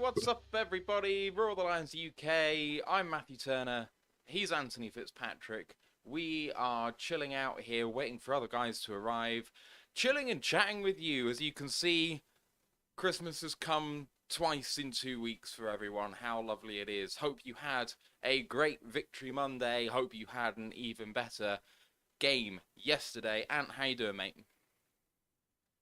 what's up, everybody? Roar the Lions UK. I'm Matthew Turner. He's Anthony Fitzpatrick. We are chilling out here, waiting for other guys to arrive. Chilling and chatting with you. As you can see, Christmas has come twice in 2 weeks for everyone. How lovely it is. Hope you had a great Victory Monday. Hope you had an even better game yesterday. Ant, how you doing, mate?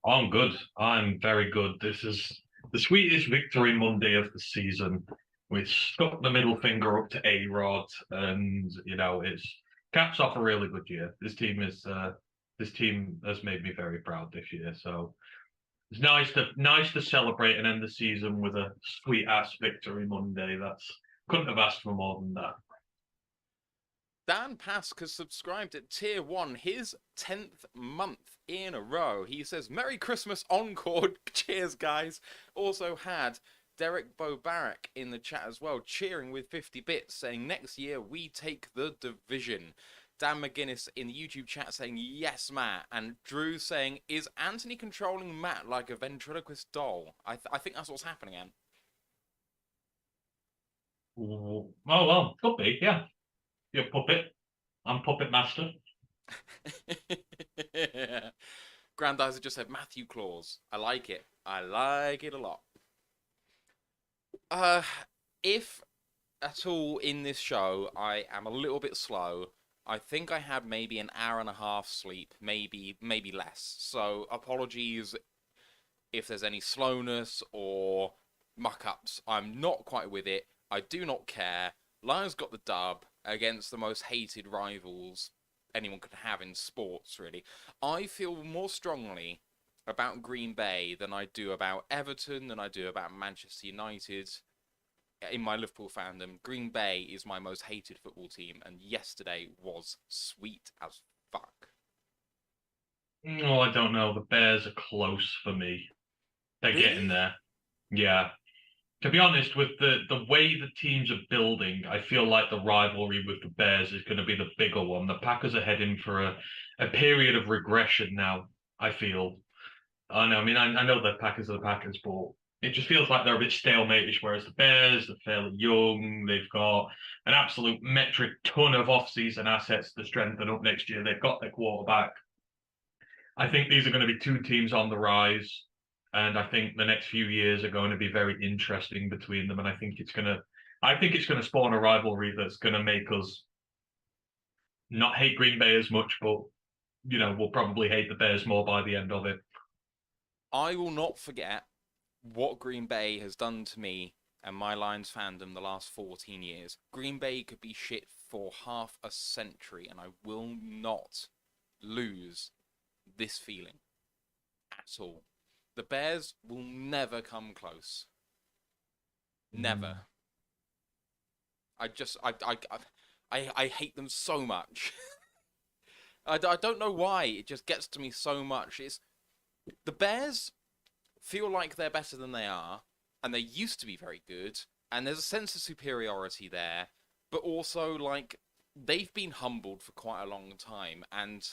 I'm good. I'm very good. This is the sweetest victory Monday of the season. We stuck the middle finger up to A-Rod, and it's caps off a really good year. This team has made me very proud this year. So it's nice to celebrate and end the season with a sweet ass victory Monday. That's couldn't have asked for more than that. Dan Pask has subscribed at Tier 1, his 10th month in a row. He says, Merry Christmas Encore. Cheers, guys. Also had Derek Bobarak in the chat as well, cheering with 50 bits, saying, next year we take the division. Dan McGuinness in the YouTube chat saying, yes, Matt. And Drew saying, is Anthony controlling Matt like a ventriloquist doll? I think that's what's happening, Ant. Oh well, could be, yeah. You're puppet. I'm puppet master. Grandizer just said Matthew Claus. I like it. I like it a lot. Uh, if at all in this show I am a little bit slow, I think I had maybe an hour and a half sleep, maybe less. So apologies if there's any slowness or muck-ups. I'm not quite with it. I do not care. Lions got the dub against the most hated rivals anyone could have in sports, really. I feel more strongly about Green Bay than I do about Everton, than I do about Manchester United. In my Liverpool fandom, Green Bay is my most hated football team, and yesterday was sweet as fuck. Oh, I don't know. The Bears are close for me. They're getting Really? there. Yeah. To be honest, with the way the teams are building, I feel like the rivalry with the Bears is going to be the bigger one. The Packers are heading for a period of regression now, I feel. I know, I mean, I know the Packers are the Packers, but it just feels like they're a bit stalemate-ish, whereas the Bears, they're fairly young. They've got an absolute metric ton of off-season assets to strengthen up next year. They've got their quarterback. I think these are going to be two teams on the rise, and I think the next few years are going to be very interesting between them. And I think it's going to spawn a rivalry that's going to make us not hate Green Bay as much, but we'll probably hate the Bears more by the end of it. I will not forget what Green Bay has done to me and my Lions fandom the last 14 years. Green Bay could be shit for half a century, and I will not lose this feeling at all. The Bears will never come close. Never. I hate them so much. I don't know why. It just gets to me so much. The Bears feel like they're better than they are, and they used to be very good, and there's a sense of superiority there, but also, like, they've been humbled for quite a long time, and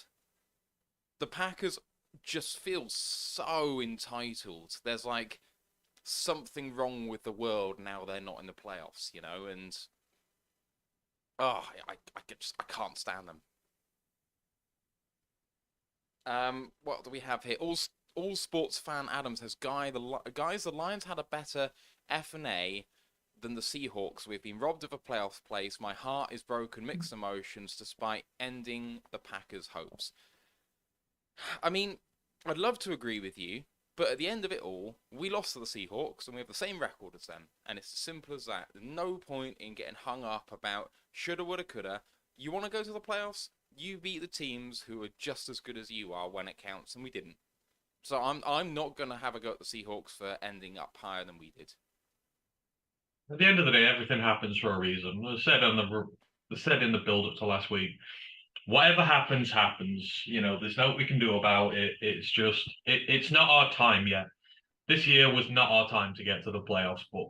the Packers just feel so entitled. There's, like, something wrong with the world now they're not in the playoffs, and I can't stand them. What do we have here? All sports fan Adam says, guys, the Lions had a better F&A than the Seahawks. We've been robbed of a playoff place. My heart is broken, mixed emotions, despite ending the Packers' hopes. I mean, I'd love to agree with you, but at the end of it all, we lost to the Seahawks, and we have the same record as them. And it's as simple as that. There's no point in getting hung up about shoulda, woulda, coulda. You want to go to the playoffs? You beat the teams who are just as good as you are when it counts, and we didn't. So I'm not gonna have a go at the Seahawks for ending up higher than we did. At the end of the day, everything happens for a reason. As said in the build up to last week, whatever happens, happens. There's nothing we can do about it. It's not our time yet. This year was not our time to get to the playoffs, but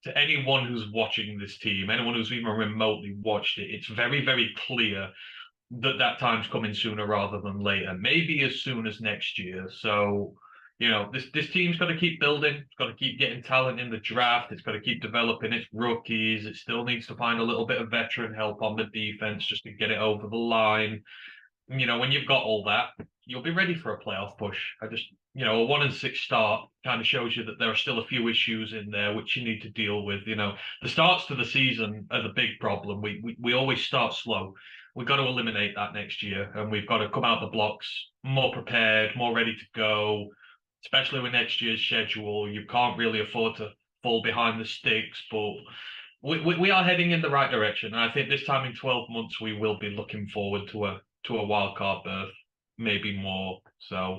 to anyone who's watching this team, anyone who's even remotely watched it, it's very, very clear that time's coming sooner rather than later, maybe as soon as next year. So, This team's got to keep building. It's got to keep getting talent in the draft. It's got to keep developing its rookies. It still needs to find a little bit of veteran help on the defense just to get it over the line. When you've got all that, you'll be ready for a playoff push. A 1-6 start kind of shows you that there are still a few issues in there which you need to deal with. The starts to the season are the big problem. We always start slow. We've got to eliminate that next year, and we've got to come out the blocks more prepared, more ready to go, especially with next year's schedule. You can't really afford to fall behind the sticks, but we are heading in the right direction. And I think this time in 12 months, we will be looking forward to a wild card berth, maybe more. So,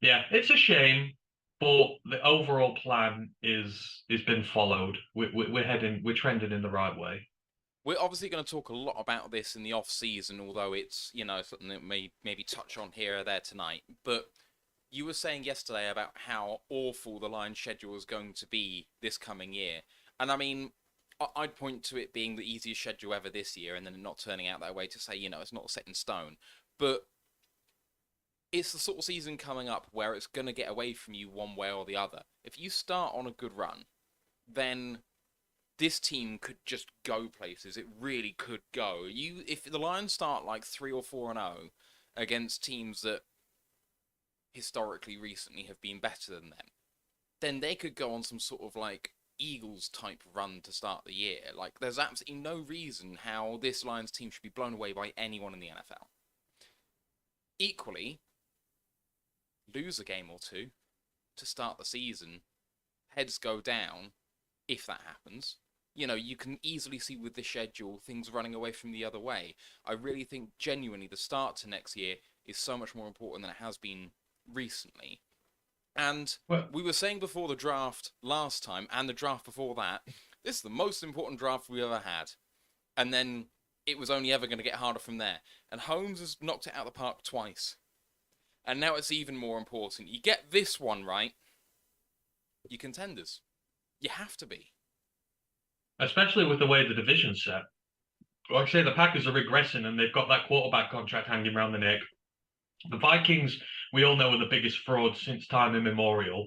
yeah, it's a shame, but the overall plan is been followed. We're trending in the right way. We're obviously going to talk a lot about this in the off season, although it's something that maybe touch on here or there tonight. But you were saying yesterday about how awful the Lions' schedule is going to be this coming year, and I mean, I'd point to it being the easiest schedule ever this year, and then not turning out that way to say it's not set in stone. But it's the sort of season coming up where it's going to get away from you one way or the other. If you start on a good run, then this team could just go places. It really could go. If the Lions start like 3 or 4-0 against teams that historically recently have been better than them, then they could go on some sort of like Eagles type run to start the year. Like, there's absolutely no reason how this Lions team should be blown away by anyone in the NFL. Equally, lose a game or two to start the season, heads go down. If that happens, you can easily see with the schedule things running away from the other way. I really think genuinely the start to next year is so much more important than it has been recently. And Well, we were saying before the draft last time and the draft before that, this is the most important draft we ever had. And then it was only ever going to get harder from there. And Holmes has knocked it out of the park twice. And now it's even more important. You get this one right, you're contenders. You have to be. especially with the way the division's set. Like I say, the Packers are regressing and they've got that quarterback contract hanging around the neck. The Vikings, we all know, are the biggest frauds since time immemorial.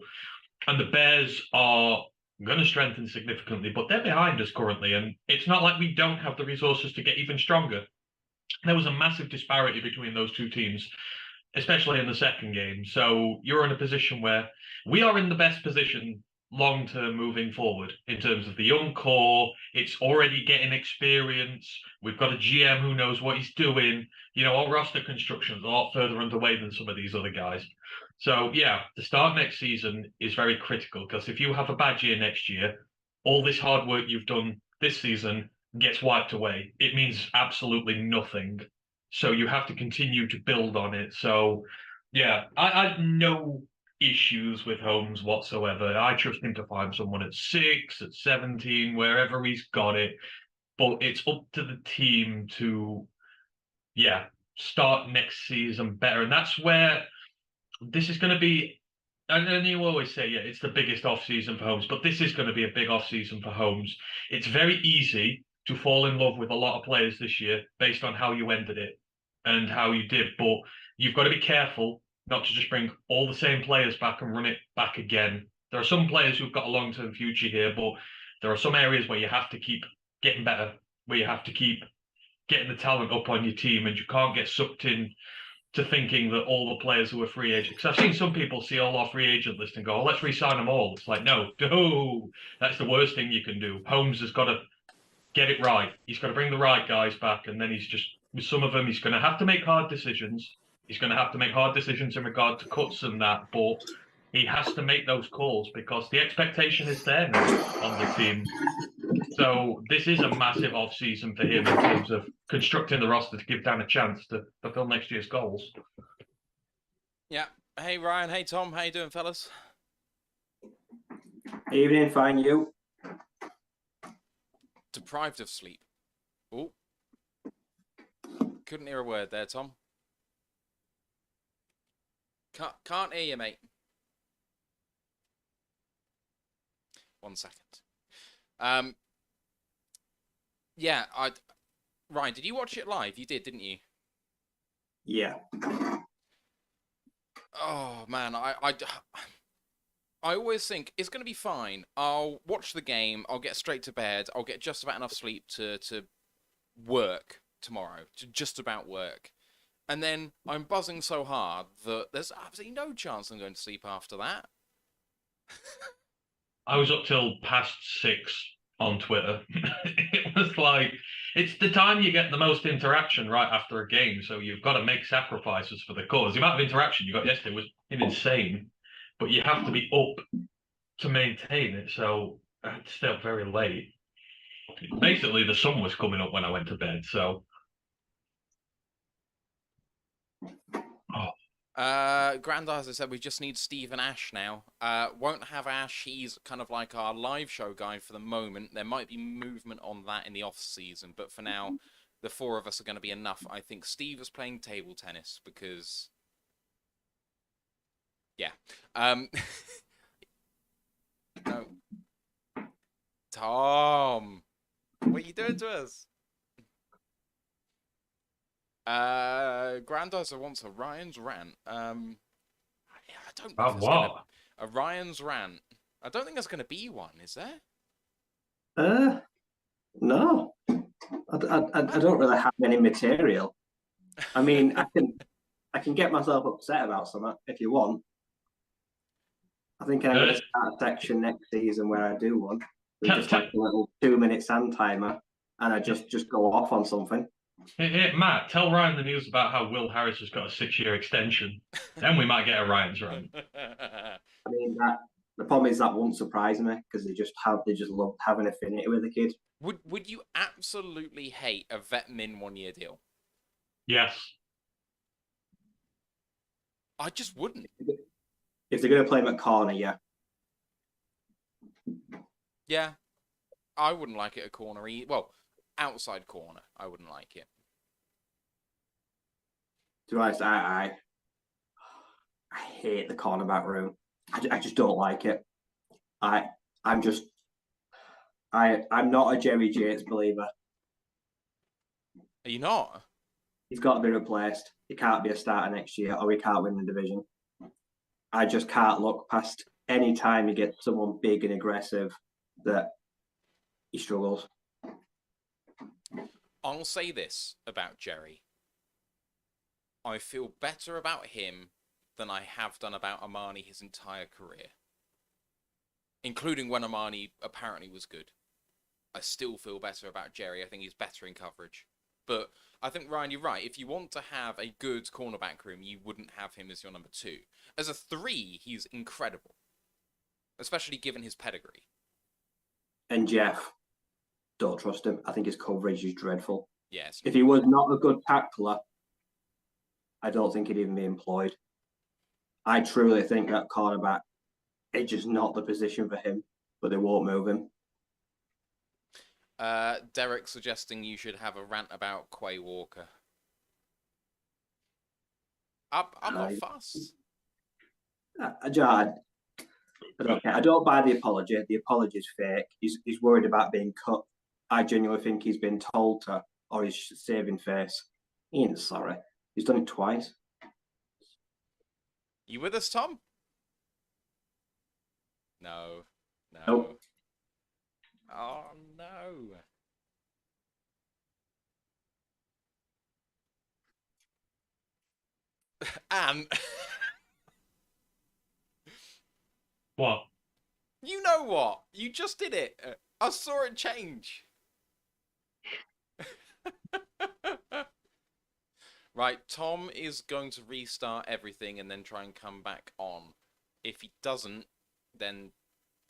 And the Bears are going to strengthen significantly, but they're behind us currently. And it's not like we don't have the resources to get even stronger. There was a massive disparity between those two teams, especially in the second game. So you're in a position where we are in the best position long term moving forward in terms of the young core. It's already getting experience. We've got a GM who knows what he's doing. Our roster construction is a lot further underway than some of these other guys. So yeah, the start next season is very critical because if you have a bad year next year, all this hard work you've done this season gets wiped away. It means absolutely nothing. So you have to continue to build on it. So yeah, I have no issues with Holmes whatsoever. I trust him to find someone at 6, at 17, wherever he's got it. But it's up to the team to, yeah, start next season better. And that's where this is going to be. And you always say, yeah, it's the biggest off season for Holmes, but this is going to be a big off season for Holmes. It's very easy to fall in love with a lot of players this year based on how you ended it and how you did. But you've got to be careful not to just bring all the same players back and run it back again. There are some players who've got a long-term future here, but there are some areas where you have to keep getting better, where you have to keep getting the talent up on your team, and you can't get sucked in to thinking that all the players who are free agents. Because I've seen some people see all our free agent list and go, oh, let's re-sign them all. It's like, no, that's the worst thing you can do. Holmes has got to get it right. He's got to bring the right guys back, and then he's just, with some of them, he's going to have to make hard decisions. He's going to have to make hard decisions in regard to cuts and that, but he has to make those calls because the expectation is there now on the team. So this is a massive off-season for him in terms of constructing the roster to give Dan a chance to fulfill next year's goals. Yeah. Hey, Ryan. Hey, Tom. How you doing, fellas? Evening, fine, you? Deprived of sleep. Oh. Couldn't hear a word there, Tom. Can't hear you, mate. 1 second. Yeah, Ryan, did you watch it live? You did, didn't you? Yeah. Oh man, I always think it's going to be fine. I'll watch the game. I'll get straight to bed. I'll get just about enough sleep to work tomorrow. To just about work. And then I'm buzzing so hard that there's absolutely no chance I'm going to sleep after that. I was up till past 6 on Twitter. It was like it's the time you get the most interaction right after a game, so you've got to make sacrifices for the cause. The amount of interaction you got yesterday was insane, but you have to be up to maintain it. So I stayed up very late. Basically, the sun was coming up when I went to bed. So, oh, Grandad, as I said, we just need Steve and Ash now. Won't have Ash. He's kind of like our live show guy for the moment. There might be movement on that in the off season, but for now, the four of us are going to be enough. I think Steve is playing table tennis because, yeah. No, Tom, what are you doing to us? Grandizer wants a Ryan's rant. Yeah, I don't know if about there's gonna what? a Ryan's rant. I don't think there's gonna be one, is there? Uh, no, I don't really have any material. I mean, I can get myself upset about something if you want. I think I'm going to start a section next season where I do one with Tell, just tell, like a little 2 minute sand timer, and I just go off on something. hey, Matt, tell Ryan the news about how Will Harris has got a 6-year extension. Then we might get a Ryan's run. I mean, that the problem is that won't surprise me because they just love having affinity with the kid. Would you absolutely hate a vet min 1 year deal? Yes. I just wouldn't. If they're going to play him at corner, yeah. Yeah, I wouldn't like it a corner. Well, outside corner, I wouldn't like it. To be honest, I hate the cornerback room. I just don't like it. I'm just I'm not a Jerry Yates believer. Are you not? He's got to be replaced. He can't be a starter next year, or we can't win the division. I just can't look past any time he gets someone big and aggressive that he struggles. I'll say this about Jerry. I feel better about him than I have done about Amani his entire career. Including when Amani apparently was good. I still feel better about Jerry. I think he's better in coverage. But I think, Ryan, you're right. If you want to have a good cornerback room, you wouldn't have him as your number 2. As a 3, he's incredible. Especially given his pedigree. And Jeff, don't trust him. I think his coverage is dreadful. Yes. If he was not a good tackler, I don't think he'd even be employed. I truly think that cornerback, it's just not the position for him, but they won't move him. Derek suggesting you should have a rant about Quay Walker. I'm not fussed. I don't care. I don't buy the apology. The apology is fake. He's worried about being cut. I genuinely think he's been told to, or he's saving face. He ain't sorry. He's done it twice. You with us, Tom? No. Nope. Oh, no. And What? you know what? You just did it. I saw it change. Right, Tom is going to restart everything and then try and come back on. If he doesn't, then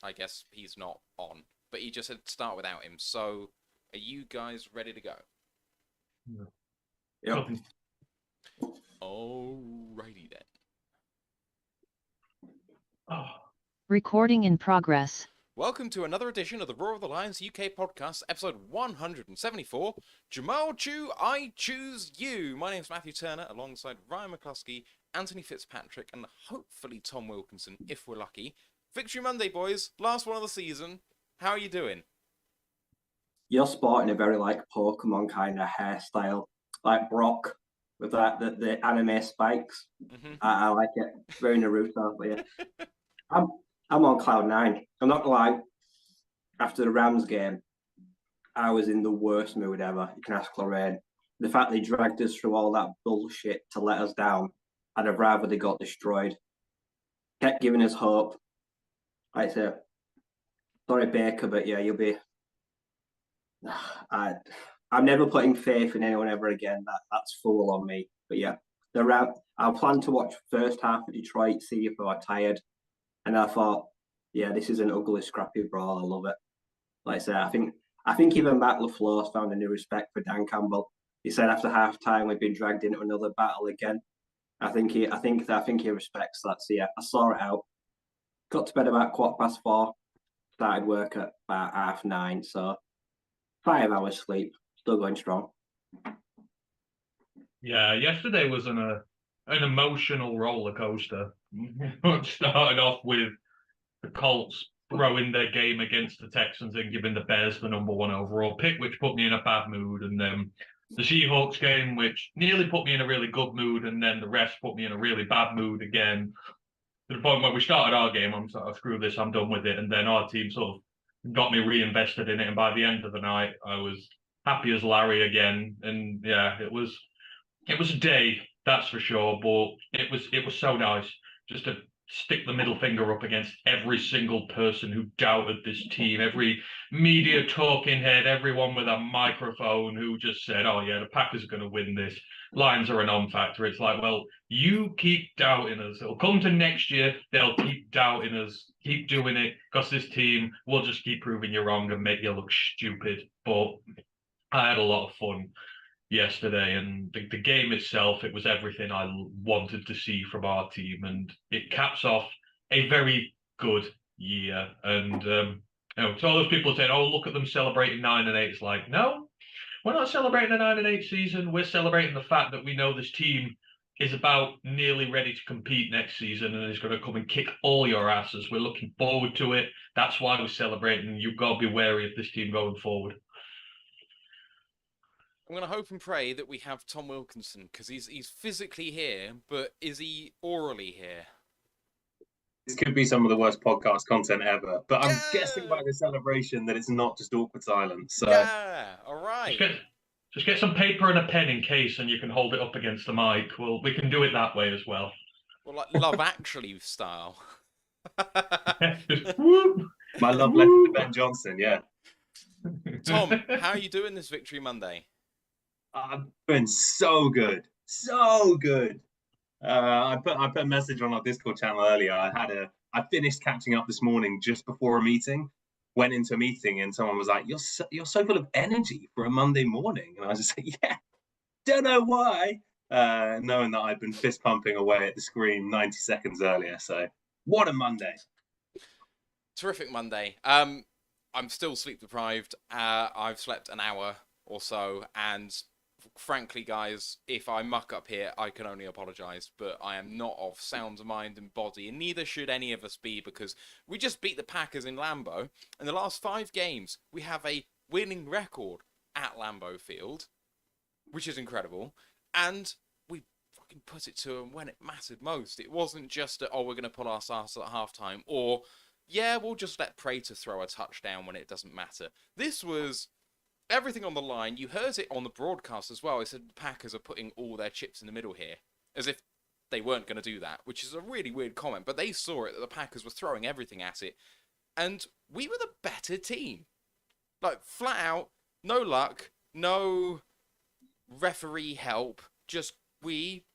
I guess he's not on. But he just said start without him. So, are you guys ready to go? Yep. Alrighty then. Oh. Recording in progress. Welcome to another edition of the Roar of the Lions UK podcast, episode 174. Jamal Chew, I choose you. My name's Matthew Turner, alongside Ryan McCluskey, Anthony Fitzpatrick, and hopefully Tom Wilkinson, if we're lucky. Victory Monday, boys. Last one of the season. How are you doing? You're sporting a very like Pokemon kind of hairstyle, like Brock. with that the anime spikes. I like it. Very Naruto. But yeah, I'm on cloud nine. I'm not gonna lie. After the Rams game, I was in the worst mood ever. You can ask Lorraine. The fact they dragged us through all that bullshit to let us down, I'd have rather they got destroyed. Kept giving us hope. Like I say, sorry Baker, but yeah, you'll be. I'm never putting faith in anyone ever again. That's fool on me. But yeah, the Ram. I plan to watch first half of Detroit, see if I'm tired, and I thought, yeah, this is an ugly, scrappy brawl. I love it. Like I say, I think even Matt LaFleur's found a new respect for Dan Campbell. He said after half time we've been dragged into another battle again. I think he respects that. So yeah, I saw it out. Got to bed about 4:15. Started work at about 9:30. So 5 hours sleep. Still going strong. Yeah, yesterday was an emotional roller coaster. Started off with the Colts throwing their game against the Texans and giving the Bears the #1 overall pick, which put me in a bad mood. And then the Seahawks game, which nearly put me in a really good mood, and then the rest put me in a really bad mood again. To the point where we started our game, I'm sort of, screw this, I'm done with it. And then our team sort of got me reinvested in it. And by the end of the night, I was happy as Larry again. And yeah, it was a day, that's for sure. But it was so nice just to stick the middle finger up against every single person who doubted this team, every media talking head, everyone with a microphone who just said, "Oh yeah, the Packers are going to win this. Lions are a non-factor." It's like, well, you keep doubting us. It'll come to next year, they'll keep doubting us. Keep doing it, because this team will just keep proving you wrong and make you look stupid. But I had a lot of fun yesterday, and the game itself, it was everything I wanted to see from our team, and it caps off a very good year. And to all those people saying, "Oh, look at them celebrating 9-8," it's like, no, we're not celebrating a 9-8 season. We're celebrating the fact that we know this team is about nearly ready to compete next season and is going to come and kick all your asses. We're looking forward to it. That's why we're celebrating. You've got to be wary of this team going forward. I'm going to hope and pray that we have Tom Wilkinson, because he's physically here, but is he orally here? This could be some of the worst podcast content ever, but I'm Yeah! guessing by the celebration that it's not just awkward silence. So Yeah, all right. Just get some paper and a pen in case, and you can hold it up against the mic. Well, we can do it that way as well. Well, like Love Actually style. Just whoop. my love letter to Ben Johnson, yeah. Tom, how are you doing this Victory Monday? I've been so good, so good. I put a message on our Discord channel earlier. I finished catching up this morning just before a meeting. Went into a meeting and someone was like, "You're so full of energy for a Monday morning," and I was just like, "Yeah, don't know why." Knowing that I'd been fist pumping away at the screen 90 seconds earlier. So what a Monday! Terrific Monday. I'm still sleep deprived. I've slept an hour or so, and frankly, guys, if I muck up here, I can only apologise, but I am not of sound mind and body, and neither should any of us be, because we just beat the Packers in Lambeau. In the last 5 games, we have a winning record at Lambeau Field, which is incredible, and we fucking put it to them when it mattered most. It wasn't just we're going to pull our ass at halftime, or, yeah, we'll just let Prater throw a touchdown when it doesn't matter. This was everything on the line. You heard it on the broadcast as well. It said the Packers are putting all their chips in the middle here, as if they weren't going to do that, which is a really weird comment. But they saw it, that the Packers were throwing everything at it, and we were the better team. Like, flat out, no luck, no referee help, just we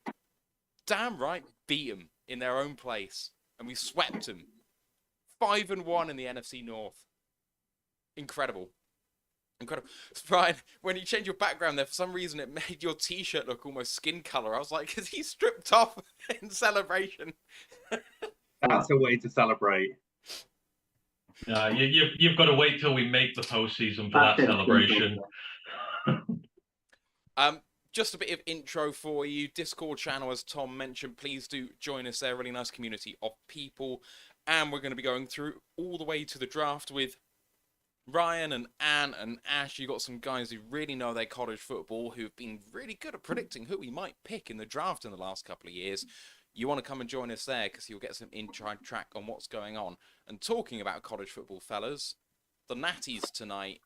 damn right beat them in their own place, and we swept them. 5-1 in the NFC North. Incredible. Incredible. Brian, when you changed your background there, for some reason it made your t-shirt look almost skin color. I was like, is he stripped off in celebration? That's a way to celebrate. You've got to wait till we make the postseason for that celebration. Just a bit of intro for you. Discord channel, as Tom mentioned, please do join us there. Really nice community of people. And we're going to be going through all the way to the draft with Ryan and Anne and Ash, you got some guys who really know their college football, who've been really good at predicting who we might pick in the draft in the last couple of years. You want to come and join us there because you'll get some inside track on what's going on. And talking about college football, fellas, the Natties tonight.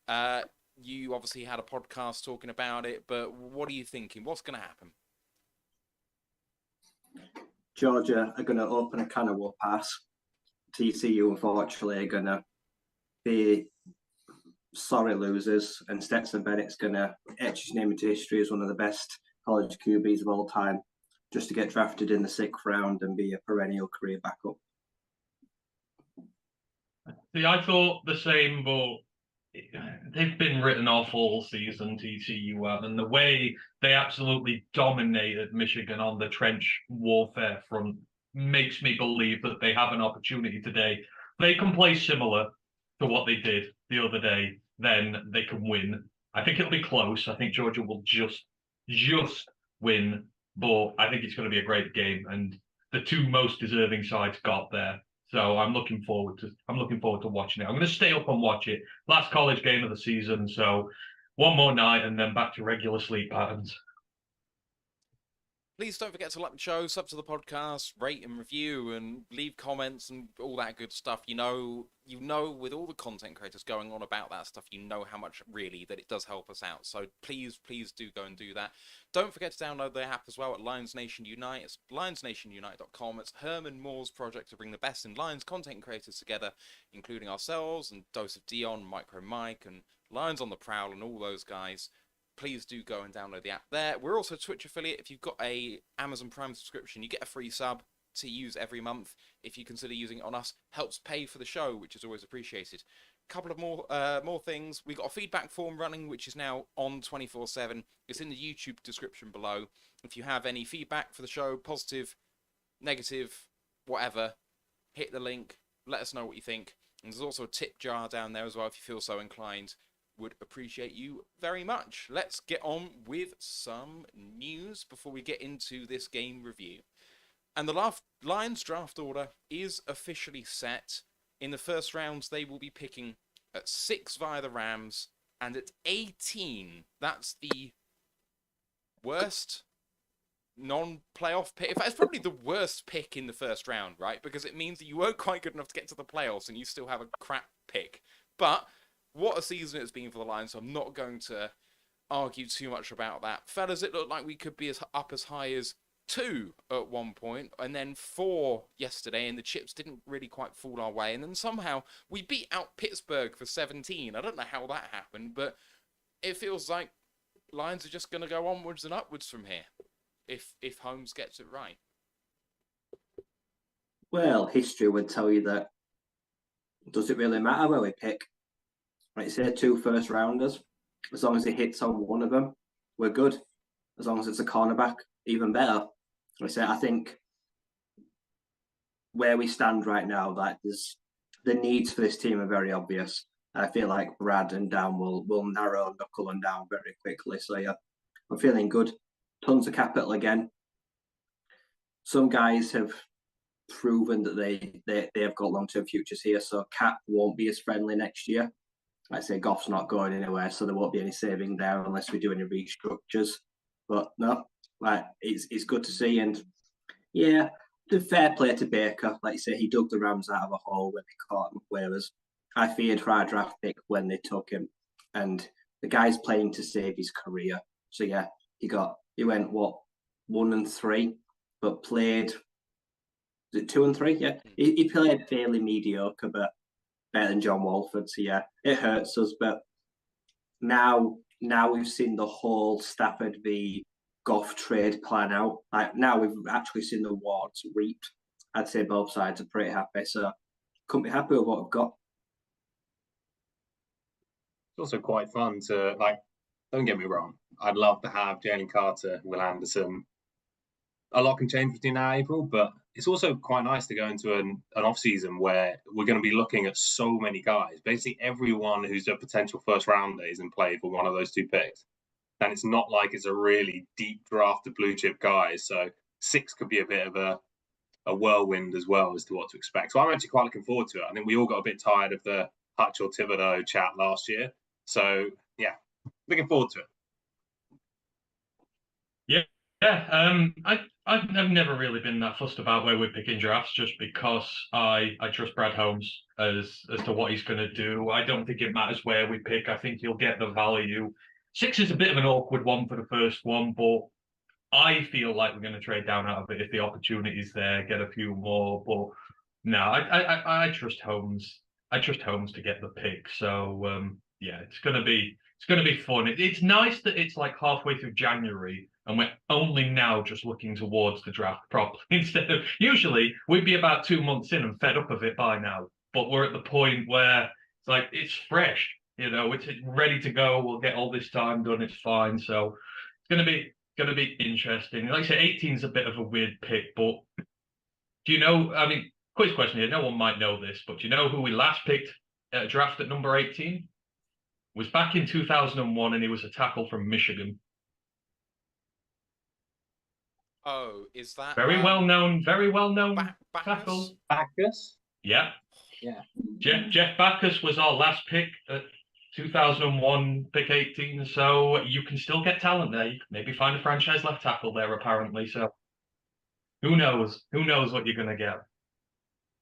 You obviously had a podcast talking about it, but what are you thinking? What's going to happen? Georgia are going to open a can of whoop-ass. TCU, unfortunately, are going to be sorry losers, and Stetson Bennett's going to etch his name into history as one of the best college QBs of all time, just to get drafted in the 6th round and be a perennial career backup. See, I thought the same, but they've been written off all season, TCU have, and the way they absolutely dominated Michigan on the trench warfare front makes me believe that they have an opportunity today. They can play similar to what they did the other day, then they can win. I think it'll be close. I think Georgia will just win, but I think it's going to be a great game, and the two most deserving sides got there. So I'm looking forward to watching it. I'm going to stay up and watch it. Last college game of the season, so one more night and then back to regular sleep patterns. Please don't forget to like the show, sub to the podcast, rate and review, and leave comments and all that good stuff. You know, with all the content creators going on about that stuff, you know how much really that it does help us out. So please do go and do that. Don't forget to download the app as well at Lions Nation Unite. It's lionsnationunite.com. It's Herman Moore's project to bring the best in Lions content creators together, including ourselves and Dose of Dion, Micro Mike, and Lions on the Prowl, and all those guys. Please do go and download the app there. We're also a Twitch affiliate. If you've got a Amazon Prime subscription, you get a free sub to use every month. If you consider using it on us, helps pay for the show, which is always appreciated. A couple of more things. We've got a feedback form running, which is now on 24/7. It's in the YouTube description below. If you have any feedback for the show, positive, negative, whatever, hit the link. Let us know what you think. And there's also a tip jar down there as well if you feel so inclined. Would appreciate you very much. Let's get on with some news before we get into this game review. And the Lions draft order is officially set. In the first rounds, they will be picking at 6 via the Rams, and at 18, that's the worst non-playoff pick. In fact, it's probably the worst pick in the first round, right? Because it means that you weren't quite good enough to get to the playoffs, and you still have a crap pick. But what a season it's been for the Lions, so I'm not going to argue too much about that. Fellas, it looked like we could be up as high as 2 at one point, and then 4 yesterday, and the chips didn't really quite fall our way. And then somehow we beat out Pittsburgh for 17. I don't know how that happened, but it feels like Lions are just going to go onwards and upwards from here, if Holmes gets it right. Well, history would tell you that does it really matter where we pick? Like, say 2 first rounders, as long as he hits on one of them, we're good. As long as it's a cornerback, even better. I think where we stand right now, like the needs for this team are very obvious. I feel like Brad and Dan will narrow knuckle them down very quickly. So yeah, I'm feeling good. Tons of capital again. Some guys have proven that they have got long-term futures here, so cap won't be as friendly next year. Like I say, Goff's not going anywhere, so there won't be any saving there unless we do any restructures. But no, like it's good to see, and yeah, the fair play to Baker. Like you say, he dug the Rams out of a hole when they caught him. Whereas I feared for our draft pick when they took him, and the guy's playing to save his career. So yeah, he went what 1-3, but played. Is it 2-3? Yeah, he played fairly mediocre, but better than John Walford. So yeah, it hurts us, but now we've seen the whole Stafford v Goff trade plan out. Like now we've actually seen the wards reaped. I'd say both sides are pretty happy, so couldn't be happy with what we've got. It's also quite fun to, like, don't get me wrong, I'd love to have Jalen Carter, Will Anderson. A lot can change between now and April, but it's also quite nice to go into an off-season where we're going to be looking at so many guys. Basically, everyone who's a potential first rounder is in play for one of those 2 picks. And it's not like it's a really deep draft of blue-chip guys. So 6 could be a bit of a whirlwind as well as to what to expect. So I'm actually quite looking forward to it. I think we all got a bit tired of the Hutch or Thibodeau chat last year. So yeah, looking forward to it. Yeah. I've never really been that fussed about where we're picking drafts, just because I trust Brad Holmes as to what he's going to do. I don't think it matters where we pick. I think he'll get the value. 6 is a bit of an awkward one for the first one, but I feel like we're going to trade down out of it if the opportunity's there, get a few more. But no, I trust Holmes. I trust Holmes to get the pick. So yeah, it's gonna be fun. It's nice that it's like halfway through January and we're only now just looking towards the draft properly instead of usually we'd be about 2 months in and fed up of it by now. But we're at the point where it's like it's fresh, it's ready to go. We'll get all this time done. It's fine. So it's gonna be interesting. Like I say, 18 is a bit of a weird pick, but do you know? I mean, quiz question here. No one might know this, but do you know who we last picked at a draft at number 18? It was back in 2001, and he was a tackle from Michigan. Oh, is that Very well known Backus? tackle. Backus? Yeah. Yeah. Jeff Backus was our last pick at 2001, pick 18. So you can still get talent there. You can maybe find a franchise left tackle there, apparently. So who knows? Who knows what you're going to get?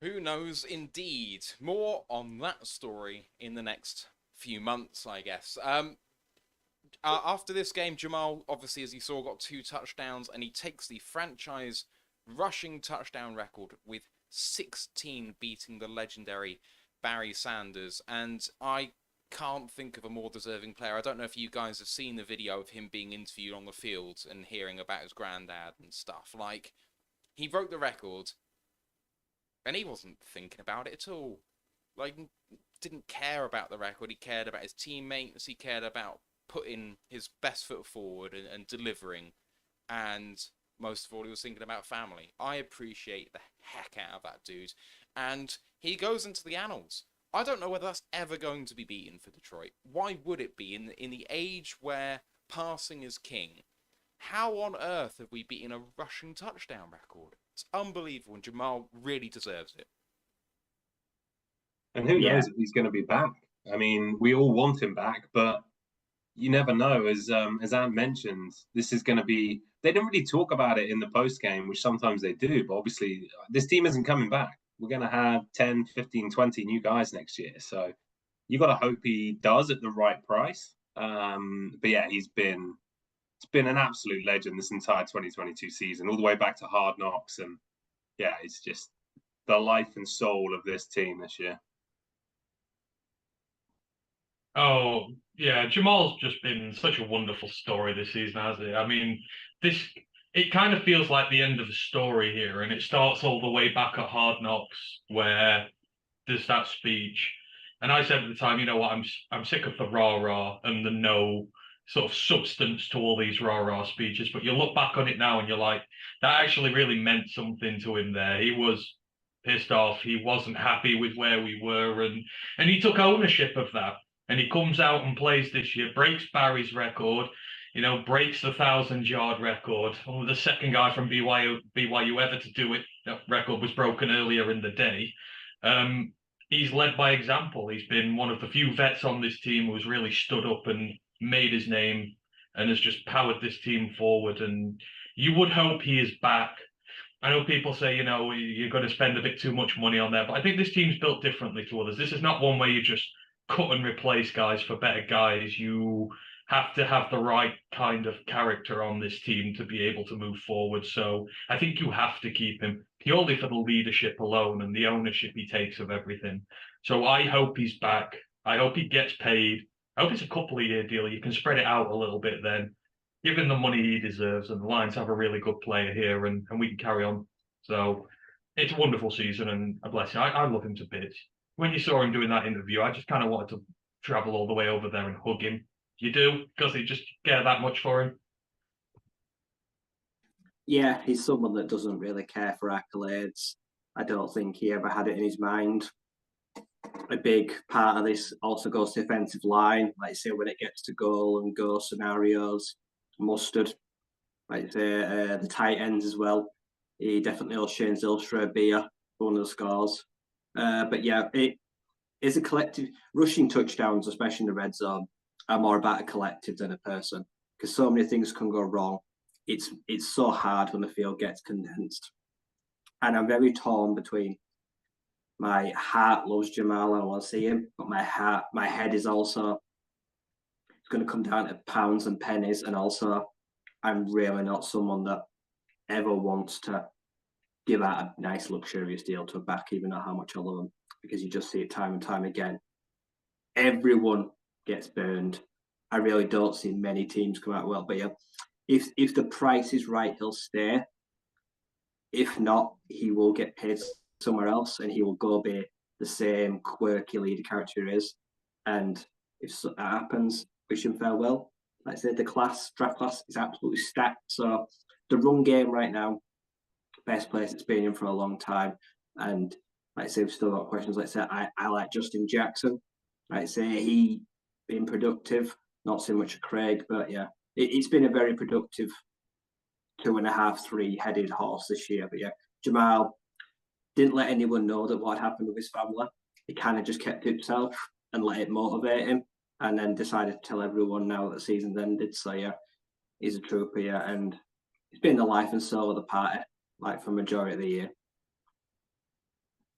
Who knows, indeed. More on that story in the next few months, I guess. After this game, Jamal, obviously, as you saw, got 2 touchdowns, and he takes the franchise rushing touchdown record with 16, beating the legendary Barry Sanders. And I can't think of a more deserving player. I don't know if you guys have seen the video of him being interviewed on the field and hearing about his granddad and stuff. Like, he broke the record, and he wasn't thinking about it at all. Like, didn't care about the record. He cared about his teammates. He cared about putting his best foot forward and delivering. And most of all, he was thinking about family. I appreciate the heck out of that dude. And he goes into the annals. I don't know whether that's ever going to be beaten for Detroit. Why would it be in the age where passing is king? How on earth have we beaten a rushing touchdown record? It's unbelievable, and Jamal really deserves it. And who knows if he's going to be back? I mean, we all want him back, but you never know. As Ant mentioned, this is going to be. They didn't really talk about it in the post game, which sometimes they do. But obviously, this team isn't coming back. We're going to have 10, 15, 20 new guys next year. So you got to hope he does at the right price. But yeah, it's been an absolute legend this entire 2022 season, all the way back to Hard Knocks. And yeah, it's just the life and soul of this team this year. Oh, yeah, Jamal's just been such a wonderful story this season, hasn't it? I mean, it kind of feels like the end of the story here, and it starts all the way back at Hard Knocks, where there's that speech. And I said at the time, you know what, I'm sick of the rah-rah and the no sort of substance to all these rah-rah speeches. But you look back on it now and you're like, that actually really meant something to him there. He was pissed off. He wasn't happy with where we were, and he took ownership of that. And he comes out and plays this year, breaks Barry's record, breaks the 1,000-yard record. Only the second guy from BYU ever to do it. That record was broken earlier in the day. He's led by example. He's been one of the few vets on this team who's really stood up and made his name and has just powered this team forward. And you would hope he is back. I know people say, you're going to spend a bit too much money on there, but I think this team's built differently to others. This is not one where you just cut and replace guys for better guys. You have to have the right kind of character on this team to be able to move forward. So I think you have to keep him purely for the leadership alone and the ownership he takes of everything. So I hope he's back. I hope he gets paid. I hope it's a couple-of-year deal. You can spread it out a little bit then. Give him the money he deserves, and the Lions have a really good player here, and we can carry on. So it's a wonderful season, and a blessing. I love him to bits. When you saw him doing that interview, I just kind of wanted to travel all the way over there and hug him. You do? Because he just care that much for him? Yeah, he's someone that doesn't really care for accolades. I don't think he ever had it in his mind. A big part of this also goes to the offensive line. Like I say, when it gets to goal and go scenarios, Mustard, like I say, the tight ends as well. He definitely owes Shane Zylstra a beer for one of the scores. But yeah, is a collective. Rushing touchdowns, especially in the red zone, are more about a collective than a person because so many things can go wrong. It's so hard when the field gets condensed, and I'm very torn between. My heart loves Jamal and I want to see him, but my head is also going to come down to pounds and pennies, and also I'm really not someone that ever wants to give out a nice luxurious deal to a back, even though how much I love them, because you just see it time and time again. Everyone gets burned. I really don't see many teams come out well, but yeah, if the price is right, he'll stay. If not, he will get paid somewhere else, and he will go be the same quirky leader character he is. And if that happens, wish him farewell. Like I said, the draft class is absolutely stacked. So the run game right now, best place it's been in for a long time. And like I say, we've still got questions. Like I said, I like Justin Jackson. Like I say, he been productive. Not so much Craig, but yeah, it's been a very productive 2.5, 3-headed horse this year. But yeah, Jamal didn't let anyone know that what happened with his family. He kind of just kept it himself and let it motivate him, and then decided to tell everyone now that the season's ended. So yeah, he's a trooper, yeah, and he's been the life and soul of the party, like for majority of the year.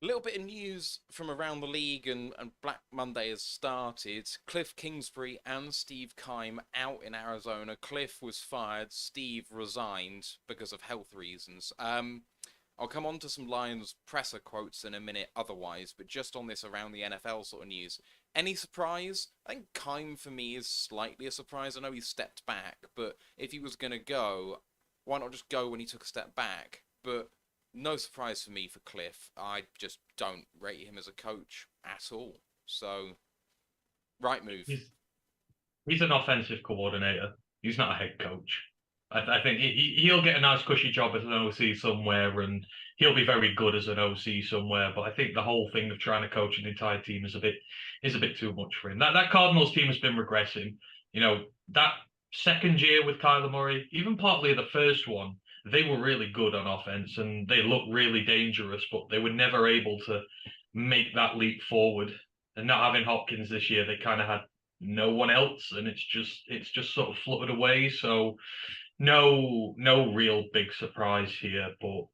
A little bit of news from around the league, and Black Monday has started. Cliff Kingsbury and Steve Keim out in Arizona. Cliff was fired. Steve resigned because of health reasons. I'll come on to some Lions presser quotes in a minute otherwise, but just on this around the NFL sort of news. Any surprise? I think Keim for me is slightly a surprise. I know he stepped back, but if he was going to go, why not just go when he took a step back? But no surprise for me for Cliff. I just don't rate him as a coach at all. So, right move. He's an offensive coordinator. He's not a head coach. I think he'll get a nice cushy job as an OC somewhere, and he'll be very good as an OC somewhere. But I think the whole thing of trying to coach an entire team is a bit too much for him. That Cardinals team has been regressing. You know, that second year with Kyler Murray, even partly the first one, they were really good on offense and they looked really dangerous, but they were never able to make that leap forward. And not having Hopkins this year, they kind of had no one else, and it's just sort of fluttered away. So no real big surprise here, but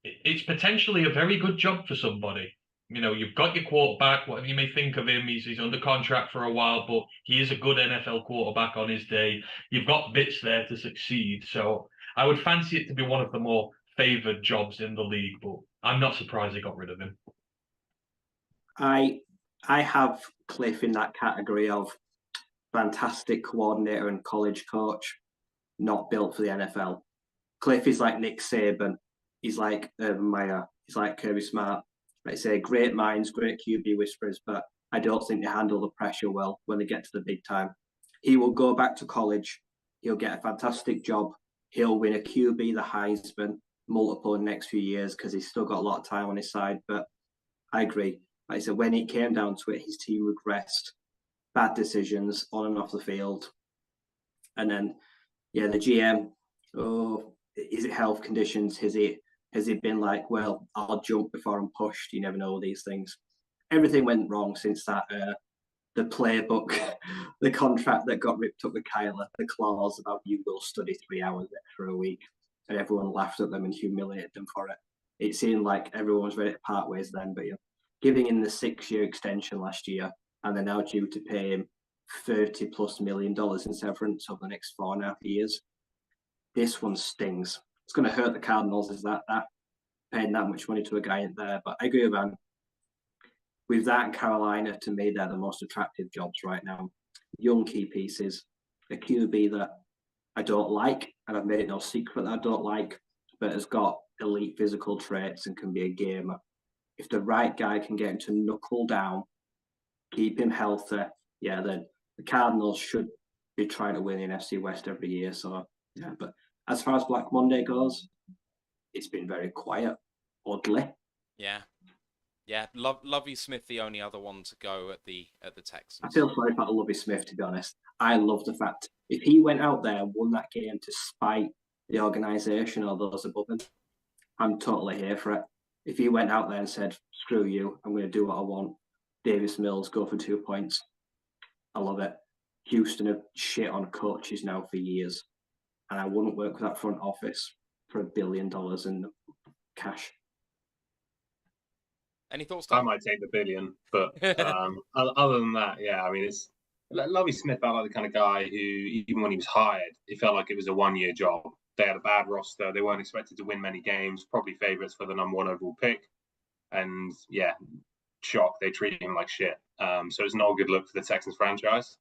it's potentially a very good job for somebody. You know, you've got your quarterback, whatever you may think of him, he's under contract for a while, but he is a good NFL quarterback on his day. You've got bits there to succeed. So I would fancy it to be one of the more favoured jobs in the league, but I'm not surprised they got rid of him. I have Cliff in that category of fantastic coordinator and college coach, not built for the NFL. Cliff is like Nick Saban. He's like Urban Meyer. He's like Kirby Smart. Like I say, great minds, great QB whisperers, but I don't think they handle the pressure well when they get to the big time. He will go back to college. He'll get a fantastic job. He'll win a QB, the Heisman, multiple in the next few years because he's still got a lot of time on his side. But I agree. Like I said, when it came down to it, his team regressed. Bad decisions on and off the field. And then, yeah, the GM, is it health conditions? Has it been like, well, I'll jump before I'm pushed? You never know these things. Everything went wrong since that, the playbook, the contract that got ripped up with Kyler, the clause about you will study 3 hours extra a week. And everyone laughed at them and humiliated them for it. It seemed like everyone was ready to part ways then, but yeah, giving him the 6-year extension last year, and they're now due to pay him $30+ million in severance over the next 4.5 years. This one stings. It's going to hurt the Cardinals, is that paying that much money to a guy in there. But I agree with Van. With that and Carolina, to me, they're the most attractive jobs right now. Young key pieces, a QB that I don't like, and I've made it no secret that I don't like, but has got elite physical traits and can be a gamer. If the right guy can get him to knuckle down, keep him healthy, yeah, then the Cardinals should be trying to win the NFC West every year. So, yeah, but as far as Black Monday goes, it's been very quiet, oddly. Yeah. Lovie Smith, the only other one to go at the Texans. I feel sorry for Lovie Smith, to be honest. I love the fact if he went out there and won that game to spite the organization or those above him, I'm totally here for it. If he went out there and said, "Screw you, I'm going to do what I want," Davis Mills go for 2 points. I love it. Houston have shit on coaches now for years, and I wouldn't work with that front office for $1 billion in cash. Any thoughts, I Tom? might take the billion, but other than that, yeah, I mean, it's Lovie Smith felt like the kind of guy who, even when he was hired, it felt like it was a 1-year job. They had a bad roster. They weren't expected to win many games, probably favourites for the #1 overall pick. And yeah, shock, they treated him like shit. So it's not a good look for the Texans franchise.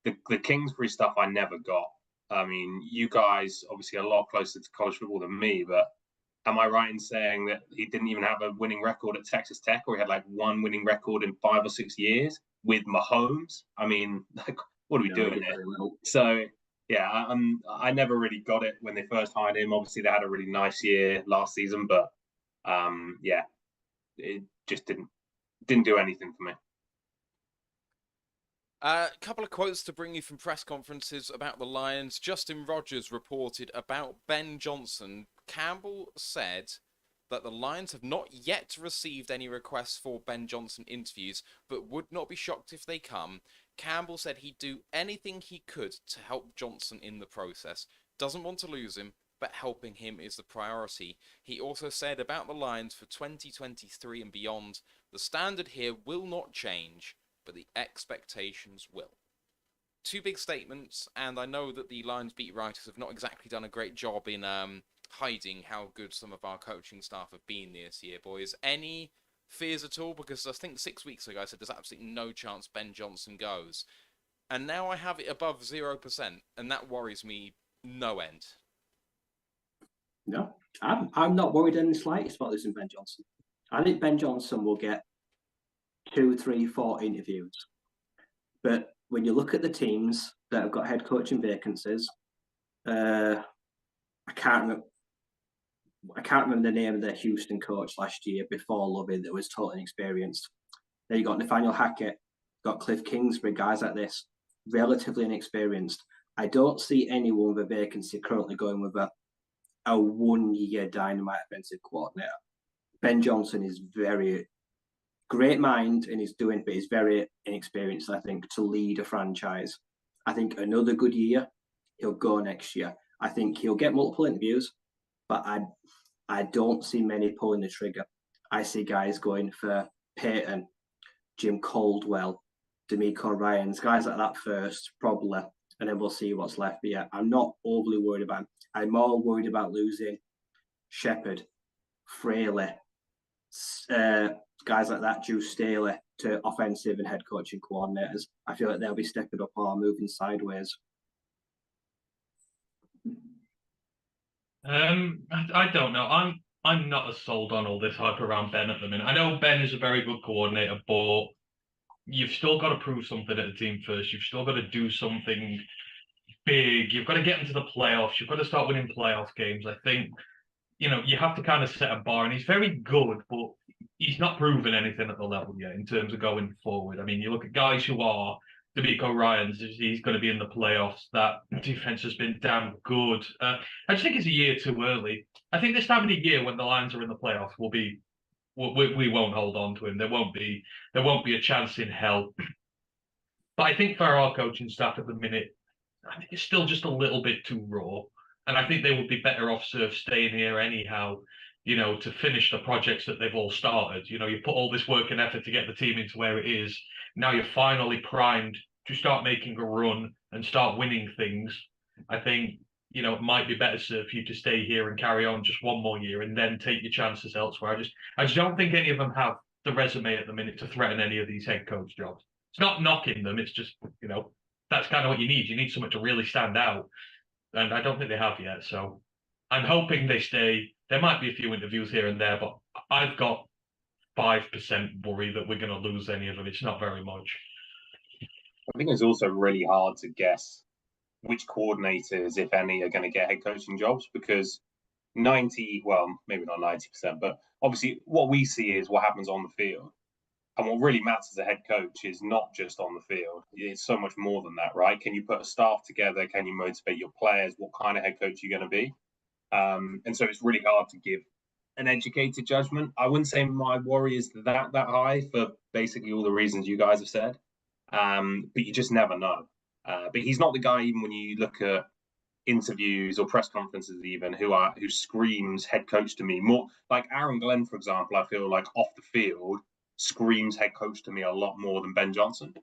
The Kingsbury stuff I never got. I mean, you guys obviously a lot closer to college football than me, but am I right in saying that he didn't even have a winning record at Texas Tech, or he had like one winning record in 5 or 6 years with Mahomes? I mean, like, what are we doing here? So, yeah, I never really got it when they first hired him. Obviously, they had a really nice year last season, but yeah, it just didn't do anything for me. A couple of quotes to bring you from press conferences about the Lions. Justin Rogers reported about Ben Johnson. Campbell said that the Lions have not yet received any requests for Ben Johnson interviews, but would not be shocked if they come. Campbell said he'd do anything he could to help Johnson in the process. Doesn't want to lose him, but helping him is the priority. He also said about the Lions for 2023 and beyond, the standard here will not change, but the expectations will. Two big statements, and I know that the Lions beat writers have not exactly done a great job in hiding how good some of our coaching staff have been this year, boys. Any fears at all? Because I think 6 weeks ago I said there's absolutely no chance Ben Johnson goes. And now I have it above 0%, and that worries me no end. No, I'm not worried in the slightest about losing Ben Johnson. I think Ben Johnson will get 2, 3, 4 interviews. But when you look at the teams that have got head coaching vacancies, I can't remember the name of their Houston coach last year before Lovie that was totally inexperienced. Then you got Nathaniel Hackett, got Cliff Kingsbury, guys like this, relatively inexperienced. I don't see anyone with a vacancy currently going with a 1-year dynamite offensive coordinator. Ben Johnson is very great mind and he's doing, but he's very inexperienced, I think, to lead a franchise. I think another good year, he'll go next year. I think he'll get multiple interviews, but I don't see many pulling the trigger. I see guys going for Peyton, Jim Caldwell, D'Amico Ryans, guys like that first, probably, and then we'll see what's left. But yeah, I'm not overly worried about him. I'm more worried about losing Shepard, Fraley, guys like that, Drew Staley, to offensive and head coaching coordinators. I feel like they'll be stepping up or moving sideways. I don't know. I'm not as sold on all this hype around Ben at the minute. I know Ben is a very good coordinator, but you've still got to prove something at the team first. You've still got to do something big. You've got to get into the playoffs. You've got to start winning playoff games. I think, you have to kind of set a bar. And he's very good, but he's not proven anything at the level yet in terms of going forward. I mean, you look at guys who are D'Amico Ryans, he's going to be in the playoffs. That defense has been damn good. I just think it's a year too early. I think this time of the year when the Lions are in the playoffs, we won't hold on to him. There won't be a chance in hell. But I think for our coaching staff at the minute, I think it's still just a little bit too raw. And I think they would be better off served staying here anyhow, to finish the projects that they've all started. You put all this work and effort to get the team into where it is. Now you're finally primed to start making a run and start winning things. I think, it might be better served for you to stay here and carry on just one more year and then take your chances elsewhere. I just don't think any of them have the resume at the minute to threaten any of these head coach jobs. It's not knocking them. It's just, that's kind of what you need. You need someone to really stand out. And I don't think they have yet. So I'm hoping they stay. There might be a few interviews here and there, but I've got 5% worry that we're going to lose any of them. It's not very much. I think it's also really hard to guess which coordinators, if any, are going to get head coaching jobs because maybe not 90%, but obviously what we see is what happens on the field. And what really matters as a head coach is not just on the field. It's so much more than that, right? Can you put a staff together? Can you motivate your players? What kind of head coach are you going to be? And so it's really hard to give an educated judgment. I wouldn't say my worry is that high for basically all the reasons you guys have said. But you just never know. But he's not the guy, even when you look at interviews or press conferences, even who screams head coach to me more. Like Aaron Glenn, for example, I feel like off the field screams head coach to me a lot more than Ben Johnson.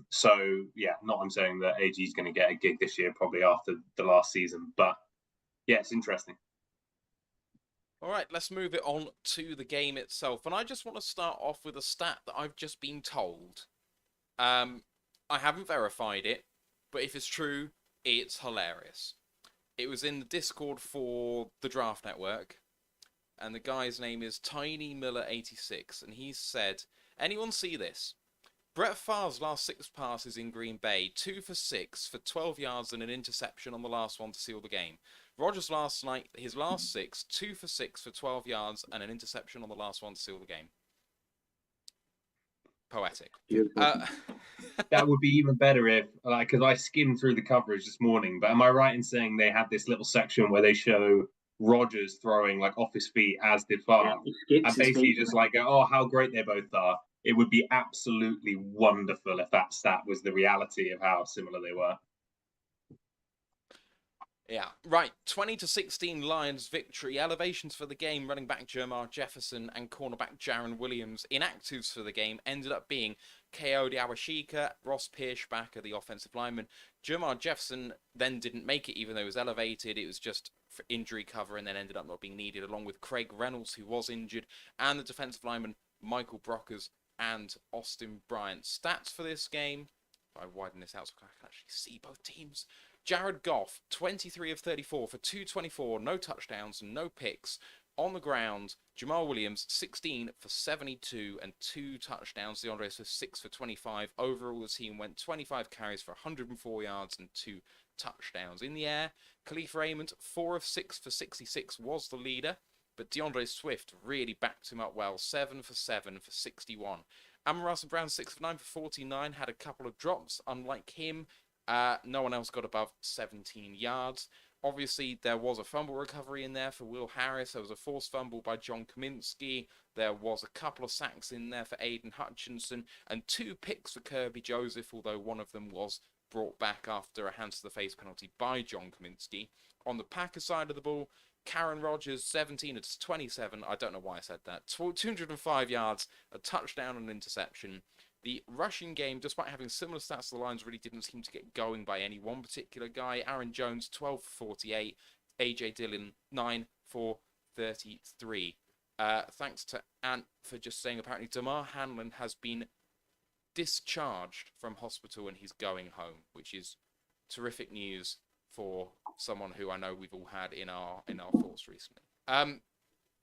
So yeah, not I'm saying that AG is going to get a gig this year, probably after the last season, but yeah, it's interesting. All right, let's move it on to the game itself. And I just want to start off with a stat that I've just been told. I haven't verified it, but if it's true, it's hilarious. It was in the Discord for the Draft Network, and the guy's name is TinyMiller86, and he said, anyone see this? Brett Favre's last 6 passes in Green Bay, 2 for 6 for 12 yards and an interception on the last one to seal the game. Rodgers his last 6, 2 for 6 for 12 yards and an interception on the last one to seal the game. Poetic. That would be even better if, like, because I skimmed through the coverage this morning, but am I right in saying they had this little section where they show Rodgers throwing like off his feet, as did Favre, and basically just like, oh, how great they both are. It would be absolutely wonderful if that stat was the reality of how similar they were. Yeah, right. 20-16 Lions victory. Elevations for the game. Running back Jermar Jefferson and cornerback Jaron Williams. Inactives for the game ended up being Kayode Awashika, Ross Pierschbacher, the offensive lineman. Jermar Jefferson then didn't make it, even though he was elevated. It was just for injury cover and then ended up not being needed, along with Craig Reynolds, who was injured, and the defensive lineman Michael Brockers and Austin Bryant. Stats for this game. If I widen this out so I can actually see both teams. Jared Goff, 23 of 34 for 224, no touchdowns, no picks. On the ground, Jamal Williams, 16 for 72 and 2 touchdowns. DeAndre Swift, 6 for 25. Overall, the team went 25 carries for 104 yards and 2 touchdowns. In the air, Khalif Raymond, 4 of 6 for 66, was the leader. But DeAndre Swift really backed him up well, 7 for 7 for 61. Amon-Ra St. Brown, 6 for 9 for 49, had a couple of drops. Unlike him, no one else got above 17 yards. Obviously, there was a fumble recovery in there for Will Harris. There was a forced fumble by John Kaminsky. There was a couple of sacks in there for Aiden Hutchinson. And 2 picks for Kirby Joseph, although one of them was brought back after a hands-to-the-face penalty by John Kaminsky. On the Packers side of the ball, Karen Rodgers, 17 of 27. I don't know why I said that. 205 yards, a touchdown and an interception. The rushing game, despite having similar stats to the Lions, really didn't seem to get going by any one particular guy. Aaron Jones, 12 for 48. A.J. Dillon, 9 for 33. Thanks to Ant for just saying apparently Damar Hamlin has been discharged from hospital and he's going home, which is terrific news for someone who I know we've all had in our thoughts recently.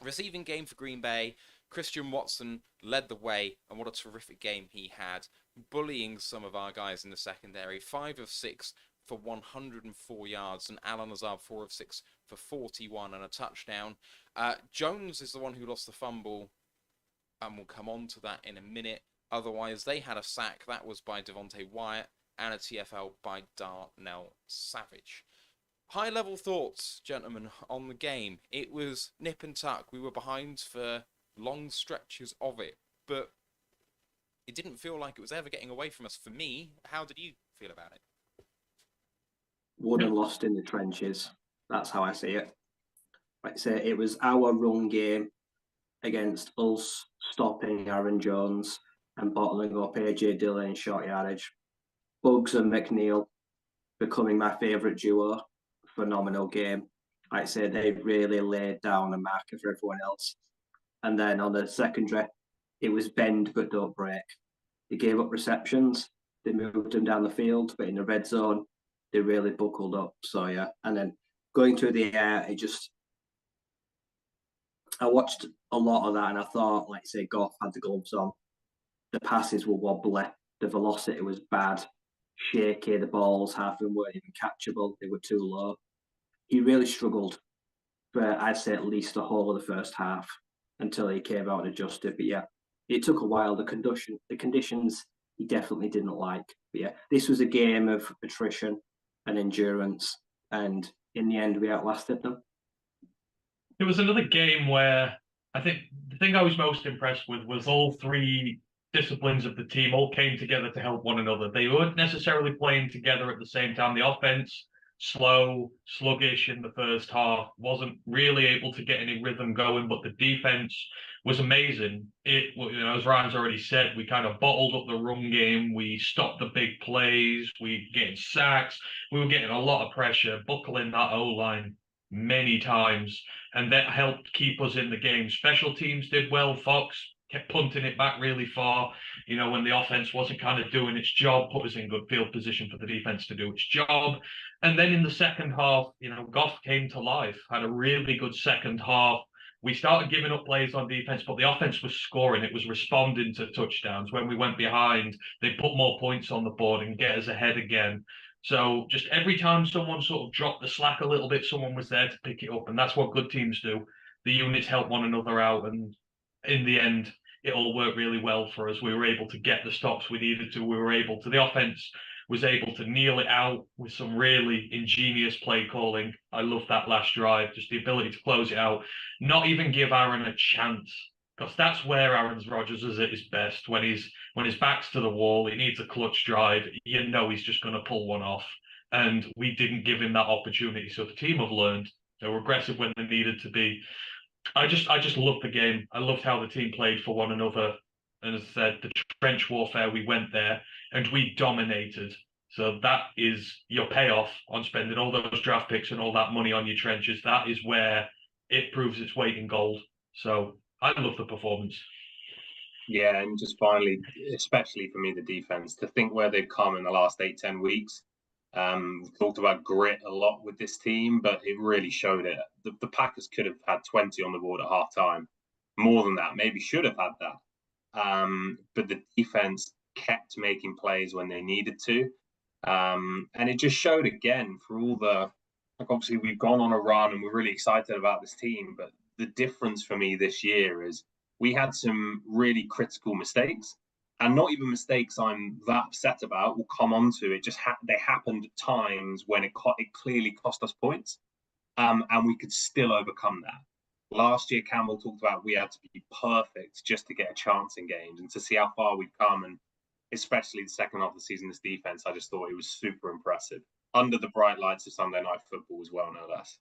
Receiving game for Green Bay, Christian Watson led the way, and what a terrific game he had, bullying some of our guys in the secondary. 5 of 6 for 104 yards, and Alan Lazard 4 of 6 for 41 and a touchdown. Jones is the one who lost the fumble, and we'll come on to that in a minute. Otherwise, they had a sack. That was by Devontae Wyatt, and a TFL by Darnell Savage. High-level thoughts, gentlemen, on the game. It was nip and tuck. We were behind for long stretches of it, but it didn't feel like it was ever getting away from us. For me, how did you feel about it? Won and lost in the trenches. That's how I see it. Like I say, it was our run game against us stopping Aaron Jones and bottling up AJ Dillon in short yardage. Bugs and McNeil becoming my favourite duo. Phenomenal game. Like I say, they really laid down a marker for everyone else. And then on the secondary, it was bend but don't break. They gave up receptions. They moved them down the field, but in the red zone, they really buckled up. So yeah, and then going through the air, I watched a lot of that, and I thought, like I say, Goff had the gloves on. The passes were wobbly. The velocity was bad, shaky. The balls, half of them weren't even catchable. They were too low. He really struggled for, I'd say, at least the whole of the first half until he came out and adjusted. But yeah, it took a while. The conditions he definitely didn't like. But yeah, this was a game of attrition and endurance, and in the end, we outlasted them. It was another game where I think the thing I was most impressed with was all three disciplines of the team all came together to help one another. They weren't necessarily playing together at the same time. The offense, slow, sluggish in the first half, wasn't really able to get any rhythm going, but the defense was amazing. As Ryan's already said, we kind of bottled up the run game. We stopped the big plays. We getting sacks. We were getting a lot of pressure, buckling that O line many times, and that helped keep us in the game. Special teams did well. Fox kept punting it back really far, when the offense wasn't kind of doing its job, put us in good field position for the defense to do its job. And then in the second half, Goff came to life, had a really good second half. We started giving up plays on defense, but the offense was scoring. It was responding to touchdowns. When we went behind, they put more points on the board and get us ahead again. So just every time someone sort of dropped the slack a little bit, someone was there to pick it up. And that's what good teams do. The units help one another out. And in the end, it all worked really well for us. We were able to get the stops we needed to. The offense was able to kneel it out with some really ingenious play calling. I love that last drive, just the ability to close it out, not even give Aaron a chance. Because that's where Aaron Rodgers is at his best. When his back's to the wall, he needs a clutch drive. He's just going to pull one off. And we didn't give him that opportunity. So the team have learned. They were aggressive when they needed to be. I just loved the game. I loved how the team played for one another. And as I said, the trench warfare, we went there and we dominated. So that is your payoff on spending all those draft picks and all that money on your trenches. That is where it proves its weight in gold. So I love the performance. Yeah, and just finally, especially for me, the defense, to think where they've come in the last 8-10 weeks. We've talked about grit a lot with this team, but it really showed it. The Packers could have had 20 on the board at halftime. More than that, maybe should have had that. But the defense kept making plays when they needed to. And it just showed again for all obviously we've gone on a run and we're really excited about this team. But the difference for me this year is we had some really critical mistakes. And not even mistakes I'm that upset about. We'll come on to it. Just they happened at times when it clearly cost us points, and we could still overcome that. Last year, Campbell talked about we had to be perfect just to get a chance in games, and to see how far we've come, and especially the second half of the season, this defense, I just thought it was super impressive under the bright lights of Sunday Night Football as well, no less.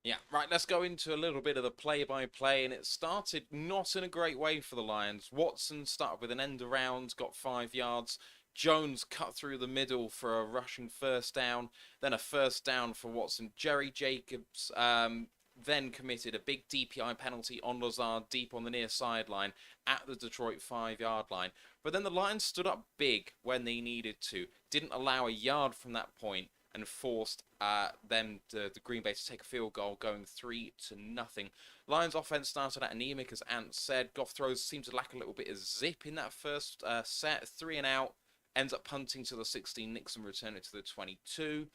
Yeah, right, let's go into a little bit of the play-by-play, and it started not in a great way for the Lions. Watson started with an end around, got 5 yards. Jones cut through the middle for a rushing first down, then a first down for Watson. Jerry Jacobs then committed a big DPI penalty on Lazard deep on the near sideline at the Detroit 5-yard line. But then the Lions stood up big when they needed to, didn't allow a yard from that point, and forced the Green Bay to take a field goal, going 3-0. Lions offense started out anemic, as Ant said. Goff throws seemed to lack a little bit of zip in that first set. 3 and out, ends up punting to the 16. Nixon returned it to the 22.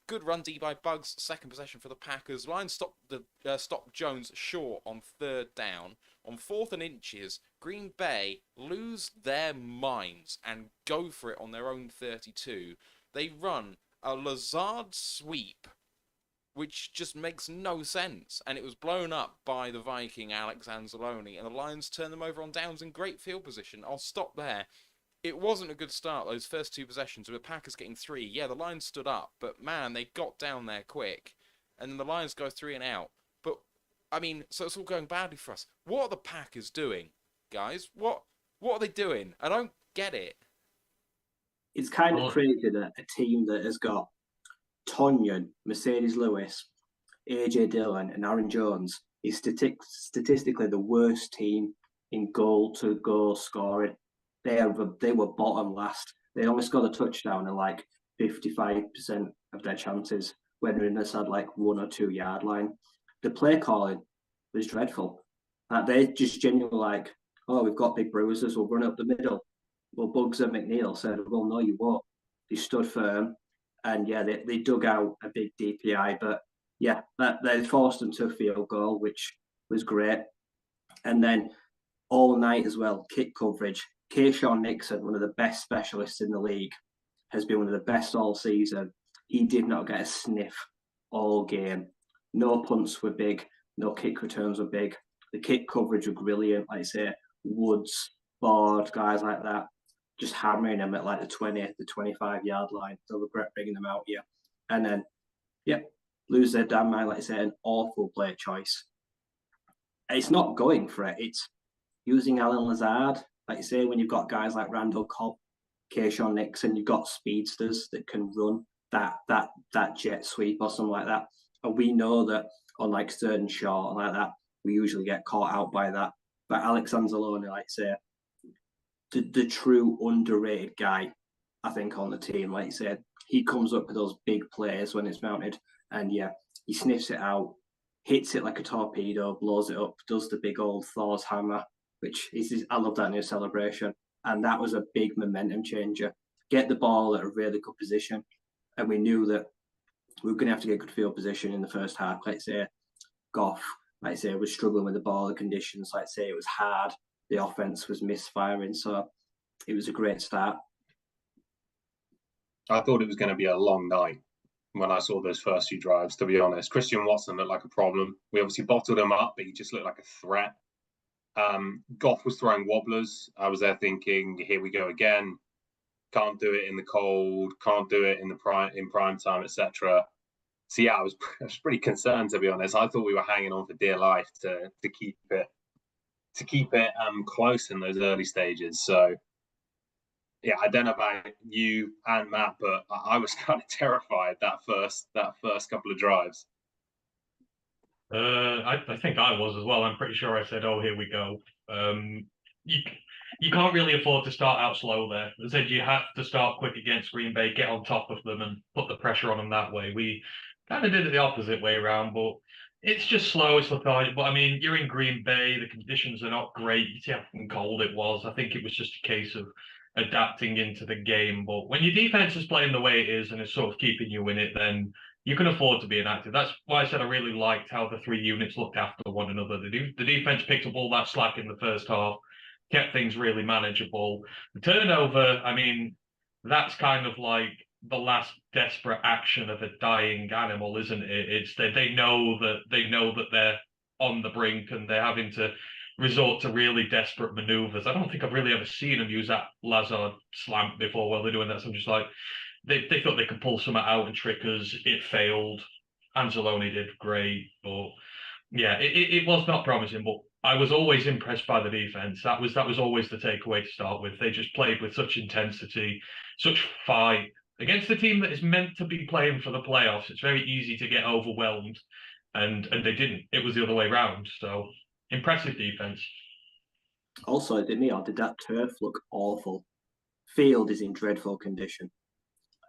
Good run D by Buggs. Second possession for the Packers. Lions stopped Jones short on 3rd down. On 4th and inches, Green Bay lose their minds and go for it on their own 32. They run a Lazard sweep, which just makes no sense. And it was blown up by the Viking, Alex Anzalone, and the Lions turned them over on downs in great field position. I'll stop there. It wasn't a good start, those first 2 possessions, with the Packers getting 3. Yeah, the Lions stood up, but man, they got down there quick. And then the Lions go 3 and out. But, I mean, so it's all going badly for us. What are the Packers doing, guys? What are they doing? I don't get it. It's kind of created a team that has got Tonyan, Mercedes Lewis, AJ Dillon, and Aaron Jones is statistically the worst team in goal-to-goal scoring. They were bottom last. They only scored a touchdown in like 55% of their chances, when they had like 1 or 2 yard line. The play calling was dreadful. They just genuinely like, oh, we've got big bruisers, we'll run up the middle. Well, Buggs and McNeil said, well, no, you won't. They stood firm, and yeah, they dug out a big DPI, but yeah, they forced them to a field goal, which was great. And then all night as well, kick coverage. Keyshawn Nixon, one of the best specialists in the league, has been one of the best all season. He did not get a sniff all game. No punts were big, no kick returns were big. The kick coverage was brilliant. Like I say, Woods, Board, guys like that, just hammering them at like the 20, the 25-yard line. So we're bringing them out, yeah. And then, lose their damn mind. Like I say, an awful play choice. It's not going for it. It's using Alan Lazard. Like you say, when you've got guys like Randall Cobb, Keyshawn Nixon, you've got speedsters that can run that jet sweep or something like that. And we know that on like Stern Shaw and like that, we usually get caught out by that. But Alex Anzalone, like I say, the true underrated guy, I think, on the team. Like you said, he comes up with those big plays when it's mounted, and he sniffs it out, hits it like a torpedo, blows it up, does the big old Thor's hammer, which is, I love that new celebration. And that was a big momentum changer. Get the ball at a really good position. And we knew that we were going to have to get good field position in the first half. Like say, Goff, like say, was struggling with the ball, the conditions. Like say, it was hard. The offense was misfiring. So it was a great start. I thought it was going to be a long night when I saw those first few drives, to be honest. Christian Watson looked like a problem. We obviously bottled him up, but he just looked like a threat. Goff was throwing wobblers. I was there thinking, here we go again. Can't do it in the cold. Can't do it in prime time, etc. So yeah, I was pretty concerned, to be honest. I thought we were hanging on for dear life to keep it close in those early stages. So yeah, I don't know about you and Matt, but I was kind of terrified that first couple of drives. I think I was as well. I'm pretty sure I said, "Oh, here we go." You can't really afford to start out slow there. I said you have to start quick against Green Bay, get on top of them, and put the pressure on them that way. We kind of did it the opposite way around, but it's just slow. It's lethargic. But I mean, you're in Green Bay. The conditions are not great. You see how cold it was. I think it was just a case of adapting into the game. But when your defense is playing the way it is and is sort of keeping you in it, then you can afford to be inactive. That's why I said I really liked how the three units looked after one another. The defense picked up all that slack in the first half, kept things really manageable. The turnover, I mean, that's kind of like the last desperate action of a dying animal, isn't it? It's they know that they're on the brink and they're having to resort to really desperate maneuvers. I don't think I've really ever seen them use that Lazard slant before while they're doing that. So I'm just like, they thought they could pull something out and trick us. It failed. Anzalone did great, but yeah, it was not promising. But I was always impressed by the defense. That was always the takeaway to start with. They just played with such intensity, such fight against a team that is meant to be playing for the playoffs. It's very easy to get overwhelmed, and they didn't. It was the other way around. So impressive defense. Also, did that turf look awful? Field is in dreadful condition.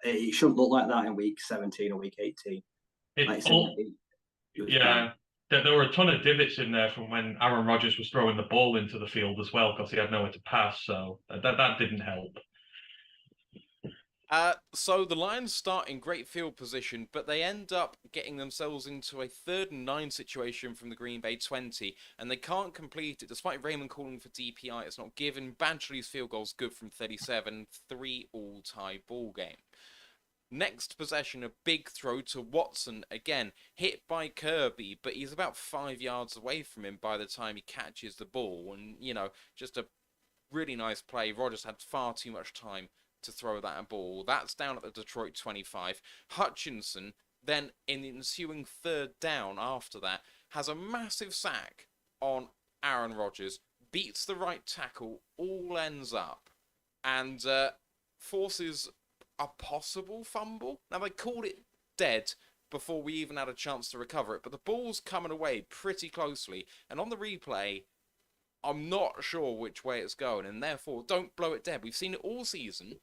It shouldn't look like that in week 17 or week 18. Yeah, there were a ton of divots in there from when Aaron Rodgers was throwing the ball into the field as well because he had nowhere to pass. So that didn't help. So the Lions start in great field position, but they end up getting themselves into a 3rd and 9 situation from the Green Bay 20, and they can't complete it despite Raymond calling for DPI. It's not given. Badgley's field goal's good from 37, 3 all-tie ball game. Next possession, a big throw to Watson, again, hit by Kirby, but he's about 5 yards away from him by the time he catches the ball, and, just a really nice play. Rodgers had far too much time to throw that ball. That's down at the Detroit 25. Hutchinson, then in the ensuing 3rd down after that, has a massive sack on Aaron Rodgers, beats the right tackle, all ends up, and forces a possible fumble. Now, they called it dead before we even had a chance to recover it, but the ball's coming away pretty closely, and on the replay, I'm not sure which way it's going, and therefore, don't blow it dead. We've seen it all season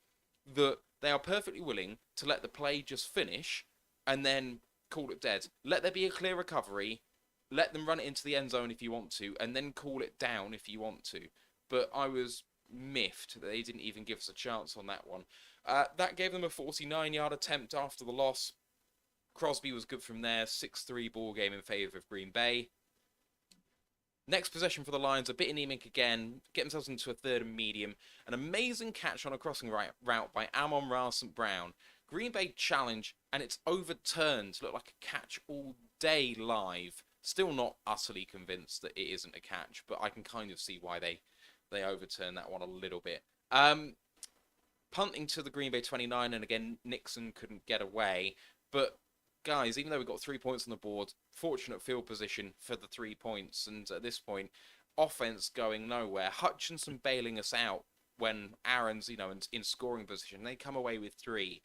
that they are perfectly willing to let the play just finish and then call it dead. Let there be a clear recovery, let them run it into the end zone if you want to, and then call it down if you want to. But I was miffed that they didn't even give us a chance on that one. That gave them a 49-yard attempt after the loss. Crosby was good from there. 6-3 ball game in favour of Green Bay. Next possession for the Lions, a bit anemic again. Get themselves into a 3rd and medium. An amazing catch on a crossing route by Amon-Ra St. Brown. Green Bay challenge, and it's overturned to look like a catch all today live, still not utterly convinced that it isn't a catch, but I can kind of see why they overturned that one a little bit. Punting to the Green Bay 29, and again, Nixon couldn't get away. But, guys, even though we got 3 points on the board, fortunate field position for the 3 points, and at this point, offense going nowhere. Hutchinson bailing us out when Aaron's, in scoring position. They come away with 3.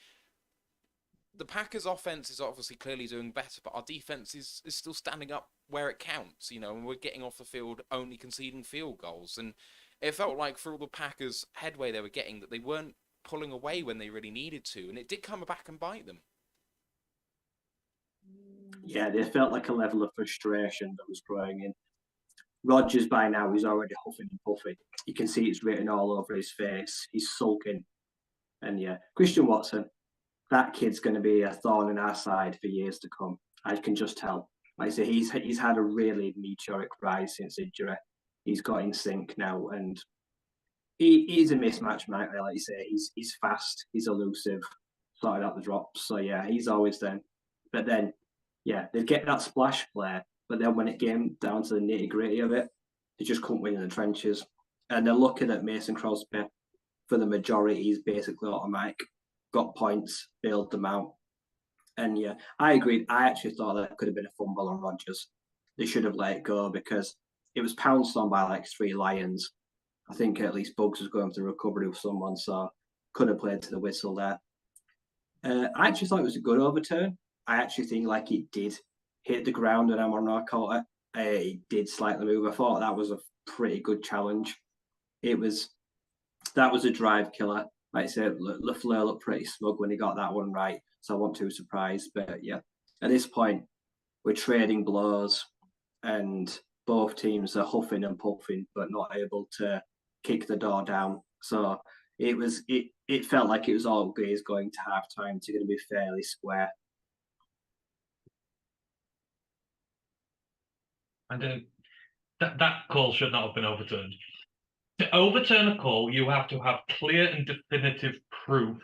The Packers' offense is obviously clearly doing better, but our defense is still standing up where it counts, and we're getting off the field only conceding field goals. And it felt like for all the Packers' headway they were getting, that they weren't pulling away when they really needed to, and it did come back and bite them. Yeah, there felt like a level of frustration that was growing in. Rodgers, by now, he's already huffing and puffing. You can see it's written all over his face. He's sulking. And yeah, Christian Watson, that kid's going to be a thorn in our side for years to come. I can just tell. Like I say, he's had a really meteoric rise since injury. He's got in sync now, and he's a mismatch, Mike. Like you say, he's fast, he's elusive, sorted out the drops. So yeah, he's always there. But then, yeah, they get that splash play, but then when it came down to the nitty gritty of it, they just couldn't win in the trenches. And they're looking at Mason Crosby for the majority. He's basically automatic, got points, bailed them out. And yeah, I agreed. I actually thought that could have been a fumble on Rodgers. They should have let it go because it was pounced on by like 3 Lions. I think at least Bugs was going through recovery with someone, so could have played to the whistle there. I actually thought it was a good overturn. I actually think like it did hit the ground and Amon-Ra caught it. It did slightly move. I thought that was a pretty good challenge. That was a drive killer. Like I said, LaFleur looked pretty smug when he got that one right, so I wasn't too surprised. But yeah, at this point, we're trading blows, and both teams are huffing and puffing, but not able to kick the door down. So it felt like it was always going to halftime to going to be fairly square. And that call should not have been overturned. To overturn a call, you have to have clear and definitive proof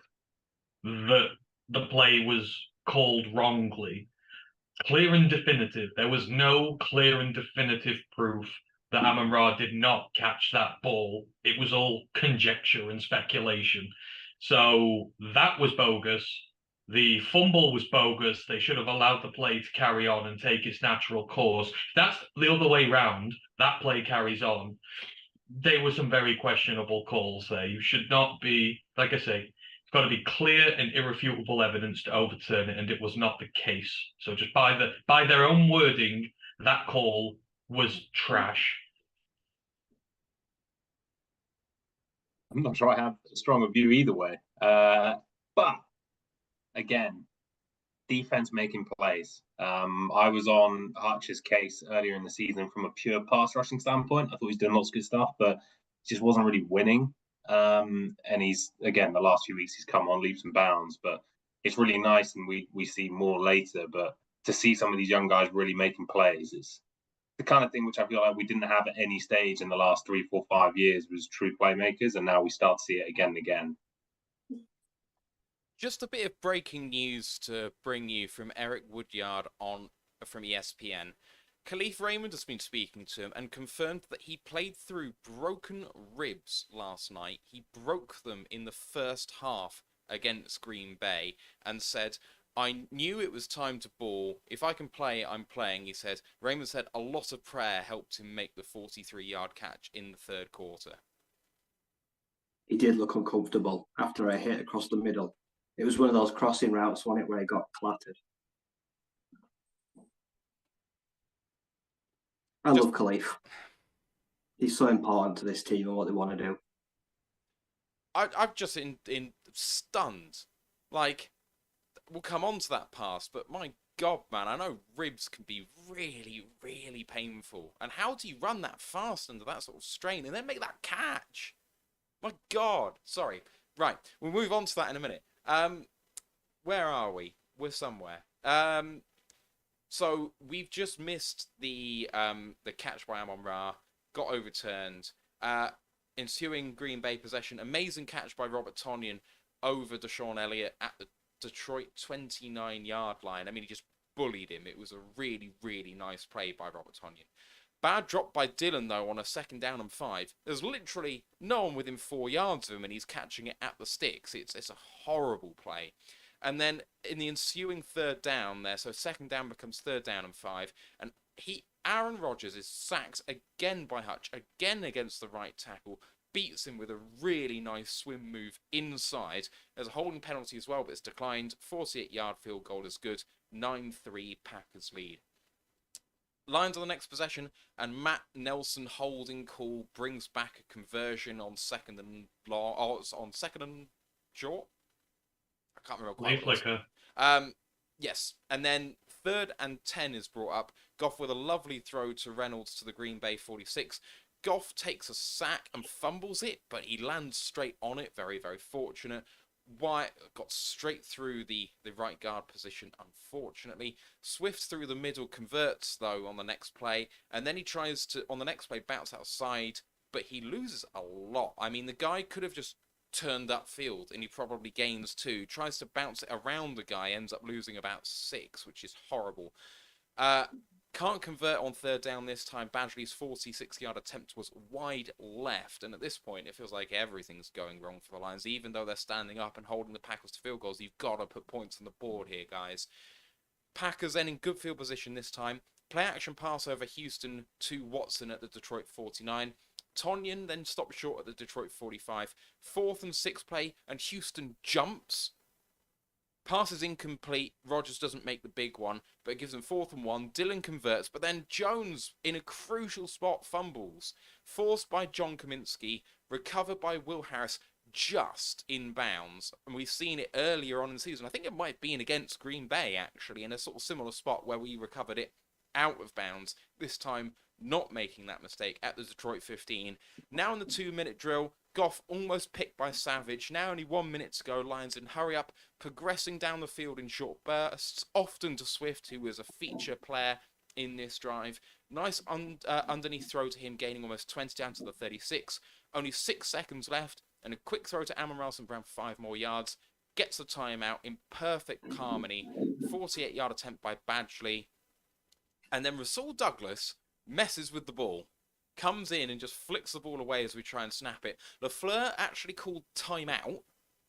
that the play was called wrongly. Clear and definitive. There was no clear and definitive proof that Amon-Ra did not catch that ball. It was all conjecture and speculation. So that was bogus. The fumble was bogus. They should have allowed the play to carry on and take its natural course. That's the other way round. That play carries on. There were some very questionable calls there. You should not be, like I say, it's got to be clear and irrefutable evidence to overturn it, and it was not the case. So just by their own wording, that call was trash. I'm not sure I have a stronger view either way. But again, defense making plays. I was on Archer's case earlier in the season from a pure pass rushing standpoint. I thought he was doing lots of good stuff, but he just wasn't really winning. And he's, again, the last few weeks he's come on leaps and bounds, but it's really nice, and we see more later. But to see some of these young guys really making plays is the kind of thing which I feel like we didn't have at any stage in the last 3, 4, 5 years was true playmakers, and now we start to see it again and again. Just a bit of breaking news to bring you from Eric Woodyard from ESPN. Khalif Raymond has been speaking to him and confirmed that he played through broken ribs last night. He broke them in the first half against Green Bay and said, "I knew it was time to ball. If I can play, I'm playing," he said. Raymond said a lot of prayer helped him make the 43-yard catch in the third quarter. He did look uncomfortable after a hit across the middle. It was one of those crossing routes, wasn't it, where he got clattered. I love Khalif. He's so important to this team and what they want to do. I'm just in stunned. Like, we'll come on to that pass, but my God, man, I know ribs can be really, really painful. And how do you run that fast under that sort of strain and then make that catch? My God. Sorry. Right, we'll move on to that in a minute. Where are we? We're somewhere. So we've just missed the catch by Amon-Ra, got overturned. Ensuing Green Bay possession, amazing catch by Robert Tonyan over Deshaun Elliott at the Detroit 29-yard line. I mean, he just bullied him. It was a really, really nice play by Robert Tonyan. Bad drop by Dylan, though, on a 2nd down and 5. There's literally no one within 4 yards of him, and he's catching it at the sticks. It's a horrible play. And then in the ensuing 3rd down there, so 2nd down becomes 3rd down and 5, and Aaron Rodgers is sacked again by Hutch, again against the right tackle, beats him with a really nice swim move inside. There's a holding penalty as well, but it's declined. 48-yard field goal is good. 9-3 Packers lead. Lions on the next possession, and Matt Nelson holding call brings back a conversion on 2nd and long. Oh, it's on 2nd and short. I can't remember quite. Flicker. Yes, and then 3rd and 10 is brought up. Goff with a lovely throw to Reynolds to the Green Bay 46. Goff takes a sack and fumbles it, but he lands straight on it. Very, very fortunate. Wyatt got straight through the right guard position, unfortunately. Swift through the middle converts, though, on the next play. And then he tries to, on the next play, bounce outside, but he loses a lot. I mean, the guy could have just turned upfield, and he probably gains 2. Tries to bounce it around the guy, ends up losing about 6, which is horrible. Can't convert on 3rd down this time. Badgley's 46-yard attempt was wide left. And at this point, it feels like everything's going wrong for the Lions. Even though they're standing up and holding the Packers to field goals, you've got to put points on the board here, guys. Packers then in good field position this time. Play action pass over Houston to Watson at the Detroit 49. Tonyan then stops short at the Detroit 45. 4th and 6 play, and Houston jumps. Pass is incomplete. Rodgers doesn't make the big one, but it gives them 4th and 1. Dylan converts, but then Jones, in a crucial spot, fumbles. Forced by John Kaminsky, recovered by Will Harris, just in bounds. And we've seen it earlier on in the season. I think it might have been against Green Bay, actually, in a sort of similar spot where we recovered it out of bounds. This time, not making that mistake at the Detroit 15. Now in the 2-minute drill, Goff almost picked by Savage. Now only 1 minute to go. Lions in hurry up, progressing down the field in short bursts, often to Swift, who was a feature player in this drive. Nice underneath throw to him, gaining almost 20 down to the 36. Only 6 seconds left, and a quick throw to Amon-Ra St. Brown for 5 more yards. Gets the timeout in perfect harmony. 48-yard attempt by Badgley. And then Rasul Douglas messes with the ball. Comes in and just flicks the ball away as we try and snap it. LaFleur actually called timeout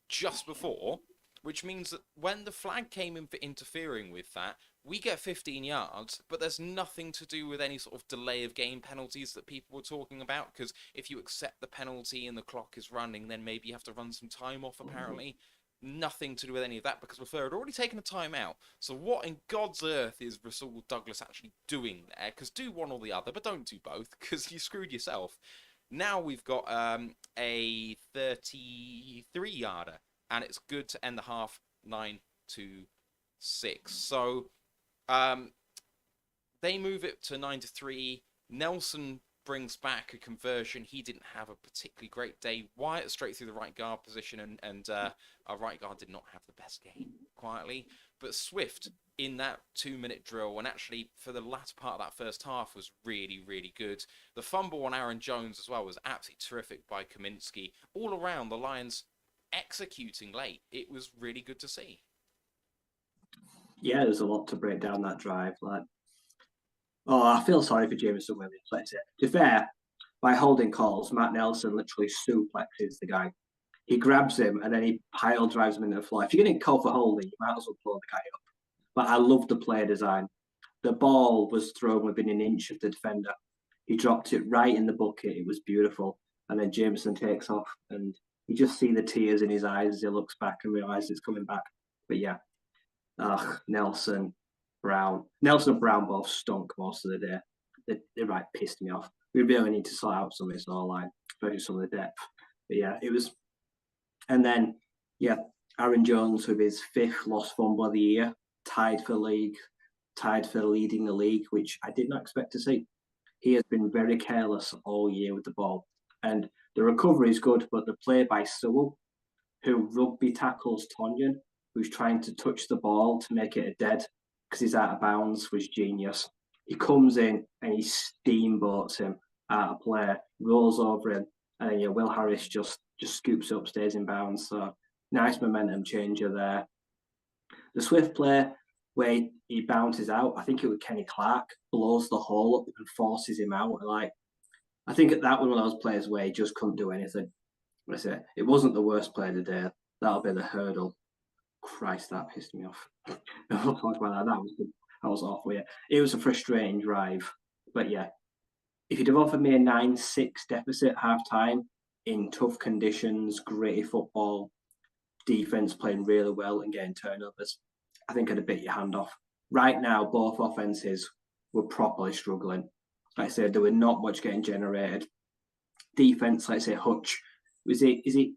just before, which means that when the flag came in for interfering with that, we get 15 yards, but there's nothing to do with any sort of delay of game penalties that people were talking about, because if you accept the penalty and the clock is running, then maybe you have to run some time off, apparently. Nothing to do with any of that, because LaFleur had already taken a timeout. So what in God's earth is Rasul Douglas actually doing there? Because do one or the other, but don't do both, because you screwed yourself. Now we've got a 33-yarder, and it's good to end the half 9-6. So they move it to 9-3. Nelson brings back a conversion. He didn't have a particularly great day. Wyatt straight through the right guard position, and our right guard did not have the best game, quietly. But Swift in that 2-minute drill, and actually for the latter part of that first half, was really, really good. The fumble on Aaron Jones as well was absolutely terrific by Kaminsky. All around, the Lions executing late. It was really good to see. Yeah, there's a lot to break down that drive. I feel sorry for Jameson Williams. Let's it. To be fair, by holding calls, Matt Nelson literally suplexes the guy. He grabs him and then he pile drives him into the floor. If you're getting called for holding, you might as well pull the guy up. But I love the player design. The ball was thrown within an inch of the defender. He dropped it right in the bucket. It was beautiful. And then Jameson takes off, and you just see the tears in his eyes as he looks back and realizes it's coming back. But yeah, Nelson and Brown both stunk most of the day. They right pissed me off. We really need to sort out some of this all line, especially some of the depth. But yeah, it was. And then, yeah, Aaron Jones with his 5th lost fumble of the year, tied for leading the league, which I did not expect to see. He has been very careless all year with the ball. And the recovery is good, but the play by Sewell, who rugby tackles Tonyan, who's trying to touch the ball to make it a dead because he's out of bounds, was genius. He comes in and he steamboats him out of play, rolls over him, and then Will Harris just scoops up, stays in bounds. So nice momentum changer there. The Swift play, where he bounces out. I think it was Kenny Clark, blows the hole up and forces him out. Like, I think that one of those players where he just couldn't do anything. I say it wasn't the worst play of the day. That'll be the hurdle. Christ, that pissed me off. I'll talk about that. That was awful. Yeah, it was a frustrating drive, but yeah, if you'd have offered me a 9-6 deficit half time in tough conditions, gritty football, defense playing really well and getting turnovers, I think I'd have bit your hand off. Right now, both offenses were properly struggling. Like I said, there were not much getting generated. Defense, like I say, Hutch. Is it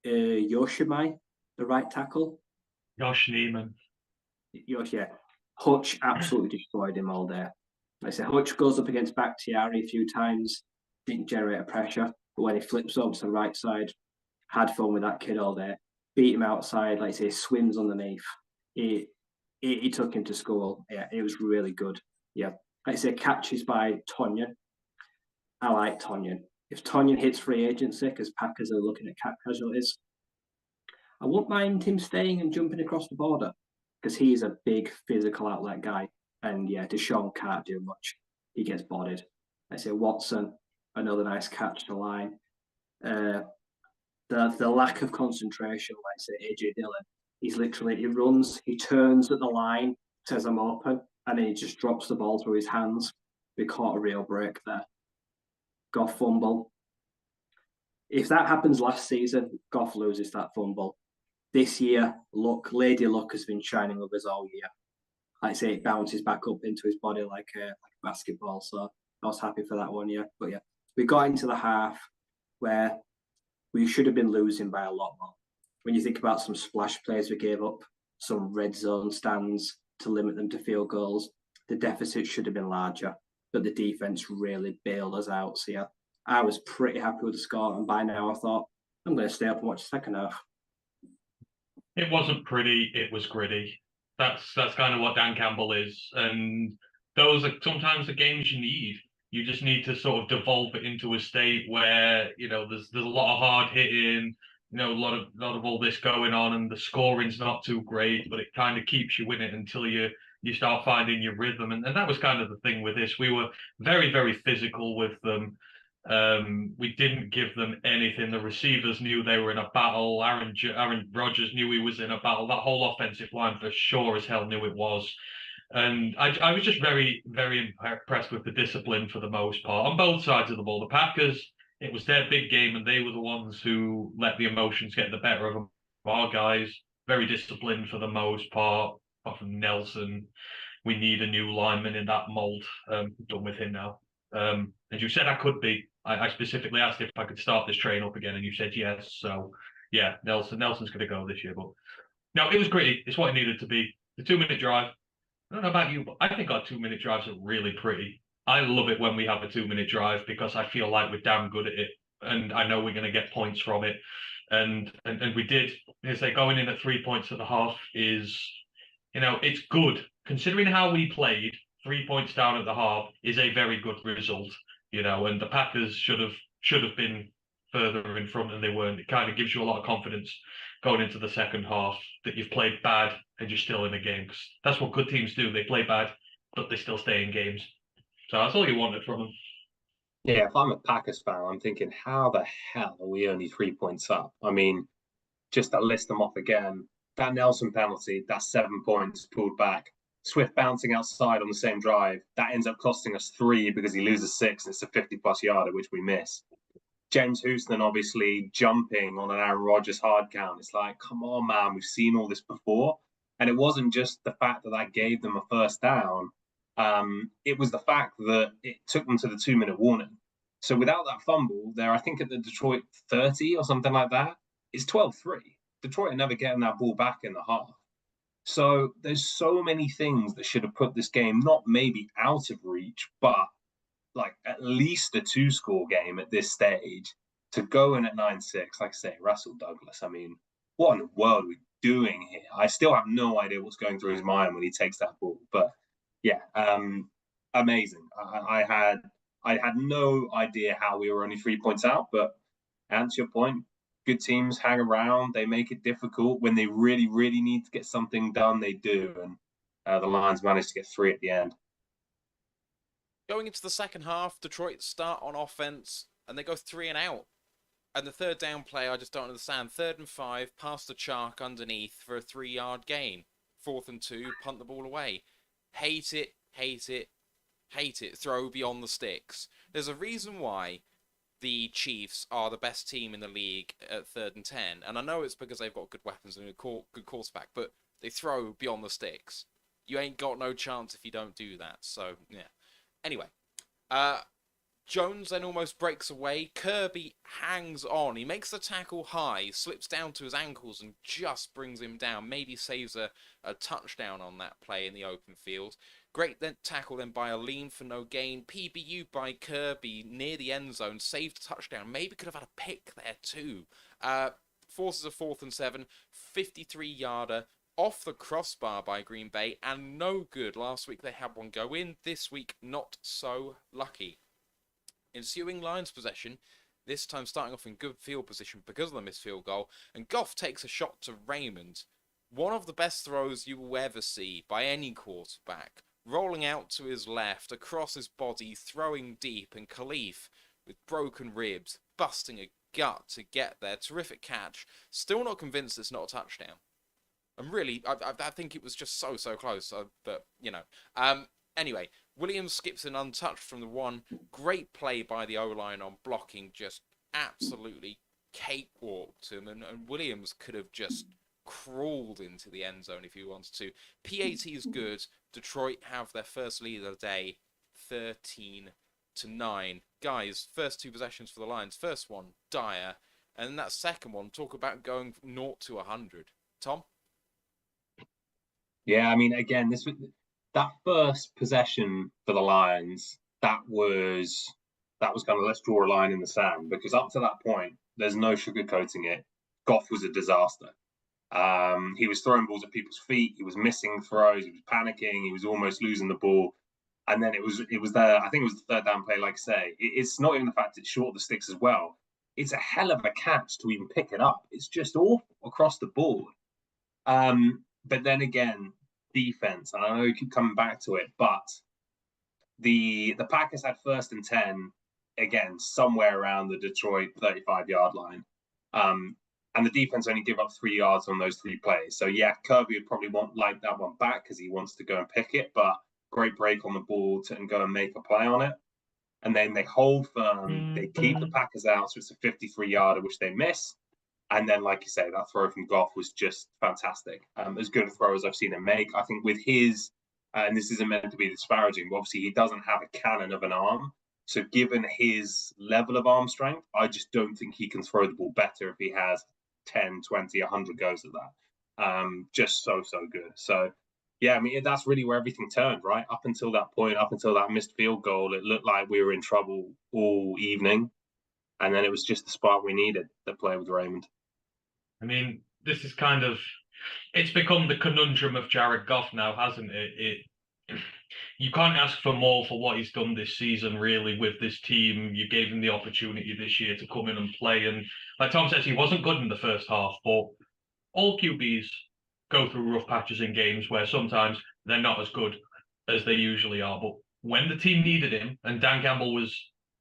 Yoshimai, the right tackle? Josh Neiman. Yosh, yeah. Hutch absolutely destroyed him all day. Like I say, Hutch goes up against Bakhtiari a few times, didn't generate a pressure, but when he flips over to the right side, had fun with that kid all day. Beat him outside, like I say, swims underneath. He took him to school. Yeah, it was really good. Yeah. Like I say, catches by Tonyan. I like Tonyan. If Tonyan hits free agency, because Packers are looking at cap casualties, I wouldn't mind him staying and jumping across the border because he's a big physical outlet guy. And yeah, Deshaun can't do much. He gets bodied. I say Watson, another nice catch to line. The lack of concentration, like say AJ Dillon, he runs, he turns at the line, says I'm open, and then he just drops the ball through his hands. We caught a real break there. Goff fumble. If that happens last season, Goff loses that fumble. This year, Lady Luck has been shining with us all year. Like I say, it bounces back up into his body like a basketball. So I was happy for that one, yeah. But yeah, we got into the half where we should have been losing by a lot more. When you think about some splash plays we gave up, some red zone stands to limit them to field goals, the deficit should have been larger. But the defense really bailed us out. So yeah, I was pretty happy with the score. And by now I thought, I'm going to stay up and watch the second half. It wasn't pretty, it was gritty. That's kind of what Dan Campbell is. And those are sometimes the games you need. You just need to sort of devolve it into a state where, there's a lot of hard hitting, a lot of all this going on, and the scoring's not too great, but it kind of keeps you in it until you start finding your rhythm. And that was kind of the thing with this. We were very, very physical with them. We didn't give them anything. The receivers knew they were in a battle. Aaron Rodgers knew he was in a battle. That whole offensive line for sure as hell knew it was. And I was just very, very impressed with the discipline for the most part on both sides of the ball. The Packers, it was their big game, and they were the ones who let the emotions get the better of them. Our guys, very disciplined for the most part. Apart from Nelson, we need a new lineman in that mold. Done with him now. As you said, I could be. I specifically asked if I could start this train up again, and you said yes. So yeah, Nelson's going to go this year. But no, it was gritty. It's what it needed to be. The 2-minute drive. I don't know about you, but I think our 2-minute drives are really pretty. I love it when we have a 2-minute drive because I feel like we're damn good at it, and I know we're going to get points from it. And we did. As they going in at 3 points at the half is, it's good considering how we played. 3 points down at the half is a very good result, and the Packers should have been further in front and they weren't. It kind of gives you a lot of confidence going into the second half that you've played bad and you're still in the game. Because that's what good teams do. They play bad, but they still stay in games. So that's all you wanted from them. Yeah, if I'm a Packers fan, I'm thinking, how the hell are we only 3 points up? I mean, just to list them off again, that Nelson penalty, that's 7 points pulled back. Swift bouncing outside on the same drive, that ends up costing us 3 because he loses 6 and it's a 50-plus yarder, which we miss. James Houston obviously jumping on an Aaron Rodgers hard count. It's like, come on, man, we've seen all this before. And it wasn't just the fact that gave them a first down. It was the fact that it took them to the 2-minute warning. So without that fumble, they're, I think, at the Detroit 30 or something like that. It's 12-3. Detroit are never getting that ball back in the half. So there's so many things that should have put this game not maybe out of reach, but at least a 2-score game at this stage. To go in at 9-6, like I say, Russell Douglas. I mean, what in the world are we doing here? I still have no idea what's going through his mind when he takes that ball. But yeah, amazing. I had no idea how we were only 3 points out. But to answer your point, good teams hang around. They make it difficult when they really, really need to get something done. They do, and The Lions managed to get 3 at the end. Going into the second half, Detroit start on offense and they go 3 and out. And the third down play, I just don't understand. 3rd and 5, pass the Chark underneath for a 3-yard gain. 4th and 2, punt the ball away. Hate it, hate it, hate it. Throw beyond the sticks. There's a reason why the Chiefs are the best team in the league at 3rd and 10. And I know it's because they've got good weapons and a good quarterback, but they throw beyond the sticks. You ain't got no chance if you don't do that. So, yeah. Anyway, Jones then almost breaks away. Kirby hangs on. He makes the tackle high, slips down to his ankles and just brings him down. Maybe saves a touchdown on that play in the open field. Great then tackle then by Aline for no gain. PBU by Kirby near the end zone. Saved a touchdown. Maybe could have had a pick there too. Forces a 4th and 7. 53-yarder. Off the crossbar by Green Bay and no good. Last week they had one go in. This week not so lucky. Ensuing Lions possession, this time starting off in good field position because of the missed field goal, and Goff takes a shot to Raymond. One of the best throws you will ever see by any quarterback. Rolling out to his left, across his body, throwing deep, and Khalif, with broken ribs, busting a gut to get there. Terrific catch. Still not convinced it's not a touchdown. And really, I think it was just so close, but, you know. Anyway, Williams skips an untouched from the 1. Great play by the O-line on blocking, just absolutely cakewalked him. And Williams could have just crawled into the end zone if he wanted to. PAT is good. Detroit have their first lead of the day, 13-9. Guys, first 2 possessions for the Lions. First one, dire. And then that second one, talk about going 0 to 100. Tom? Yeah, I mean, again, that first possession for the Lions, that was kind of, let's draw a line in the sand, because up to that point, there's no sugarcoating it. Goff was a disaster. He was throwing balls at people's feet. He was missing throws. He was panicking. He was almost losing the ball. And then it was there. I think it was the 3rd down play, like I say. It's not even the fact it's short of the sticks as well. It's a hell of a catch to even pick it up. It's just awful across the board. But then again, defense, and I know you keep coming back to it, but the Packers had 1st and 10, again, somewhere around the Detroit 35-yard line. And the defense only give up 3 yards on those 3 plays. So, yeah, Kirby would probably like that one back because he wants to go and pick it, but great break on the ball and go and make a play on it. And then they hold firm. They keep the Packers out, so it's a 53-yarder, which they miss. And then, like you say, that throw from Goff was just fantastic. As good a throw as I've seen him make. I think with his, and this isn't meant to be disparaging, but obviously he doesn't have a cannon of an arm. So given his level of arm strength, I just don't think he can throw the ball better if he has 10, 20, 100 goes at that. Just so good. So, yeah, I mean, that's really where everything turned, right? Up until that point, up until that missed field goal, it looked like we were in trouble all evening. And then it was just the spark we needed, the play with Raymond. I mean, this is kind of, it's become the conundrum of Jared Goff now, hasn't it? You can't ask for more for what he's done this season, really, with this team. You gave him the opportunity this year to come in and play. And like Tom says, he wasn't good in the first half, but all QBs go through rough patches in games where sometimes they're not as good as they usually are. But when the team needed him, and Dan Campbell was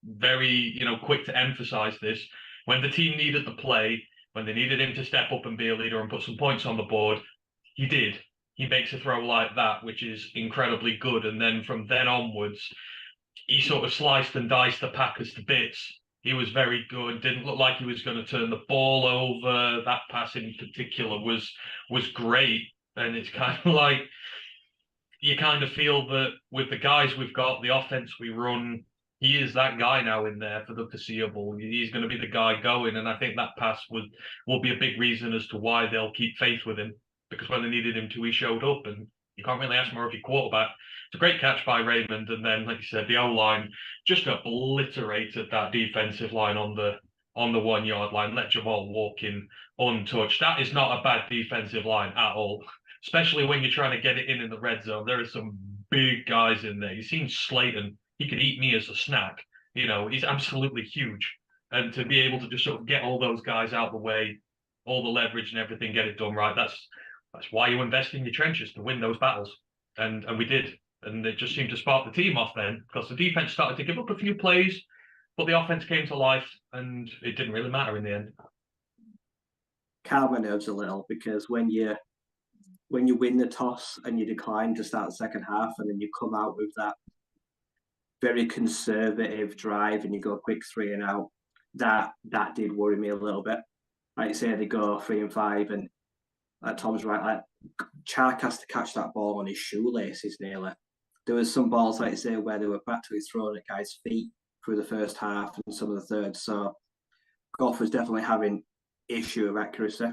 very, quick to emphasize this, when the team needed the play, when they needed him to step up and be a leader and put some points on the board, he did. He makes a throw like that, which is incredibly good. And then from then onwards, he sort of sliced and diced the Packers to bits. He was very good. Didn't look like he was going to turn the ball over. That pass in particular was great. And it's kind of like, you kind of feel that with the guys we've got, the offense we run, he is that guy now in there for the foreseeable. He's going to be the guy going. And I think that pass will be a big reason as to why they'll keep faith with him. Because when they needed him to, he showed up. And you can't really ask more of your quarterback. It's a great catch by Raymond. And then, like you said, the O-line just obliterated that defensive line on the 1 yard line. Let Jamal walk in untouched. That is not a bad defensive line at all. Especially when you're trying to get it in the red zone. There are some big guys in there. You've seen Slayton. He could eat me as a snack. He's absolutely huge. And to be able to just sort of get all those guys out of the way, all the leverage and everything, get it done right, that's why you invest in your trenches, to win those battles. and we did. And it just seemed to spark the team off then, because the defense started to give up a few plays, but the offense came to life, and it didn't really matter in the end. Calm my nerves a little, because when you win the toss and you decline to start the second half, and then you come out with that very conservative drive and you go quick 3 and out, that did worry me a little bit. Like you say, they go 3 and 5, and Tom's right, like Chark has to catch that ball on his shoelaces nearly. There was some balls, like you say, where they were practically thrown at guys' feet through the first half and some of the third. So Goff was definitely having issue of accuracy.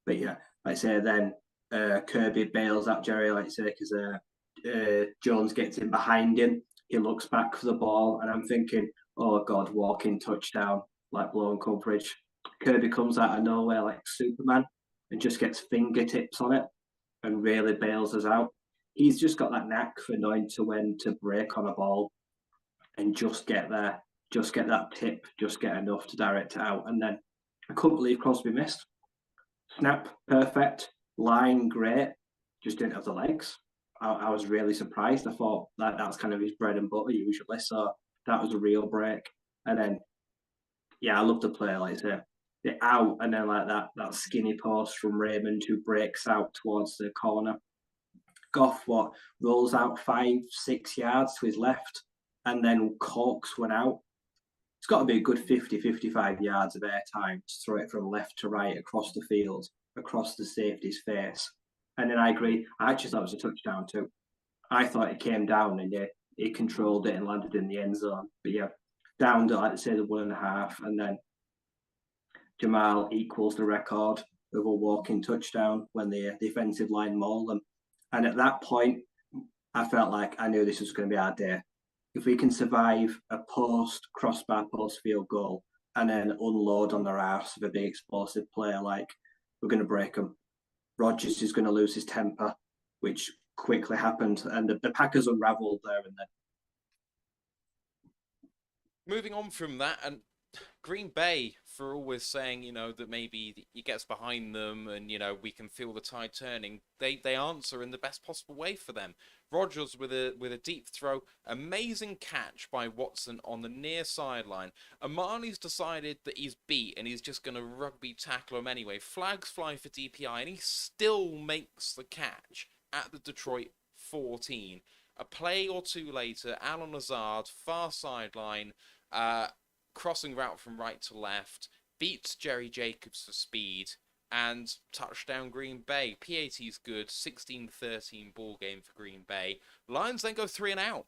But yeah, like I say, then Kirby bails out Jerry, like I say, because Jones gets in behind him. He looks back for the ball, and I'm thinking, oh God, walking touchdown, like blown coverage. Kirby comes out of nowhere like Superman and just gets fingertips on it and really bails us out. He's just got that knack for knowing when to break on a ball and just get there, just get that tip, just get enough to direct it out. And then I couldn't believe Crosby missed. Snap, perfect. Line, great. Just didn't have the legs. I was really surprised. I thought that's kind of his bread and butter usually. So that was a real break. And then, yeah, I love the play, like I say. The out, and then like that skinny post from Raymond who breaks out towards the corner. Goff rolls out 5-6 yards to his left and then corks one out. It's got to be a good 50-55 yards of airtime to throw it from left to right across the field, across the safety's face. And then I agree. I actually thought it was a touchdown too. I thought it came down and he controlled it and landed in the end zone. But yeah, down to, like I say, the 1.5, and then Jamal equals the record of a walking touchdown when the defensive line mauled them. And at that point, I felt like I knew this was going to be our day. If we can survive a crossbar post field goal and then unload on their arse of a big explosive player, like, we're going to break them. Rodgers is going to lose his temper, which quickly happened, and the Packers unraveled there and then. Moving on from that, and Green Bay, for always saying, that maybe he gets behind them and, we can feel the tide turning, they answer in the best possible way for them. Rodgers with a deep throw, amazing catch by Watson on the near sideline. Amani's decided that he's beat and he's just going to rugby tackle him anyway. Flags fly for DPI and he still makes the catch at the Detroit 14. A play or two later, Alan Lazard, far sideline, crossing route from right to left, beats Jerry Jacobs for speed, and touchdown Green Bay. PAT's good, 16-13 ball game for Green Bay. Lions then go 3 and out,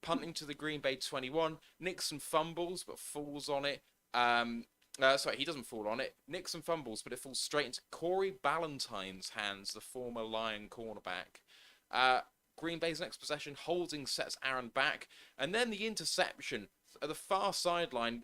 punting to the Green Bay 21. Nixon fumbles, but falls on it. Sorry, he doesn't fall on it. Nixon fumbles, but it falls straight into Corey Ballantyne's hands, the former Lion cornerback. Green Bay's next possession, Holding sets Aaron back, and then the interception at the far sideline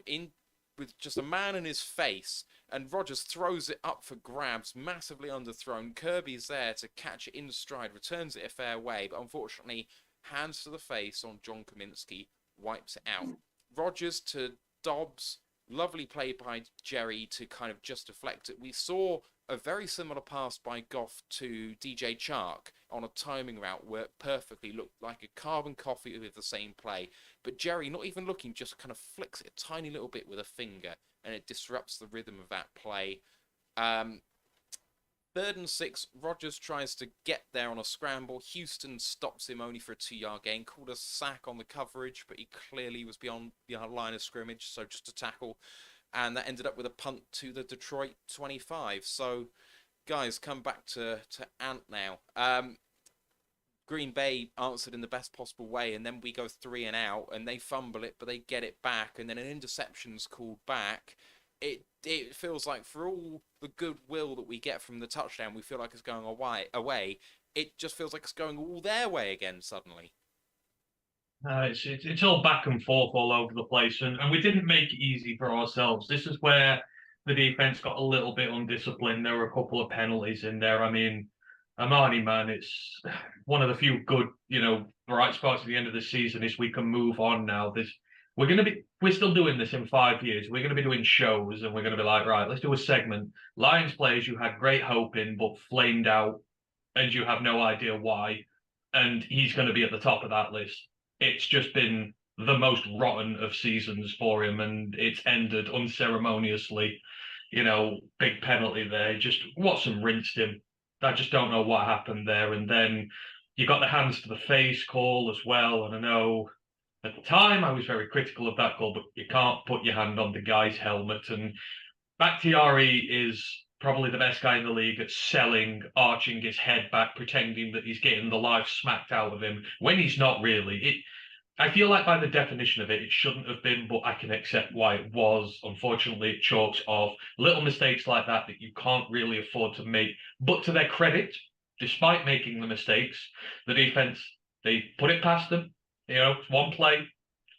with just a man in his face, and Rodgers throws it up for grabs, massively underthrown. Kirby's there to catch it in stride, returns it a fair way, but unfortunately, hands to the face on John Kaminsky, wipes it out. Rodgers to Dobbs, lovely play by Jerry to kind of just deflect it. We saw a very similar pass by Goff to DJ Chark on a timing route where it perfectly looked like a carbon copy with the same play. But Jerry, not even looking, just kind of flicks it a tiny little bit with a finger, and it disrupts the rhythm of that play. 3rd and 6, Rodgers tries to get there on a scramble. Houston stops him only for a 2-yard gain. Called a sack on the coverage, but he clearly was beyond the line of scrimmage, so just a tackle. And that ended up with a punt to the Detroit 25. So, guys, come back to Ant now. Green Bay answered in the best possible way, and then we go 3 and out, and they fumble it, but they get it back, and then an interception's called back. It feels like for all the goodwill that we get from the touchdown, we feel like it's going away. It just feels like it's going all their way again suddenly. It's all back and forth all over the place, and we didn't make it easy for ourselves. This is where the defense got a little bit undisciplined. There were a couple of penalties in there. I mean, Amani, man, it's one of the few good, bright spots at the end of the season is we can move on now. We're still doing this in 5 years. We're going to be doing shows, and we're going to be like, right, let's do a segment. Lions players you had great hope in, but flamed out, and you have no idea why. and he's going to be at the top of that list. It's just been the most rotten of seasons for him, and it's ended unceremoniously. Big penalty there. Just Watson rinsed him. I just don't know what happened there. And then you got the hands to the face call as well. And I know at the time I was very critical of that call, but you can't put your hand on the guy's helmet. And Bakhtiari is probably the best guy in the league at selling, arching his head back, pretending that he's getting the life smacked out of him when he's not really. I feel like by the definition of it, it shouldn't have been, but I can accept why it was. Unfortunately, it chalks off little mistakes like that you can't really afford to make. But to their credit, despite making the mistakes, the defense, they put it past them. One play,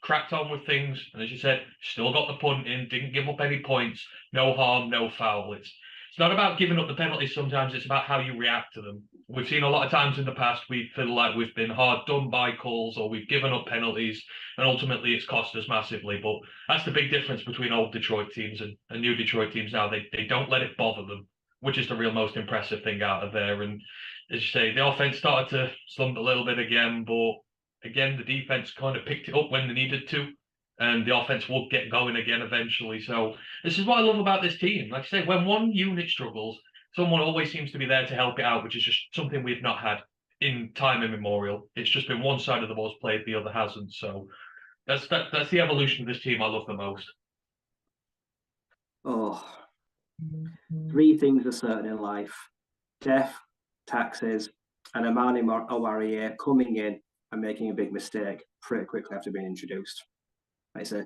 cracked on with things, and as you said, still got the punt in, didn't give up any points, no harm, no foul. It's not about giving up the penalties sometimes, it's about how you react to them. We've seen a lot of times in the past we feel like we've been hard done by calls or we've given up penalties, and ultimately it's cost us massively. But that's the big difference between old Detroit teams and new Detroit teams now. They don't let it bother them, which is the real most impressive thing out of there. And as you say, the offense started to slump a little bit again, but again, the defense kind of picked it up when they needed to, and the offense would get going again eventually. So this is what I love about this team. Like I say, when one unit struggles, someone always seems to be there to help it out, which is just something we've not had in time immemorial. It's just been one side of the ball's played, the other hasn't. So that's the evolution of this team I love the most. Oh, three things are certain in life: death, taxes, and Amani Owarie coming in and making a big mistake pretty quickly after being introduced. Like I said,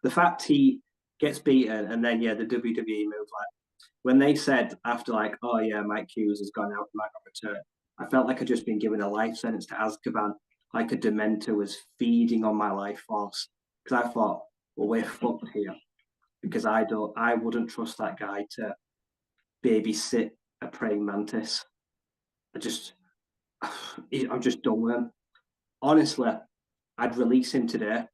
the fact he gets beaten and then, the WWE move, like when they said after, like, oh yeah, Mike Hughes has gone out, might not return, I felt like I'd just been given a life sentence to Azkaban, like a dementor was feeding on my life force. Because I thought, well, we're fucked here. Because I wouldn't trust that guy to babysit a praying mantis. I'm just done with him. Honestly, I'd release him today,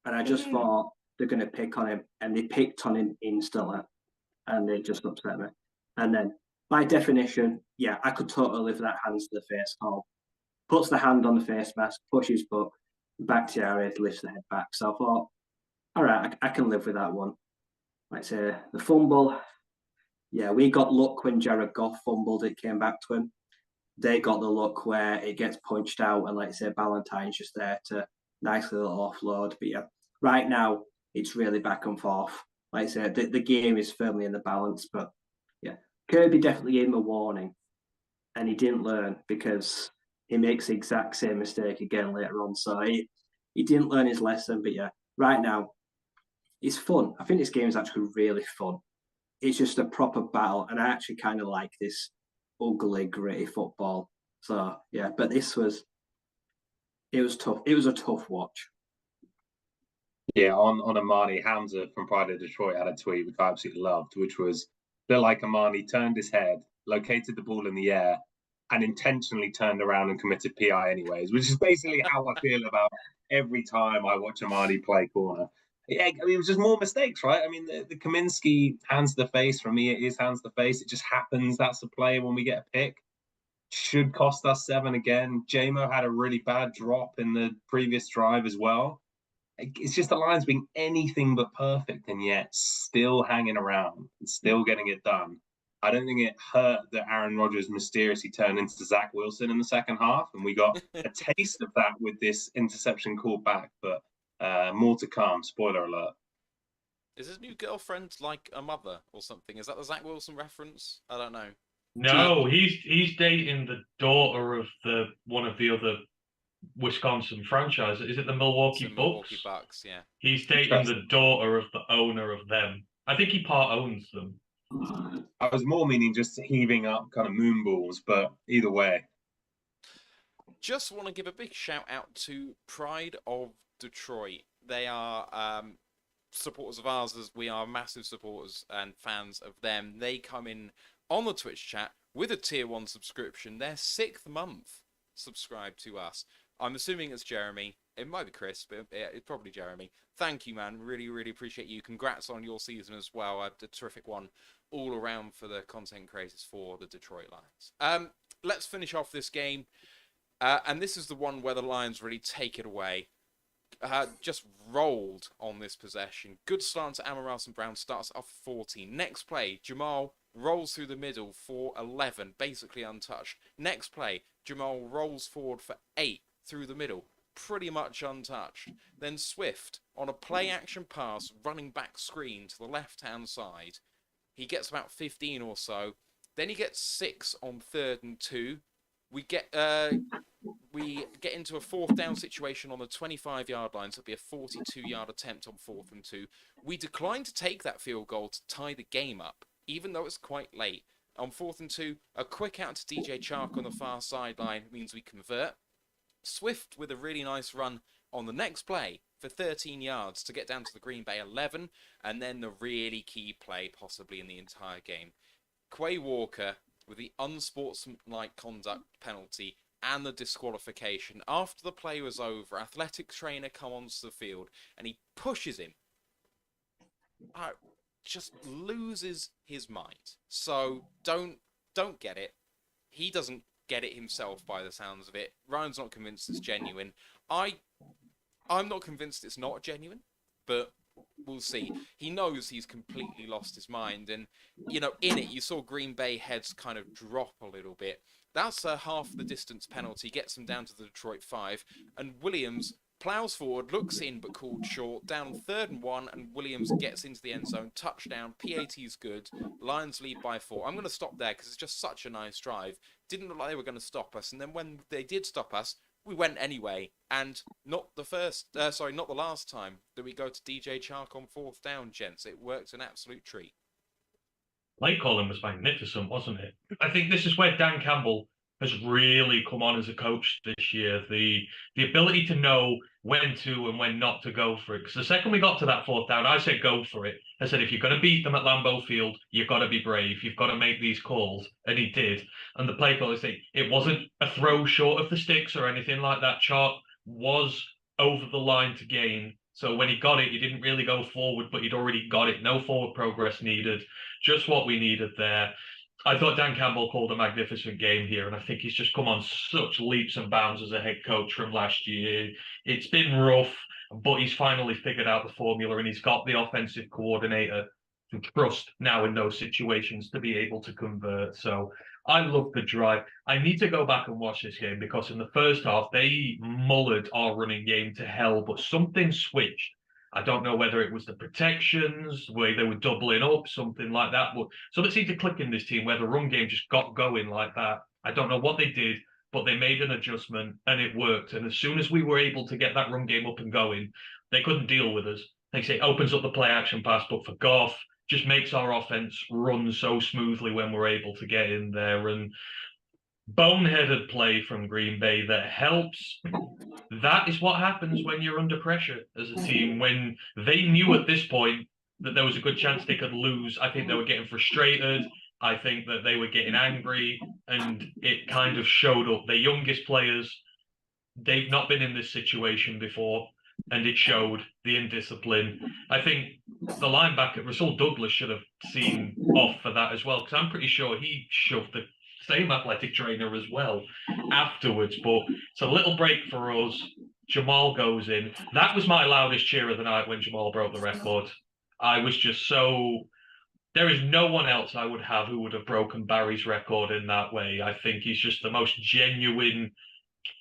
and I just thought they're going to pick on him, and they picked on him instantly, and it just upset me. And then, by definition, yeah, I could totally live that hands to the face call. Puts the hand on the face mask, pushes back to Jared, lifts the head back. So I thought, all right, I can live with that one. Like I say, the fumble, yeah, we got luck when Jared Goff fumbled, it came back to him. They got the luck where it gets punched out, and like I say, Ballantyne's just there to nicely little offload. But yeah, right now it's really back and forth. Like I said, the game is firmly in the balance. But yeah, Kirby definitely gave him a warning, and he didn't learn because he makes the exact same mistake again later on. So he didn't learn his lesson. But yeah, right now it's fun. I think this game is actually really fun. It's just a proper battle, and I actually kind of like this ugly, gritty football. So yeah, but it was tough. It was a tough watch. Yeah, on Amani, Hamza from Pride of Detroit had a tweet which I absolutely loved, which was looked like Amani turned his head, located the ball in the air, and intentionally turned around and committed PI anyways, which is basically how I feel about every time I watch Amani play corner. Yeah, I mean, it was just more mistakes, right? I mean, the Kaminsky hands to the face, for me, it is hands to the face. It just happens. That's the play when we get a pick. Should cost us 7 again. JMO had a really bad drop in the previous drive as well. It's just the Lions being anything but perfect and yet still hanging around and still getting it done. I don't think it hurt that Aaron Rodgers mysteriously turned into Zach Wilson in the second half, and we got a taste of that with this interception called back, but more to come. Spoiler alert. Is his new girlfriend like a mother or something? Is that the Zach Wilson reference? I don't know. No, he's dating the daughter of one of the other Wisconsin franchises. Is it the Milwaukee Bucks? Milwaukee Bucks, yeah. He's dating the daughter of the owner of them. I think he part owns them. I was more meaning just heaving up kind of moon balls, but either way. Just want to give a big shout out to Pride of Detroit. They are supporters of ours, as we are massive supporters and fans of them. They come in on the Twitch chat with a tier 1 subscription, their 6th month subscribed to us. I'm assuming it's Jeremy. It might be Chris, but it's probably Jeremy. Thank you, man. Really, really appreciate you. Congrats on your season as well. A terrific one all around for the content creators for the Detroit Lions. Let's finish off this game. And this is the one where the Lions really take it away. Just rolled on this possession. Good start to Amon St. Brown, starts off 14. Next play, Jamal rolls through the middle for 11, basically untouched. Next play, Jamal rolls forward for 8 through the middle, pretty much untouched. Then Swift, on a play-action pass, running back screen to the left-hand side. He gets about 15 or so. Then he gets 6 on 3rd and 2. We get into a 4th down situation on the 25-yard line, so it'll be a 42-yard attempt on 4th and 2. We decline to take that field goal to tie the game up, even though it's quite late. On 4th and 2, a quick out to DJ Chark on the far sideline means we convert. Swift with a really nice run on the next play for 13 yards to get down to the Green Bay 11, and then the really key play possibly in the entire game. Quay Walker with the unsportsmanlike conduct penalty and the disqualification. After the play was over, athletic trainer come onto the field and he pushes him. Just loses his mind. So don't get it. He doesn't get it himself by the sounds of it. Ryan's not convinced it's genuine. I'm not convinced it's not genuine, but we'll see. He knows he's completely lost his mind, and in it you saw Green Bay heads kind of drop a little bit. That's a half the distance penalty, gets him down to the Detroit 5, and Williams plows forward, looks in but called short, down 3rd and 1, and Williams gets into the end zone, touchdown, PAT's good, Lions lead by 4. I'm going to stop there because it's just such a nice drive. Didn't look like they were going to stop us, and then when they did stop us, we went anyway, and not the last time that we go to DJ Chark on 4th down, gents. It worked an absolute treat. Play calling was magnificent, wasn't it? I think this is where Dan Campbell has really come on as a coach this year. The ability to know when to and when not to go for it. Because the second we got to that 4th down, I said go for it. I said, if you're going to beat them at Lambeau Field, you've got to be brave. You've got to make these calls. And he did. And the play call, it wasn't a throw short of the sticks or anything like that. Chark was over the line to gain. So when he got it, he didn't really go forward, but he'd already got it. No forward progress needed. Just what we needed there. I thought Dan Campbell called a magnificent game here, and I think he's just come on such leaps and bounds as a head coach from last year. It's been rough, but he's finally figured out the formula, and he's got the offensive coordinator to trust now in those situations to be able to convert. So I love the drive. I need to go back and watch this game because in the first half, they mullered our running game to hell, but something switched. I don't know whether it was the protections, where they were doubling up, something like that. But something seemed to click in this team where the run game just got going like that. I don't know what they did, but they made an adjustment and it worked. And as soon as we were able to get that run game up and going, they couldn't deal with us. They say it opens up the play action pass, but for Goff, just makes our offense run so smoothly when we're able to get in there. And boneheaded play from Green Bay that helps. That is what happens when you're under pressure as a team. When they knew at this point that there was a good chance they could lose, I think they were getting frustrated. I think that they were getting angry, and it kind of showed up. The youngest players, they've not been in this situation before, and it showed the indiscipline. I think the linebacker, Rasul Douglas, should have seen off for that as well, because I'm pretty sure he shoved the same athletic trainer as well afterwards. But it's a little break for us. Jamal goes in. That was my loudest cheer of the night when Jamal broke the record. I was just so... There is no one else I would have who would have broken Barry's record in that way. I think he's just the most genuine...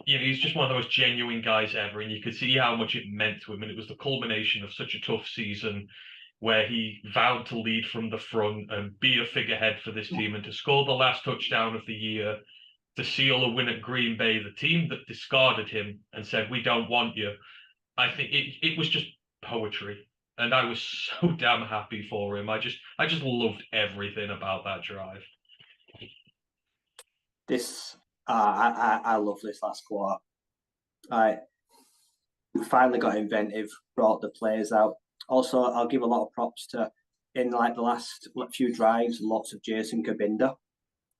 he's just one of the most genuine guys ever, and you could see how much it meant to him, and it was the culmination of such a tough season where he vowed to lead from the front and be a figurehead for this team, and to score the last touchdown of the year, to seal a win at Green Bay, the team that discarded him and said, we don't want you. I think it was just poetry. And I was so damn happy for him. I just loved everything about that drive. I love this last quarter. We finally got inventive, brought the players out. Also, I'll give a lot of props to, in like the last few drives, lots of Jason Kabinda.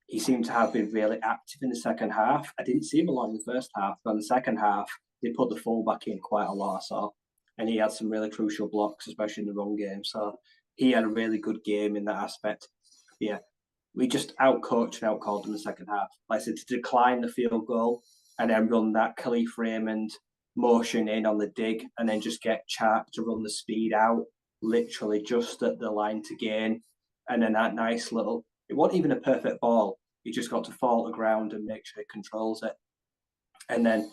He seemed to have been really active in the second half. I didn't see him a lot in the first half, but in the second half, they put the fullback in quite a lot, I saw. And he had some really crucial blocks, especially in the run game. So he had a really good game in that aspect. Yeah, we just outcoached and outcalled them in the second half. Like I said, to decline the field goal, and then run that Khalif Raymond motion in on the dig, and then just get Chark to run the speed out, literally just at the line to gain. And then that nice little, it wasn't even a perfect ball. He just got to fall to ground and make sure he controls it. And then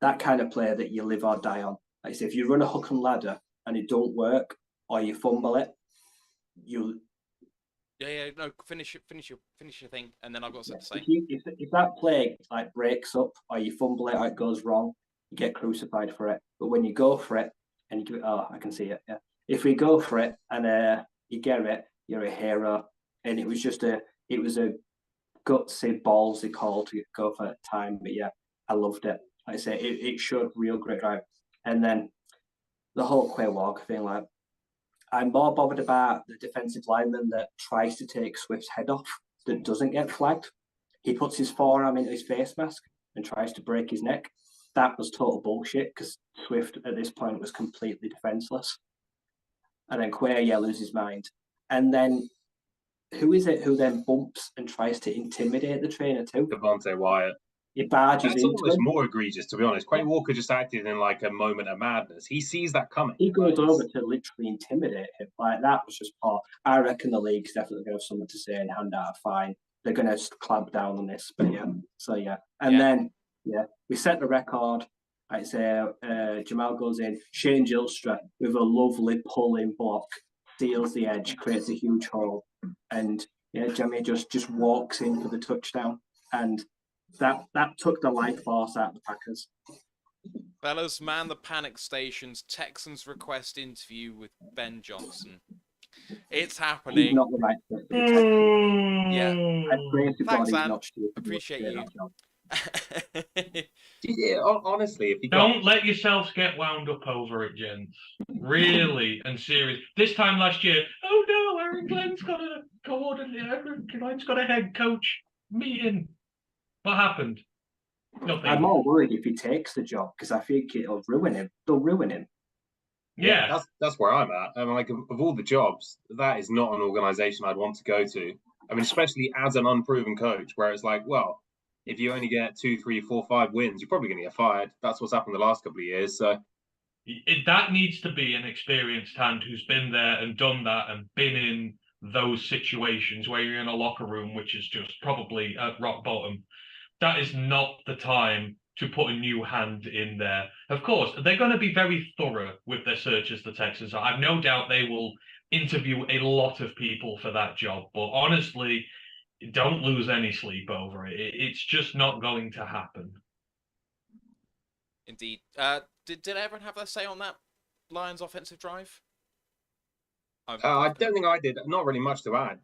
that kind of play that you live or die on. Like I say, if you run a hook and ladder and it don't work, or you fumble it, you No, finish your thing, and then I've got something to say. if that play like breaks up or you fumble it or it goes wrong, you get crucified for it. But when you go for it and you give it, I can see it. Yeah, if we go for it and you get it, you're a hero. And it was a gutsy, ballsy call to go for time. But yeah, I loved it. Like I say, it showed real great drive. And then the whole Quay Walker thing, like, I'm more bothered about the defensive lineman that tries to take Swift's head off that doesn't get flagged. He puts his forearm into his face mask and tries to break his neck. That was total bullshit because Swift at this point was completely defenseless. And then Quay, loses his mind. And then who is it who then bumps and tries to intimidate the trainer too? Devontae Wyatt. He barges That's into almost him. more egregious, to be honest. Quay Walker just acted in like a moment of madness. He sees that coming. He goes over to literally intimidate him. Like, that was just part. I reckon the league's definitely going to have something to say and hand out a fine. They're going to clamp down on this. But yeah, so yeah. And then, we set the record. Like I say, Jamal goes in. Shane Gilstra with a lovely pulling block, steals the edge, creates a huge hole. And Jimmy just walks in for the touchdown. And that took the life force out of the Packers. Fellas, man the panic stations. Texans request interview with Ben Johnson. It's happening. He's not the right fit for the Texans. Yeah. I pray to God Thanks, he's Ant. not stupid. Appreciate you. Honestly, if you don't let yourselves get wound up over it, gents. Really and serious. This time last year, oh no, Aaron Glenn's got a coordinator. Aaron Glenn's got a head coach meeting. What happened? Nothing. I'm more worried if he takes the job because I think it'll ruin him. They'll ruin him. Yeah, that's where I'm at. I mean, like of all the jobs, that is not an organization I'd want to go to. I mean, especially as an unproven coach, where it's like, well, if you only get 2, 3, 4, 5 wins, you're probably going to get fired. That's what's happened the last couple of years. So that needs to be an experienced hand who's been there and done that and been in those situations where you're in a locker room, which is just probably at rock bottom. That is not the time to put a new hand in there. Of course, they're going to be very thorough with their searches, the Texans. I have no doubt they will interview a lot of people for that job. But honestly, don't lose any sleep over it. It's just not going to happen. Indeed. Did everyone have their say on that Lions offensive drive? I don't think I did. Not really much to add.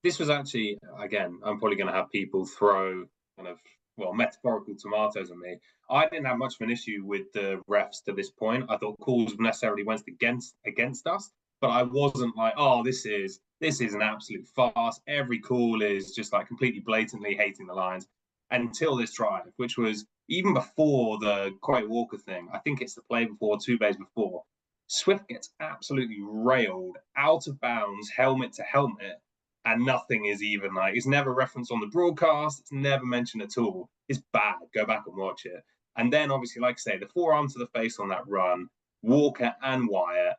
This was actually, again, I'm probably going to have people throw kind of, metaphorical tomatoes at me. I didn't have much of an issue with the refs to this point. I thought calls necessarily went against us, but I wasn't like, oh, this is an absolute farce. Every call is just like completely blatantly hating the Lions until this drive, which was even before the Quay Walker thing. I think it's the play before, 2 plays before. Swift gets absolutely railed out of bounds, helmet to helmet. And nothing is even like, it's never referenced on the broadcast. It's never mentioned at all. It's bad. Go back and watch it. And then obviously, like I say, the forearm to the face on that run, Walker and Wyatt,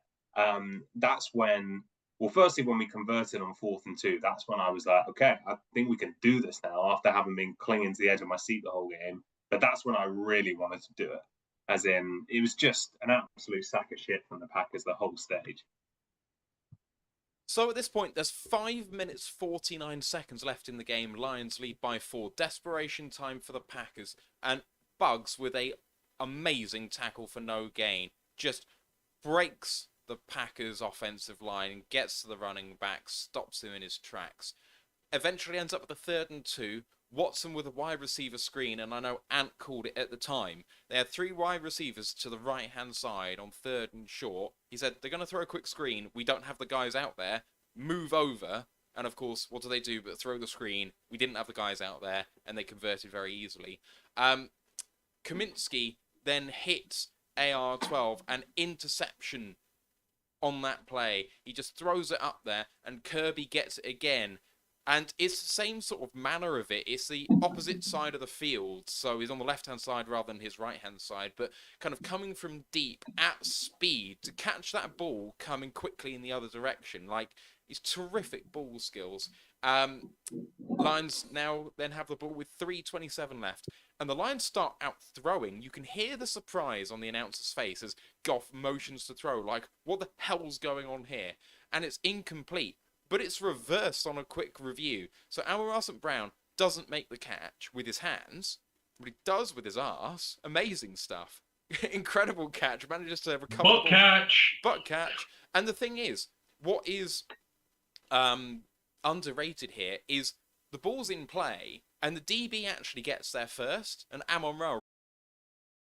that's when, firstly, when we converted on 4th and 2, that's when I was like, okay, I think we can do this now after having been clinging to the edge of my seat the whole game. But that's when I really wanted to do it. As in, it was just an absolute sack of shit from the Packers the whole stage. So at this point, there's 5 minutes 49 seconds left in the game. Lions lead by 4. Desperation time for the Packers. And Bugs, with a amazing tackle for no gain, just breaks the Packers' offensive line and gets to the running back, stops him in his tracks. Eventually ends up with a 3rd and 2. Watson with a wide receiver screen, and I know Ant called it at the time. They had 3 wide receivers to the right-hand side on 3rd and short. He said, they're going to throw a quick screen. We don't have the guys out there. Move over. And of course, what do they do but throw the screen? We didn't have the guys out there, and they converted very easily. Kaminsky then hits AR-12, an interception on that play. He just throws it up there, and Kirby gets it again. And it's the same sort of manner of it. It's the opposite side of the field. So he's on the left-hand side rather than his right-hand side. But kind of coming from deep at speed to catch that ball coming quickly in the other direction. Like, he's terrific ball skills. Lions now then have the ball with 3:27 left. And the Lions start out throwing. You can hear the surprise on the announcer's face as Goff motions to throw. Like, what the hell's going on here? And it's incomplete. But it's reversed on a quick review. So Amon-Ra St. Brown doesn't make the catch with his hands, but he does with his arse. Amazing stuff. Incredible catch. Manages to recover. Butt catch. Butt catch. And the thing is, what is underrated here is the ball's in play, and the DB actually gets there first, and Amon-Ra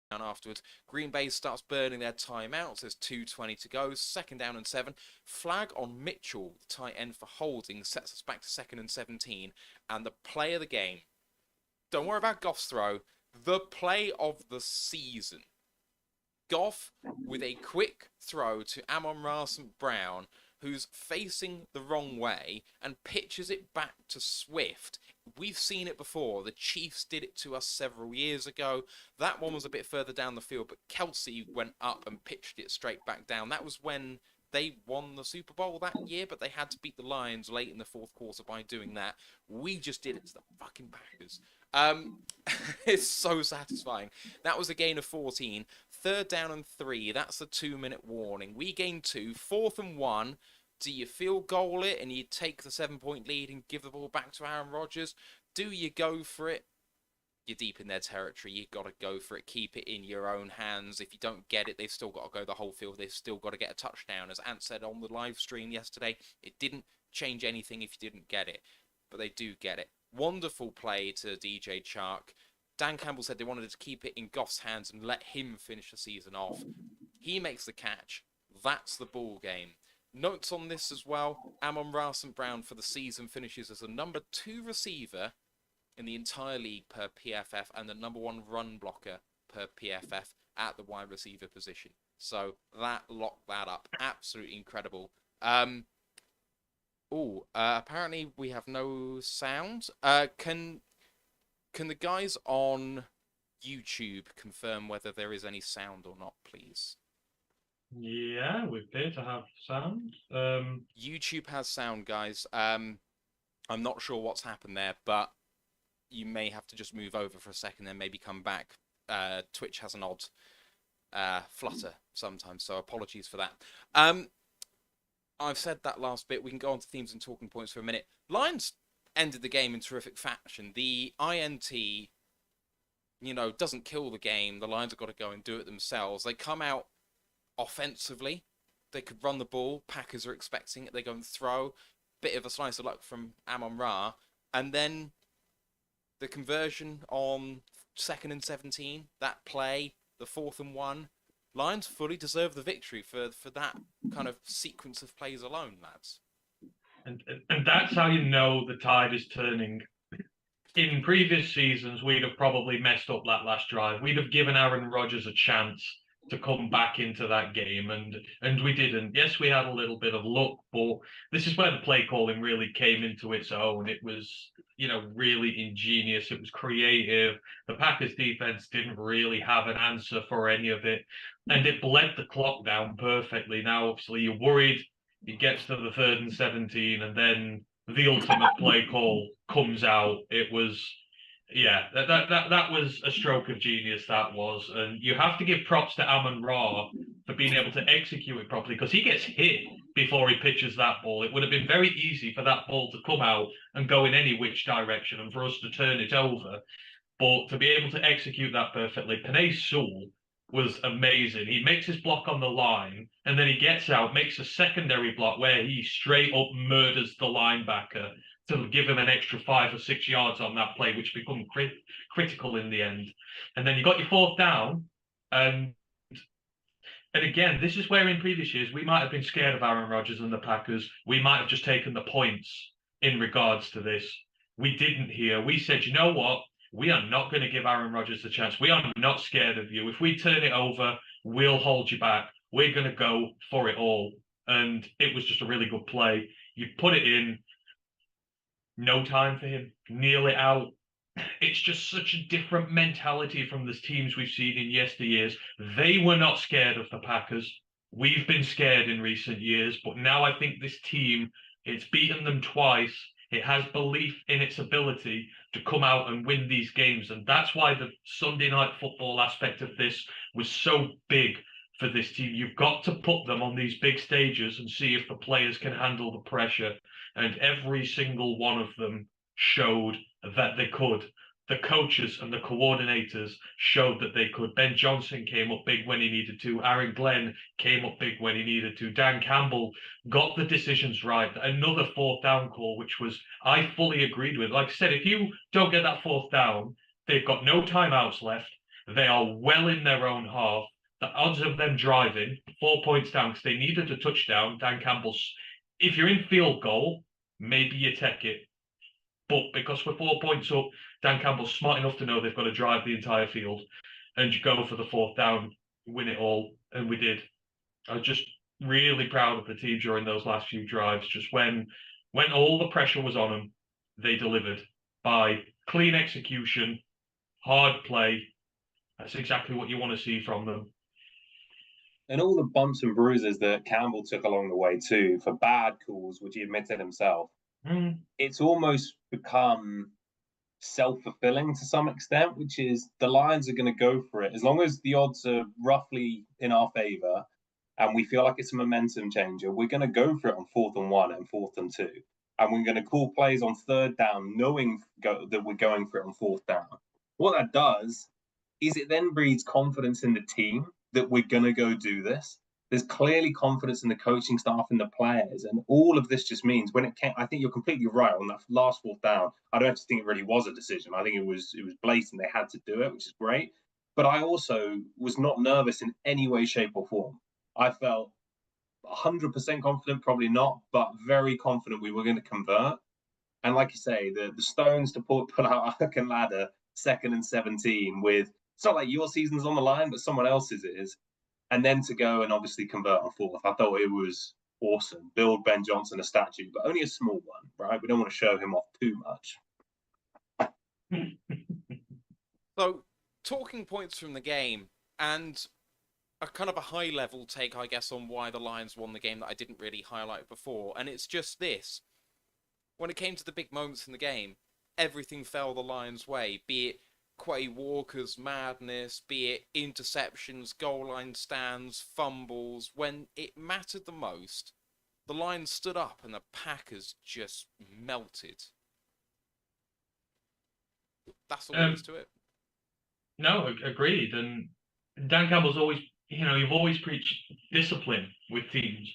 down afterwards. Green Bay starts burning their timeouts. There's 2:20 to go. 2nd down and 7. Flag on Mitchell, the tight end, for holding, sets us back to 2nd and 17. And the play of the game. Don't worry about Goff's throw. The play of the season. Goff with a quick throw to Amon-Ra St. Brown, who's facing the wrong way, and pitches it back to Swift. We've seen it before. The Chiefs did it to us several years ago. That one was a bit further down the field, but Kelsey went up and pitched it straight back down. That was when they won the Super Bowl that year, but they had to beat the Lions late in the 4th quarter by doing that. We just did it to the fucking Packers. It's so satisfying. That was a gain of 14. 3rd down and 3. That's the 2-minute warning. We gain 2. 4th and 1. Do you field goal it and you take the 7-point lead and give the ball back to Aaron Rodgers? Do you go for it? You're deep in their territory. You've got to go for it. Keep it in your own hands. If you don't get it, they've still got to go the whole field. They've still got to get a touchdown. As Ant said on the live stream yesterday, it didn't change anything if you didn't get it. But they do get it. Wonderful play to DJ Chark. Dan Campbell said they wanted to keep it in Goff's hands and let him finish the season off. He makes the catch. That's the ball game. Notes on this as well. Amon-Ra St. Brown for the season finishes as the number 2 receiver in the entire league per PFF and the number 1 run blocker per PFF at the wide receiver position. So that locked that up. Absolutely incredible. Apparently we have no sound. Can the guys on YouTube confirm whether there is any sound or not, please? Yeah, we appear to have sound. YouTube has sound, guys. I'm not sure what's happened there, but you may have to just move over for a second, then maybe come back. Twitch has an odd flutter sometimes, so apologies for that. I've said that last bit. We can go on to themes and talking points for a minute. Lions ended the game in terrific fashion. The INT, doesn't kill the game. The Lions have got to go and do it themselves. They come out offensively. They could run the ball. Packers are expecting it. They go and throw. Bit of a slice of luck from Amon-Ra. And then the conversion on 2nd and 17, that play, the 4th and 1. Lions fully deserve the victory for that kind of sequence of plays alone, lads. And that's how you know the tide is turning. In previous seasons, we'd have probably messed up that last drive. We'd have given Aaron Rodgers a chance to come back into that game, and we didn't. Yes, we had a little bit of luck, but this is where the play calling really came into its own. It was, really ingenious. It was creative. The Packers defense didn't really have an answer for any of it, and it bled the clock down perfectly. Now, obviously, you're worried it gets to the 3rd and 17, and then the ultimate play call comes out. It was, that was a stroke of genius, that was. And you have to give props to Amon-Ra for being able to execute it properly, because he gets hit before he pitches that ball. It would have been very easy for that ball to come out and go in any which direction and for us to turn it over. But to be able to execute that perfectly, Penei Sewell was amazing. He makes his block on the line, and then he gets out, makes a secondary block where he straight up murders the linebacker to give him an extra 5 or 6 yards on that play, which become critical in the end. And then you got your 4th down, and again, this is where in previous years we might have been scared of Aaron Rodgers and the Packers. We might have just taken the points in regards to this. We didn't here. We said, you know what? We are not going to give Aaron Rodgers a chance. We are not scared of you. If we turn it over, we'll hold you back. We're going to go for it all. And it was just a really good play. You put it in. no time for him, kneel it out. It's just such a different mentality from the teams we've seen in yesteryears. They were not scared of the Packers. We've been scared in recent years, but now I think this team, it's beaten them twice. It has belief in its ability to come out and win these games. And that's why the Sunday night football aspect of this was so big for this team. You've got to put them on these big stages and see if the players can handle the pressure. And every single one of them showed that they could. The coaches and the coordinators showed that they could. Ben Johnson came up big when he needed to. Aaron Glenn came up big when he needed to. Dan Campbell got the decisions right. Another fourth down call, which was, I fully agreed with. Like I said, if you don't get that fourth down, they've got no timeouts left. They are well in their own half. The odds of them driving 4 points down because they needed a touchdown. Dan Campbell's, if you're in field goal, maybe you take it. But because we're 4 points up, Dan Campbell's smart enough to know they've got to drive the entire field and you go for the fourth down, win it all. And we did. I was just really proud of the team during those last few drives. Just when all the pressure was on them, they delivered by clean execution, hard play. That's exactly what you want to see from them. And all the bumps and bruises that Campbell took along the way too, for bad calls, which he admitted himself, it's almost become self-fulfilling to some extent, which is the Lions are going to go for it. As long as the odds are roughly in our favour and we feel like it's a momentum changer, we're going to go for it on 4th and 1 and 4th and 2. And we're going to call plays on 3rd down, knowing that we're going for it on 4th down. What that does is it then breeds confidence in the team that we're going to go do this. There's clearly confidence in the coaching staff and the players. And all of this just means when it came, I think you're completely right on that last 4th down. I don't think it really was a decision. I think it was blatant. They had to do it, which is great. But I also was not nervous in any way, shape or form. I felt 100% confident, probably not, but very confident we were going to convert. And like you say, the stones to put out a hook and ladder, 2nd and 17 with, it's not like your season's on the line, but someone else's is. And then to go and obviously convert on 4th, I thought it was awesome. Build Ben Johnson a statue, but only a small one, right? We don't want to show him off too much. So, talking points from the game, and a kind of a high-level take, I guess, on why the Lions won the game that I didn't really highlight before, and it's just this. When it came to the big moments in the game, everything fell the Lions' way, be it Quay Walker's madness, be it interceptions, goal line stands, fumbles. When it mattered the most, the Lions stood up and the Packers just melted. That's all there is to it. No, agreed. And Dan Campbell's always, you've always preached discipline with teams.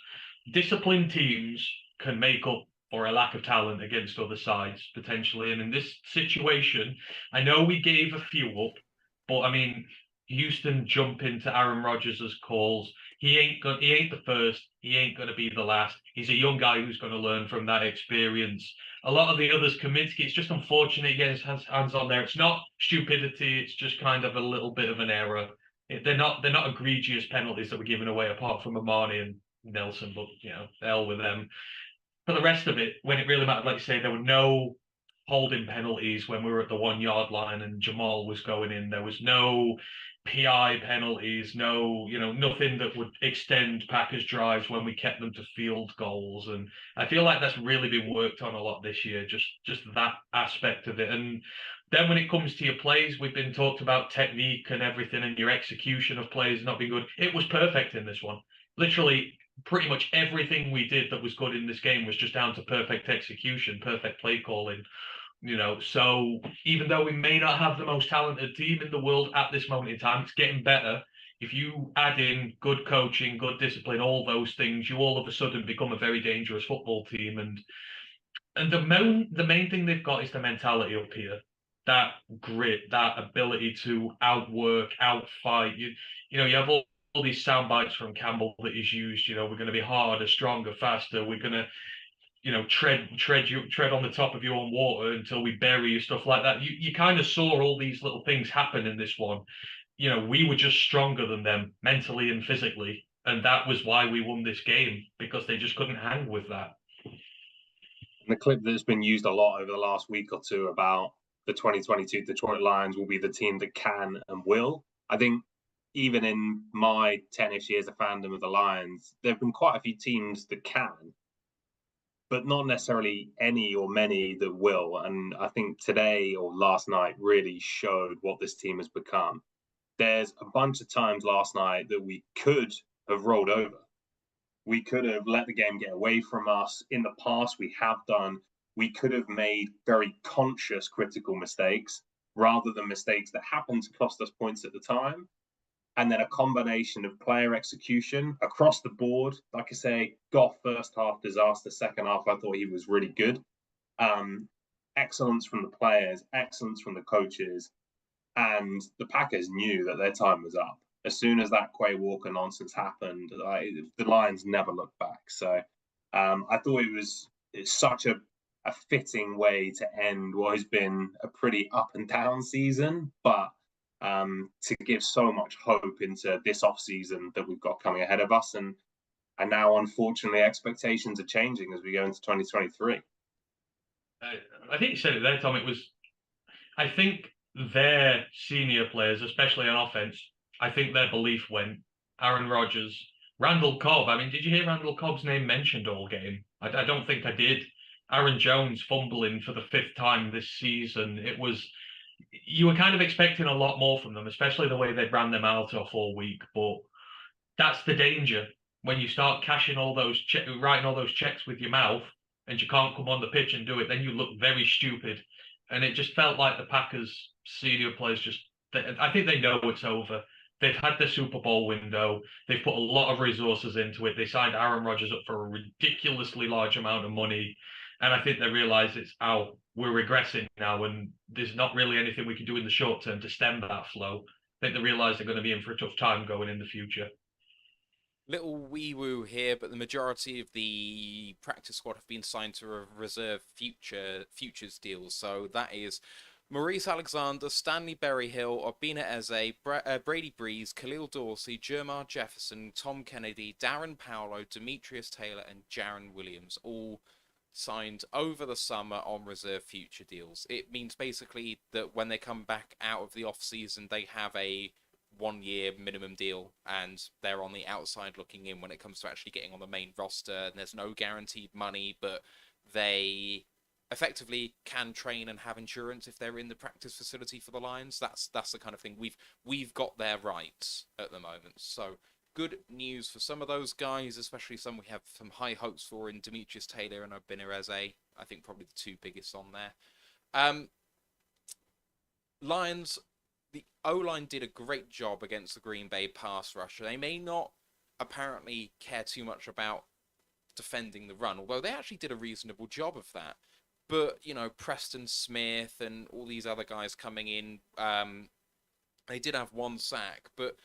Disciplined teams can make up or a lack of talent against other sides, potentially. And in this situation, I know we gave a few up, but I mean, Houston jump into Aaron Rodgers' calls. He ain't the first. He ain't going to be the last. He's a young guy who's going to learn from that experience. A lot of the others, Kaminsky, it's just unfortunate he gets his hands on there. It's not stupidity. It's just kind of a little bit of an error. They're not egregious penalties that were given away apart from Amani and Nelson, but the hell with them. For the rest of it, when it really mattered, like you say, there were no holding penalties when we were at the 1 yard line and Jamal was going in. There was no PI penalties, nothing that would extend Packers drives when we kept them to field goals. And I feel like that's really been worked on a lot this year, just that aspect of it. And then when it comes to your plays, we've been talked about technique and everything, and your execution of plays not being good. It was perfect in this one. Literally, pretty much everything we did that was good in this game was just down to perfect execution, perfect play calling. So even though we may not have the most talented team in the world at this moment in time, it's getting better. If you add in good coaching, good discipline, all those things, you all of a sudden become a very dangerous football team. And the main thing they've got is the mentality up here. That grit, that ability to outwork, outfight. You have all these sound bites from Campbell that he's used. We're going to be harder, stronger, faster. We're going to, tread on the top of your own water until we bury you, stuff like that. You kind of saw all these little things happen in this one. We were just stronger than them mentally and physically, and that was why we won this game, because they just couldn't hang with that. And the clip that's been used a lot over the last week or two about the 2022 Detroit Lions will be the team that can and will. I think even in my 10-ish years of fandom of the Lions, there have been quite a few teams that can, but not necessarily any or many that will. And I think today or last night really showed what this team has become. There's a bunch of times last night that we could have rolled over. We could have let the game get away from us. In the past, we have done. We could have made very conscious critical mistakes rather than mistakes that happened to cost us points at the time. And then a combination of player execution across the board. Like I say, Goff first half disaster, second half I thought he was really good. Excellence from the players, excellence from the coaches, and the Packers knew that their time was up. As soon as that Quay Walker nonsense happened, the Lions never looked back. So I thought it's such a fitting way to end what has been a pretty up and down season, but to give so much hope into this off season that we've got coming ahead of us, and now unfortunately expectations are changing as we go into 2023. I think you said it there, Tom. I think their senior players, especially on offense, I think their belief went. Aaron Rodgers, Randall Cobb. I mean, did you hear Randall Cobb's name mentioned all game? I don't think I did. Aaron Jones fumbling for the 5th time this season. You were kind of expecting a lot more from them, especially the way they'd ran them out off all week. But that's the danger when you start cashing all those writing all those checks with your mouth, and you can't come on the pitch and do it. Then you look very stupid. And it just felt like the Packers senior players I think they know it's over. They've had the Super Bowl window. They've put a lot of resources into it. They signed Aaron Rodgers up for a ridiculously large amount of money. And I think they realize we're regressing now, and there's not really anything we can do in the short term to stem that flow. I think they realize they're going to be in for a tough time going in the future. Little wee woo here, but the majority of the practice squad have been signed to a reserve futures deals. So that is Maurice Alexander, Stanley Berryhill, Obina Eze, Brady Breeze, Khalil Dorsey, Jermar Jefferson, Tom Kennedy, Darren Paolo, Demetrius Taylor, and Jaron Williams, all signed over the summer on reserve future deals. It means basically that when they come back out of the off-season, they have a 1-year minimum deal, and they're on the outside looking in when it comes to actually getting on the main roster, and there's no guaranteed money, but they effectively can train and have insurance if they're in the practice facility for the Lions. That's the kind of thing we've got their rights at the moment. So good news for some of those guys, especially some we have some high hopes for in Demetrius Taylor and Obina Eze. I think probably the 2 biggest on there. Lions, the O-line did a great job against the Green Bay pass rusher. They may not apparently care too much about defending the run, although they actually did a reasonable job of that. But, Preston Smith and all these other guys coming in, they did have 1 sack, but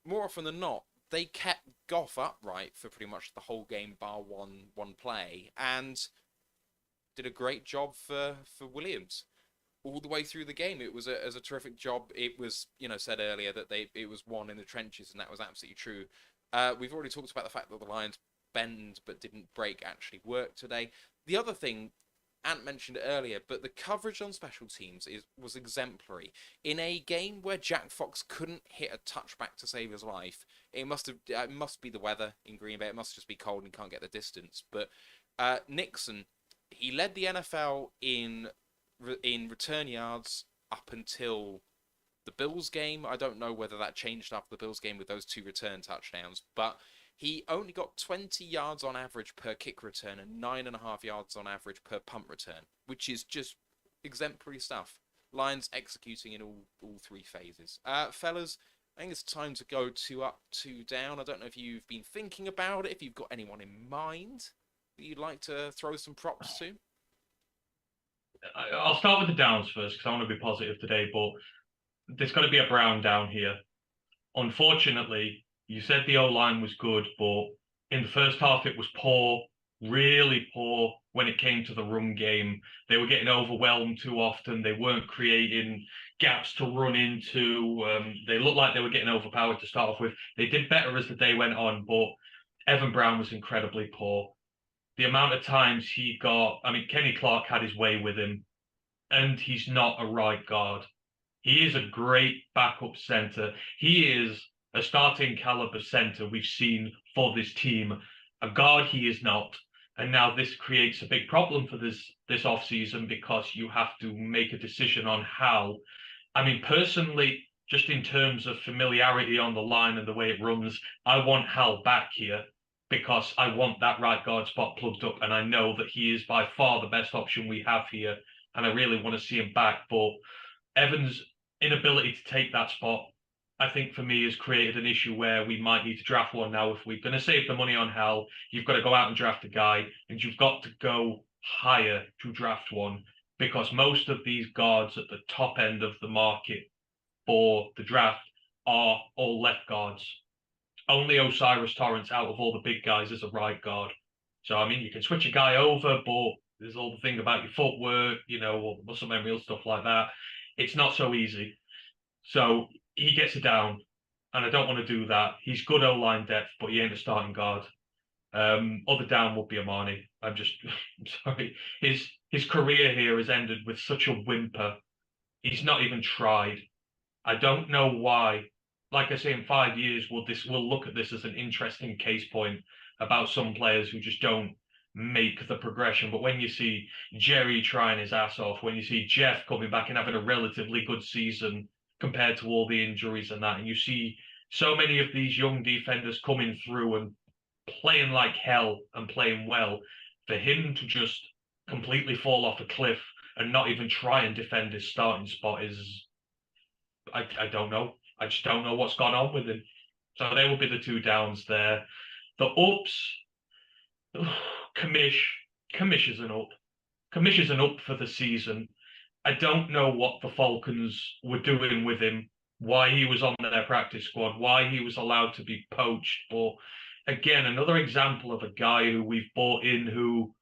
more often than not, they kept Goff upright for pretty much the whole game, bar one play, and did a great job for Williams all the way through the game. It was a terrific job. It was, said earlier that it was won in the trenches, and that was absolutely true. We've already talked about the fact that the Lions bend but didn't break actually worked today. The other thing, Ant mentioned it earlier, but the coverage on special teams was exemplary. In a game where Jack Fox couldn't hit a touchback to save his life, it must be the weather in Green Bay. It must just be cold and can't get the distance. But Nixon, he led the NFL in return yards up until the Bills game. I don't know whether that changed after the Bills game with those 2 return touchdowns, but he only got 20 yards on average per kick return and 9.5 yards on average per punt return, which is just exemplary stuff. Lions executing in all 3 phases. Fellas, I think it's time to go 2 up, 2 down. I don't know if you've been thinking about it, if you've got anyone in mind that you'd like to throw some props to. I'll start with the downs first because I want to be positive today, but there's got to be a Brown down here. Unfortunately, you said the O-line was good, but in the first half it was poor, really poor when it came to the run game. They were getting overwhelmed too often. They weren't creating gaps to run into. They looked like they were getting overpowered to start off with. They did better as the day went on, but Evan Brown was incredibly poor. the amount of times he got. I mean, Kenny Clark had his way with him, and he's not a right guard. He is a great backup center. He is a starting caliber center we've seen for this team. A guard he is not. And now this creates a big problem for this offseason because you have to make a decision on how. I mean, personally, just in terms of familiarity on the line and the way it runs, I want Hal back here because I want that right guard spot plugged up. And I know that he is by far the best option we have here. And I really want to see him back. But Evans' inability to take that spot, I think for me, has created an issue where we might need to draft one now. If we're going to save the money on Hal, you've got to go out and draft a guy, and you've got to go higher to draft one because most of these guards at the top end of the market for the draft are all left guards. Only Osiris Torrance out of all the big guys is a right guard. So, I mean, you can switch a guy over, but there's all the thing about your footwork, or muscle memory, stuff like that. It's not so easy. So he gets it down, and I don't want to do that. He's good O-line depth, but he ain't a starting guard. Other down would be Amani. I'm sorry. His career here has ended with such a whimper. He's not even tried. I don't know why. Like I say, in 5 years, we'll look at this as an interesting case point about some players who just don't make the progression. But when you see Jerry trying his ass off, when you see Jeff coming back and having a relatively good season compared to all the injuries and that, and you see so many of these young defenders coming through and playing like hell and playing well, for him to just completely fall off a cliff and not even try and defend his starting spot is, I don't know. I just don't know what's gone on with him. So they will be the two downs there. The ups, Kamish is an up. Kamish is an up for the season. I don't know what the Falcons were doing with him, why he was on their practice squad, why he was allowed to be poached. But again, another example of a guy who we've brought in who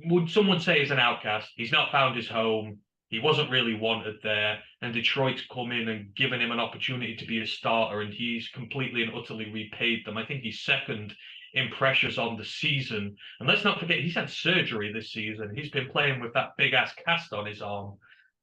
would someone say is an outcast. He's not found his home. He wasn't really wanted there. And Detroit's come in and given him an opportunity to be a starter, and he's completely and utterly repaid them. I think he's second in pressures on the season. And let's not forget, he's had surgery this season. He's been playing with that big-ass cast on his arm.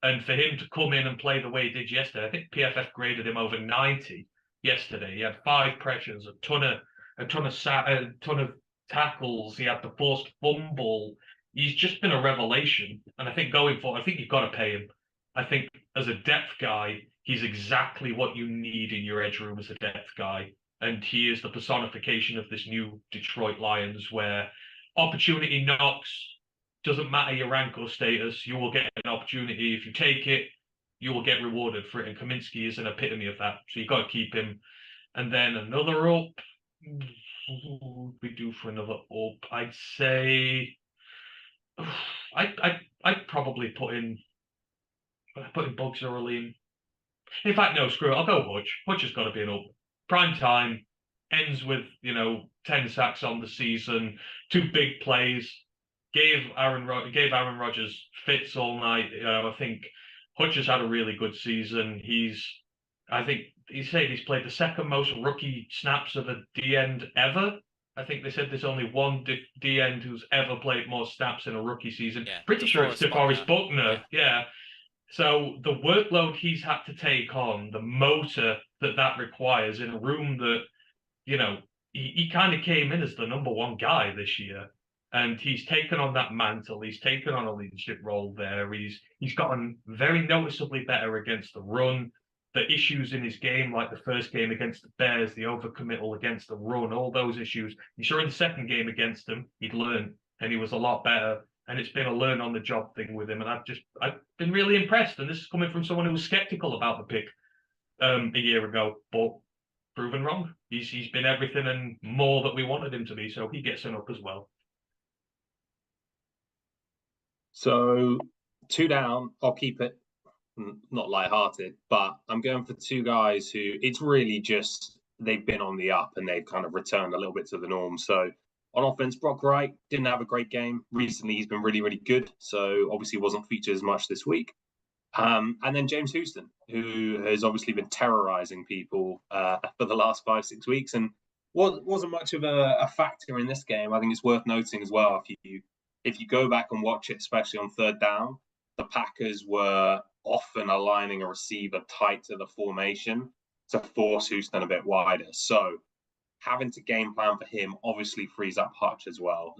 And for him to come in and play the way he did yesterday, I think PFF graded him over 90 yesterday. He had 5 pressures, a ton of tackles. He had the forced fumble. He's just been a revelation. And I think going forward, I think you've got to pay him. I think as a depth guy, he's exactly what you need in your edge room as a depth guy. And he is the personification of this new Detroit Lions, where opportunity knocks, doesn't matter your rank or status, you will get an opportunity. If you take it, you will get rewarded for it. And Kaminsky is an epitome of that. So you've got to keep him. And then another up, what would we do for another up? I'd say I'd probably put in Bugs early. In fact, no, screw it. I'll go Hutch. Hutch has got to be an up. Prime time, ends with 10 sacks on the season, 2 big plays. Gave Aaron Rodgers fits all night. I think Hutch has had a really good season. I think he said he's played the second most rookie snaps of a D end ever. I think they said there's only one D end who's ever played more snaps in a rookie season. Yeah, Pretty sure it's DeForest Buckner. Yeah. So the workload he's had to take on, the motor that requires in a room that, he kind of came in as the number 1 guy this year. And he's taken on that mantle. He's taken on a leadership role there. He's gotten very noticeably better against the run. The issues in his game, like the first game against the Bears, the overcommittal against the run, all those issues. You saw in the second game against them, he'd learned, and he was a lot better. And it's been a learn on the job thing with him. And I've been really impressed. And this is coming from someone who was skeptical about the pick a year ago, but proven wrong. He's been everything and more that we wanted him to be. So he gets an up as well. So 2 down, I'll keep it not lighthearted, but I'm going for 2 guys who it's really just they've been on the up and they've kind of returned a little bit to the norm. So on offense, Brock Wright didn't have a great game. Recently, he's been really, really good. So obviously wasn't featured as much this week. And then James Houston, who has obviously been terrorizing people for the last 5-6 weeks. And wasn't much of a factor in this game. I think it's worth noting as well, if you go back and watch it, especially on third down, the Packers were often aligning a receiver tight to the formation to force Houston a bit wider. So having to game plan for him obviously frees up Hutch as well.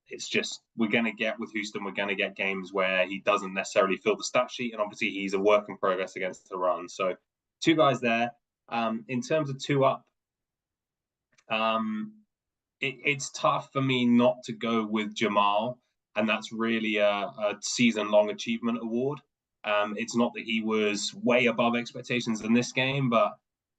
It's just, we're going to get with Houston, we're going to get games where he doesn't necessarily fill the stat sheet. And obviously he's a work in progress against the run. So two guys there. In terms of two up, it's tough for me not to go with Jamal. And that's really a season-long achievement award. It's not that he was way above expectations in this game, but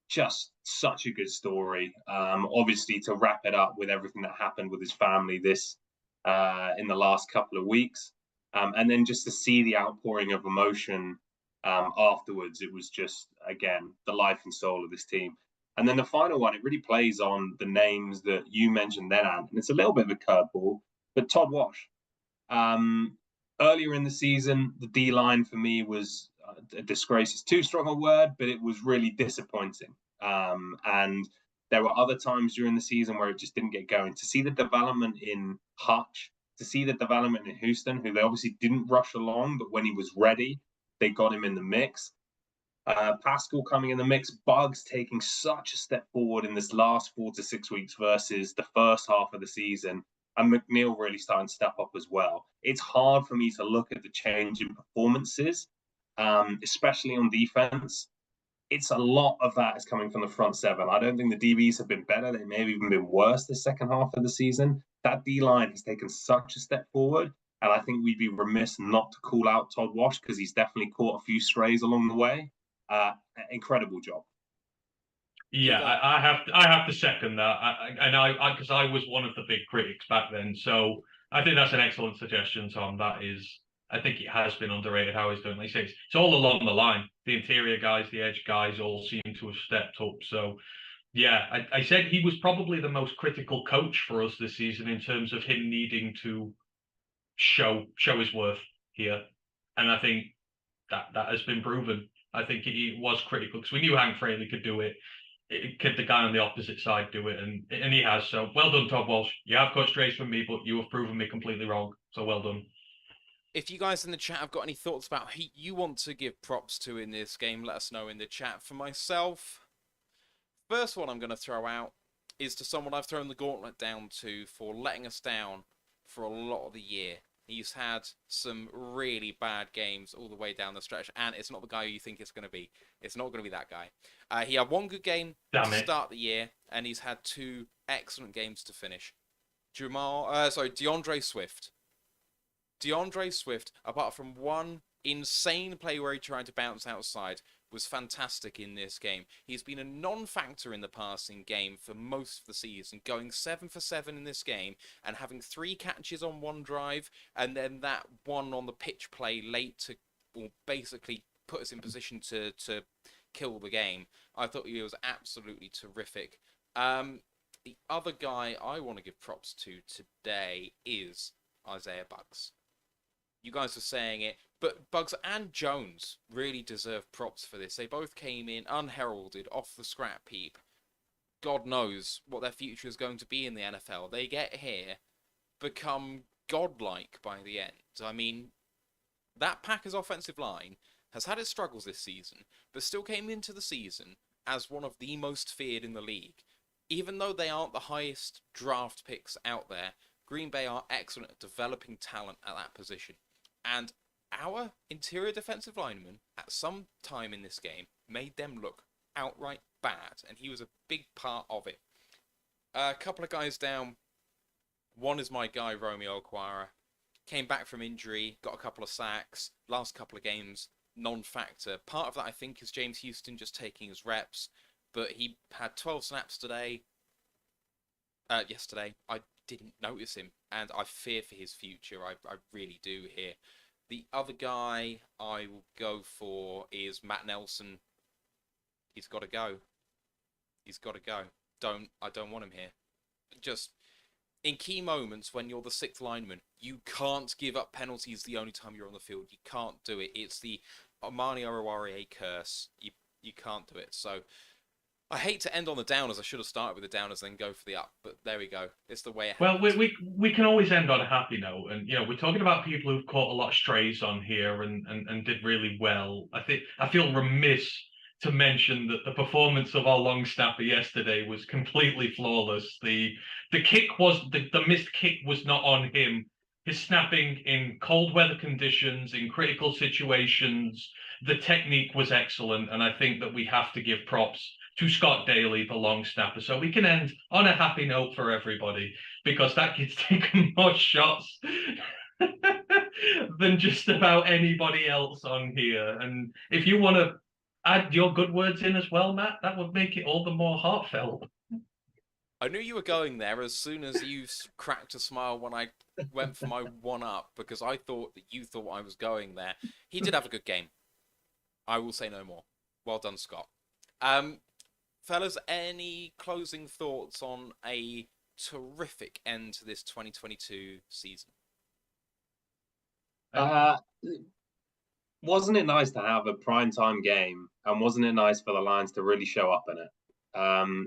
just such a good story. Obviously, to wrap it up with everything that happened with his family in the last couple of weeks, and then just to see the outpouring of emotion afterwards, it was just, again, the life and soul of this team. And then the final one, it really plays on the names that you mentioned then, Ant, and it's a little bit of a curveball, but Todd Wash. Earlier in the season, the D-line for me was a disgrace. It's too strong a word, but it was really disappointing. And there were other times during the season where it just didn't get going. To see the development in Hutch, to see the development in Houston, who they obviously didn't rush along, but when he was ready, they got him in the mix. Pascal coming in the mix, Bugs taking such a step forward in this last 4 to 6 weeks versus the first half of the season, and McNeil really starting to step up as well. It's hard for me to look at the change in performances, especially on defense. It's a lot of that is coming from the front seven. I don't think the DBs have been better. They may have even been worse the second half of the season. That D-line has taken such a step forward, and I think we'd be remiss not to call out Todd Wash because he's definitely caught a few strays along the way. Incredible job. Yeah, I have to second that, because I was one of the big critics back then. So I think that's an excellent suggestion, Tom. That is, I think it has been underrated how he's doing. Like you say, it's all along the line. The interior guys, the edge guys, all seem to have stepped up. So yeah, I said he was probably the most critical coach for us this season in terms of him needing to show his worth here, and I think that has been proven. I think he was critical because we knew Hank Fraley could do it. Could the guy on the opposite side do it? And he has. So well done, Todd Walsh. You have cut strays from me, but you have proven me completely wrong. So well done. If you guys in the chat have got any thoughts about who you want to give props to in this game, let us know in the chat. For myself, first one I'm going to throw out is to someone I've thrown the gauntlet down to for letting us down for a lot of the year. He's had some really bad games all the way down the stretch, and it's not the guy you think it's going to be. It's not going to be that guy. He had one good game to start the year, and he's had two excellent games to finish. DeAndre Swift. DeAndre Swift, apart from one insane play where he tried to bounce outside, was fantastic in this game. He's been a non-factor in the passing game for most of the season, going 7 for 7 in this game and having 3 catches on one drive, and then that one on the pitch play late to basically put us in position to kill the game. I thought he was absolutely terrific. The other guy I want to give props to today is Isaiah Bugs. You guys are saying it, but Bugs and Jones really deserve props for this. They both came in unheralded, off the scrap heap. God knows what their future is going to be in the NFL. They get here, become godlike by the end. I mean, that Packers offensive line has had its struggles this season, but still came into the season as one of the most feared in the league. Even though they aren't the highest draft picks out there, Green Bay are excellent at developing talent at that position. And our interior defensive lineman, at some time in this game, made them look outright bad, and he was a big part of it. A couple of guys down. One is my guy, Romeo Okwara. Came back from injury, got a couple of sacks. Last couple of games, non-factor. Part of that, I think, is James Houston just taking his reps, but he had 12 snaps yesterday. I didn't notice him, and I fear for his future. I really do here. The other guy I will go for is Matt Nelson. He's got to go. He's got to go. I don't want him here. Just in key moments when you're the 6th lineman, you can't give up penalties the only time you're on the field. You can't do it. It's the Amani Oruwariye curse. You can't do it. So I hate to end on the downers. I should have started with the downers, then go for the up. But there we go. It's the way it Well, happens. we can always end on a happy note, and we're talking about people who've caught a lot of strays on here and did really well. I feel remiss to mention that the performance of our long snapper yesterday was completely flawless. The kick was the missed kick was not on him. His snapping in cold weather conditions, in critical situations, the technique was excellent, and I think that we have to give props to Scott Daly, the long snapper. So we can end on a happy note for everybody, because that kid's taken more shots than just about anybody else on here. And if you want to add your good words in as well, Matt, that would make it all the more heartfelt. I knew you were going there as soon as you cracked a smile when I went for my one up, because I thought that you thought I was going there. He did have a good game. I will say no more. Well done, Scott. Fellas, any closing thoughts on a terrific end to this 2022 season? Wasn't it nice to have a primetime game, and wasn't it nice for the Lions to really show up in it?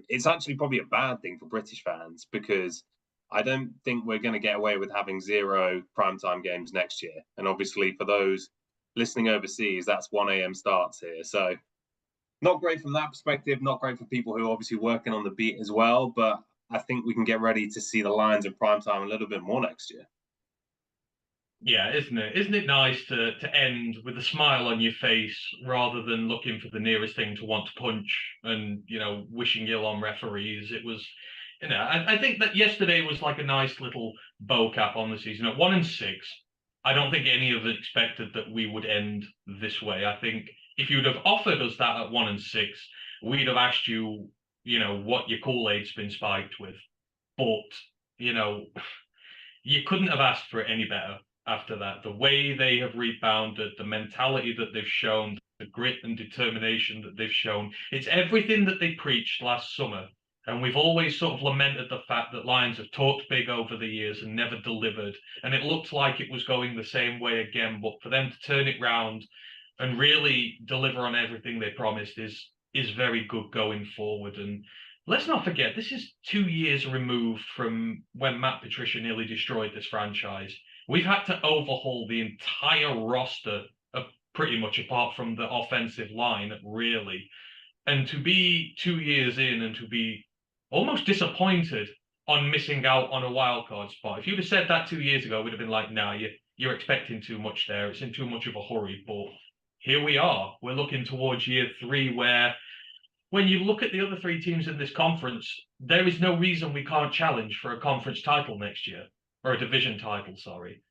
It's actually probably a bad thing for British fans, because I don't think we're going to get away with having 0 primetime games next year. And obviously for those listening overseas, that's 1 a.m. starts here. So not great from that perspective, not great for people who are obviously working on the beat as well. But I think we can get ready to see the Lions in primetime a little bit more next year. Yeah, isn't it? Isn't it nice to end with a smile on your face rather than looking for the nearest thing to want to punch and, wishing ill on referees? It was, I think that yesterday was like a nice little bow cap on the season. At 1-6, I don't think any of us expected that we would end this way. I think if you'd have offered us that at 1-6, we'd have asked you, what your Kool-Aid's been spiked with. But, you couldn't have asked for it any better. After that, the way they have rebounded, the mentality that they've shown, the grit and determination that they've shown, it's everything that they preached last summer. And we've always sort of lamented the fact that Lions have talked big over the years and never delivered. And it looked like it was going the same way again. But for them to turn it round and really deliver on everything they promised is very good going forward. And let's not forget, this is 2 years removed from when Matt Patricia nearly destroyed this franchise. We've had to overhaul the entire roster, pretty much apart from the offensive line, really. And to be 2 years in and to be almost disappointed on missing out on a wildcard spot. If you'd have said that 2 years ago, we'd have been like, nah, you're expecting too much there. It's in too much of a hurry. But here we are. We're looking towards year 3, where when you look at the other 3 teams in this conference, there is no reason we can't challenge for a conference title next year. Or a division title, sorry.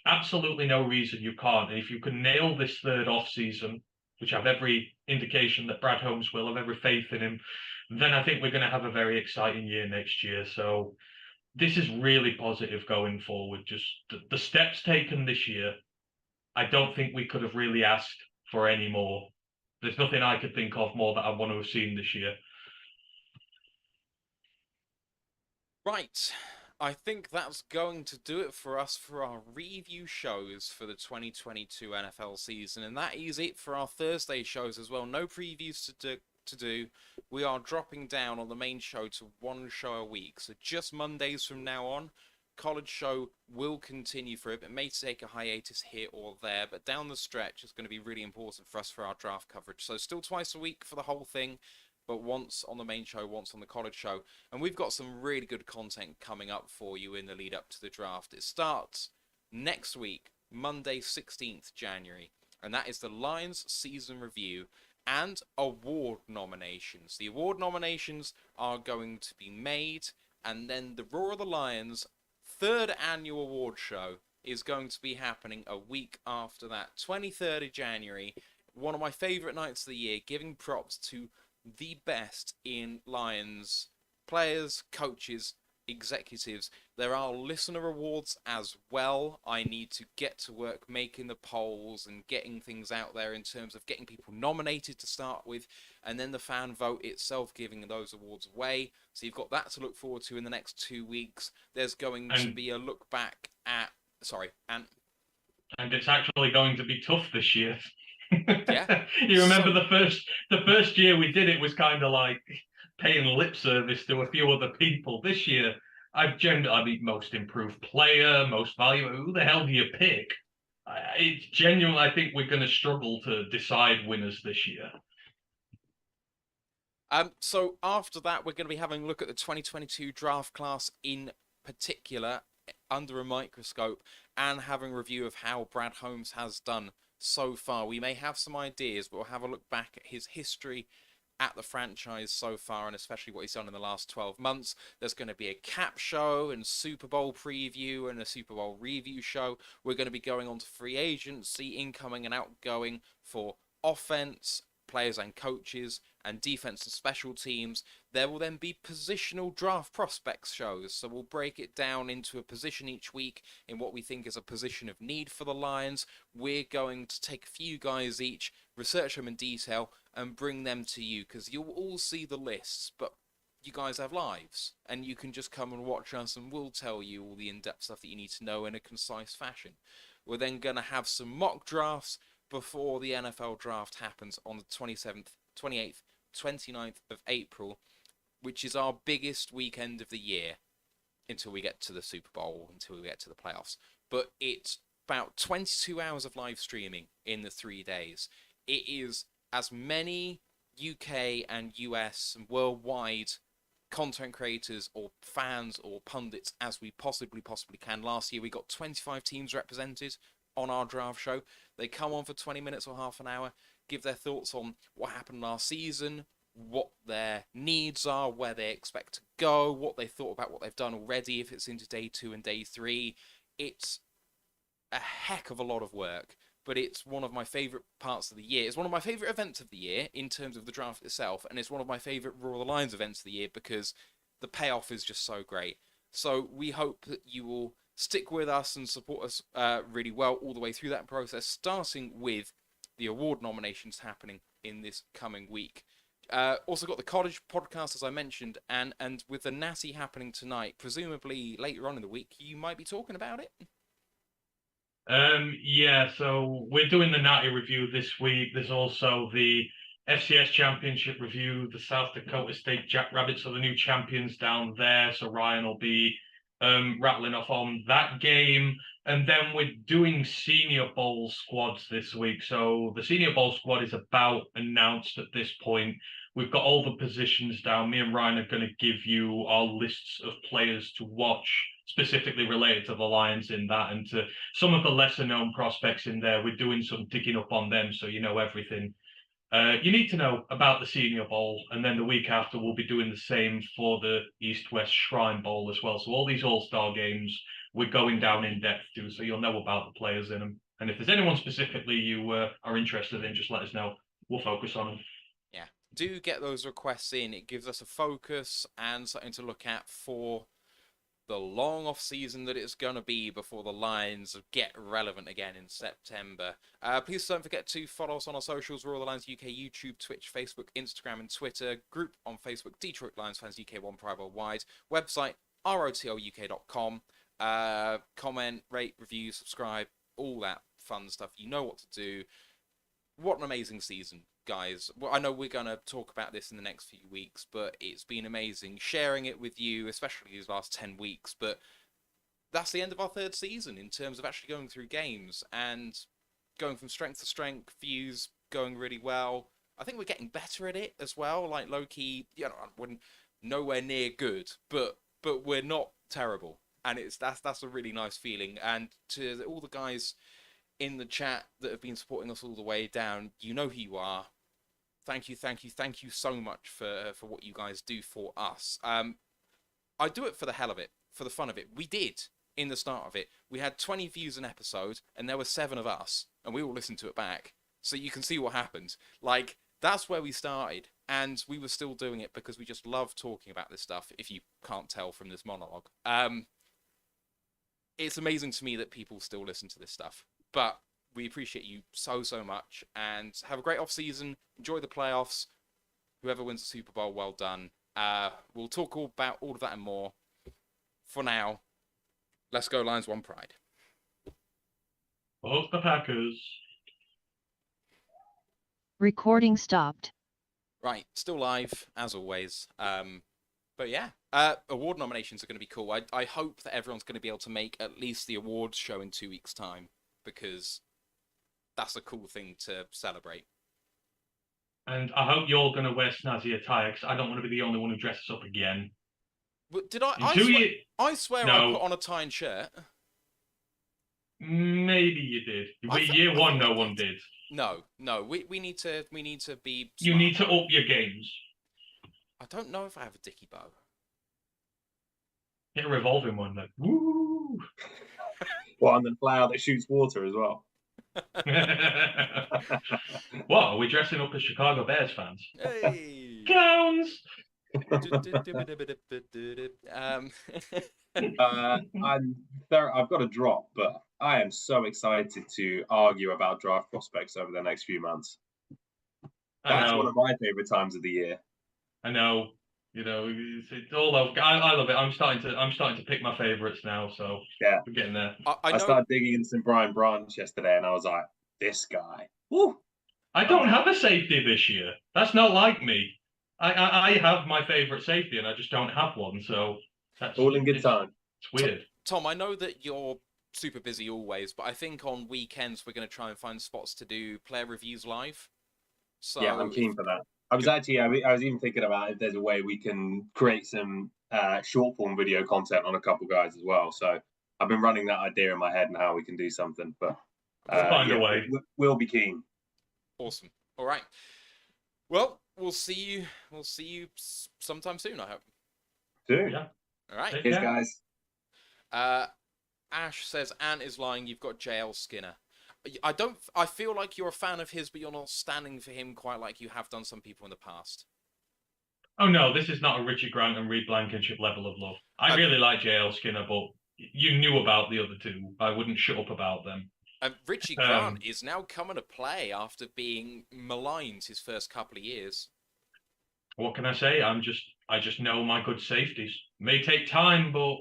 Absolutely no reason you can't. And if you can nail this third off-season, which I have every indication that Brad Holmes will, have every faith in him, then I think we're going to have a very exciting year next year. So this is really positive going forward. Just the steps taken this year, I don't think we could have really asked for any more. There's nothing I could think of more that I want to have seen this year. Right. I think that's going to do it for us for our review shows for the 2022 NFL season. And that is it for our Thursday shows as well. No previews to do. We are dropping down on the main show to 1 show a week. So just Mondays from now on. College show will continue for it. It may take a hiatus here or there, but down the stretch it's going to be really important for us for our draft coverage. So still twice a week for the whole thing, but once on the main show, once on the college show. And we've got some really good content coming up for you in the lead up to the draft. It starts next week, Monday 16th January, and that is the Lions season review and award nominations. The award nominations are going to be made, and then the Roar of the Lions 3rd annual award show is going to be happening a week after that, 23rd of January. One of my favourite nights of the year, giving props to the best in Lions players, coaches, executives. There are listener awards as well. I need to get to work making the polls and getting things out there in terms of getting people nominated to start with, and then the fan vote itself giving those awards away. So you've got that to look forward to in the next 2 weeks. There's going to be a look back at... Sorry, and it's actually going to be tough this year. Yeah. You remember So- the first year we did it was kind of like paying lip service to a few other people. This year, I mean, most improved player, most valuable. Who the hell do you pick? It's genuine. I think we're going to struggle to decide winners this year. So after that, we're going to be having a look at the 2022 draft class in particular under a microscope and having a review of how Brad Holmes has done so far. We may have some ideas, but we'll have a look back at his history at the franchise so far, and especially what he's done in the last 12 months. There's going to be a cap show and Super Bowl preview and a Super Bowl review show. We're going to be going on to free agency, incoming and outgoing for offense, players and coaches, and defense and special teams. There will then be positional draft prospects shows, so we'll break it down into a position each week in what we think is a position of need for the Lions. We're going to take a few guys each, research them in detail, and bring them to you, because you'll all see the lists, but you guys have lives, and you can just come and watch us, and we'll tell you all the in-depth stuff that you need to know in a concise fashion. We're then going to have some mock drafts before the NFL draft happens on the 27th, 28th, 29th of April, which is our biggest weekend of the year until we get to the Super Bowl, until we get to the playoffs. But it's about 22 hours of live streaming in the 3 days. It is as many UK and US and worldwide content creators or fans or pundits as we possibly can. Last year we got 25 teams represented on our draft show. They come on for 20 minutes or half an hour, give their thoughts on what happened last season, what their needs are, where they expect to go, what they thought about what they've done already, if it's into day 2 and day 3. It's a heck of a lot of work, but it's one of my favourite parts of the year. It's one of my favourite events of the year in terms of the draft itself, and it's one of my favourite Roar the Lions events of the year because the payoff is just so great. So we hope that you will stick with us and support us really well all the way through that process, starting with the award nominations happening in this coming week. Also got the Cottage podcast, as I mentioned, and with the Natty happening tonight, presumably later on in the week, you might be talking about it. Yeah, so we're doing the Natty review this week. There's also the FCS Championship review. The South Dakota State Jackrabbits are the new champions down there, so Ryan will be rattling off on that game. And then we're doing Senior Bowl squads this week. So the Senior Bowl squad is about announced at this point. We've got all the positions down. Me and Ryan are going to give you our lists of players to watch, specifically related to the Lions in that, and to some of the lesser known prospects in there. We're doing some digging up on them, so you know everything you need to know about the Senior Bowl. And then the week after, we'll be doing the same for the East-West Shrine Bowl as well. So all these all-star games, we're going down in depth to, so you'll know about the players in them. And if there's anyone specifically you are interested in, just let us know. We'll focus on them. Yeah, do get those requests in. It gives us a focus and something to look at for the long off season that it's going to be before the Lions get relevant again in September. Please don't forget to follow us on our socials, Roar the Lions UK, YouTube, Twitch, Facebook, Instagram and Twitter. Group on Facebook, Detroit Lions Fans UK 1 Pride Worldwide. Website, rotluk.com. Comment, rate, review, subscribe, all that fun stuff. You know what to do. What an amazing season, guys. Well, I know we're going to talk about this in the next few weeks, but it's been amazing sharing it with you, especially these last 10 weeks. But that's the end of our 3rd season in terms of actually going through games and going from strength to strength, views going really well. I think we're getting better at it as well. Like low-key, you know, we're nowhere near good, but we're not terrible. And that's a really nice feeling. And to all the guys in the chat that have been supporting us all the way down, you know who you are. Thank you so much for what you guys do for us. I do it for the hell of it, for the fun of it. We did in the start of it. We had 20 views an episode, and there were 7 of us, and we all listened to it back. So you can see what happened. Like, that's where we started, and we were still doing it because we just love talking about this stuff, if you can't tell from this monologue. It's amazing to me that people still listen to this stuff. But we appreciate you so much, and have a great off-season. Enjoy the playoffs. Whoever wins the Super Bowl, well done. We'll talk all about all of that and more. For now, let's go Lions, one pride. Both the Packers. Recording stopped. Right, still live as always. But yeah, award nominations are going to be cool. I hope that everyone's going to be able to make at least the awards show in 2 weeks' time, because that's a cool thing to celebrate. And I hope you're going to wear snazzy attire, because I don't want to be the only one who dresses up again. But did I? In 2 years, I swear I no. put on a tie and shirt. Maybe you did. I Year one, thought no I one did. No. We need to be. You Smart. need to up your games. I don't know if I have a dicky bow. Get a revolving one then. Woo! Well, and then flower that shoots water as well. What, are we dressing up as Chicago Bears fans? Hey. Clowns! I've got to drop, but I am so excited to argue about draft prospects over the next few months. That's one of my favorite times of the year. I know. You know, it's all over. I love it. I'm starting to pick my favorites now, so yeah, we're getting there. I started digging into some Brian Branch yesterday, and I was like, this guy. Woo! I don't have a safety this year. That's not like me. I have my favorite safety, and I just don't have one. So that's all in good time. It's weird. Tom, I know that you're super busy always, but I think on weekends we're going to try and find spots to do player reviews live. So yeah, I'm keen for that. I was even thinking about if there's a way we can create some short form video content on a couple guys as well. So I've been running that idea in my head and how we can do something, but we'll find a way. We'll be keen. Awesome. All right. Well, we'll see you sometime soon, I hope. Soon. Yeah. All right. Cheers, guys. Ash says Ant is lying. You've got JL Skinner. I feel like you're a fan of his, but you're not standing for him quite like you have done some people in the past. Oh no, this is not a Richard Grant and Reed Blankenship level of love. I really like JL Skinner, but you knew about the other two. I wouldn't shut up about them. Richie Grant is now coming to play after being maligned his first couple of years. What can I say? I just know my good safeties. May take time, but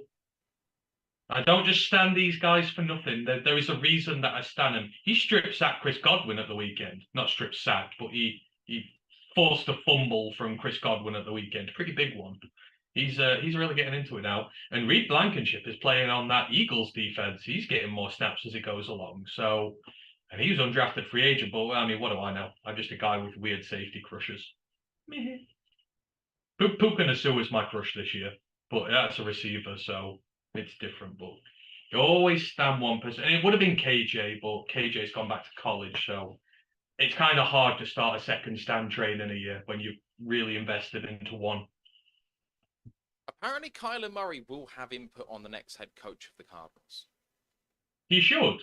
I don't just stand these guys for nothing. There is a reason that I stand him. He strip sacked Chris Godwin at the weekend. Not strip sacked, but he forced a fumble from Chris Godwin at the weekend. Pretty big one. He's really getting into it now. And Reed Blankenship is playing on that Eagles defense. He's getting more snaps as it goes along. So, and he was undrafted free agent, but I mean, what do I know? I'm just a guy with weird safety crushes. Puka Nasu is my crush this year, but that's a receiver, so it's different. But you always stand one person. And it would have been KJ, but KJ's gone back to college, so it's kind of hard to start a second stand trade in a year when you've really invested into one. Apparently, Kyler Murray will have input on the next head coach of the Cardinals. He should.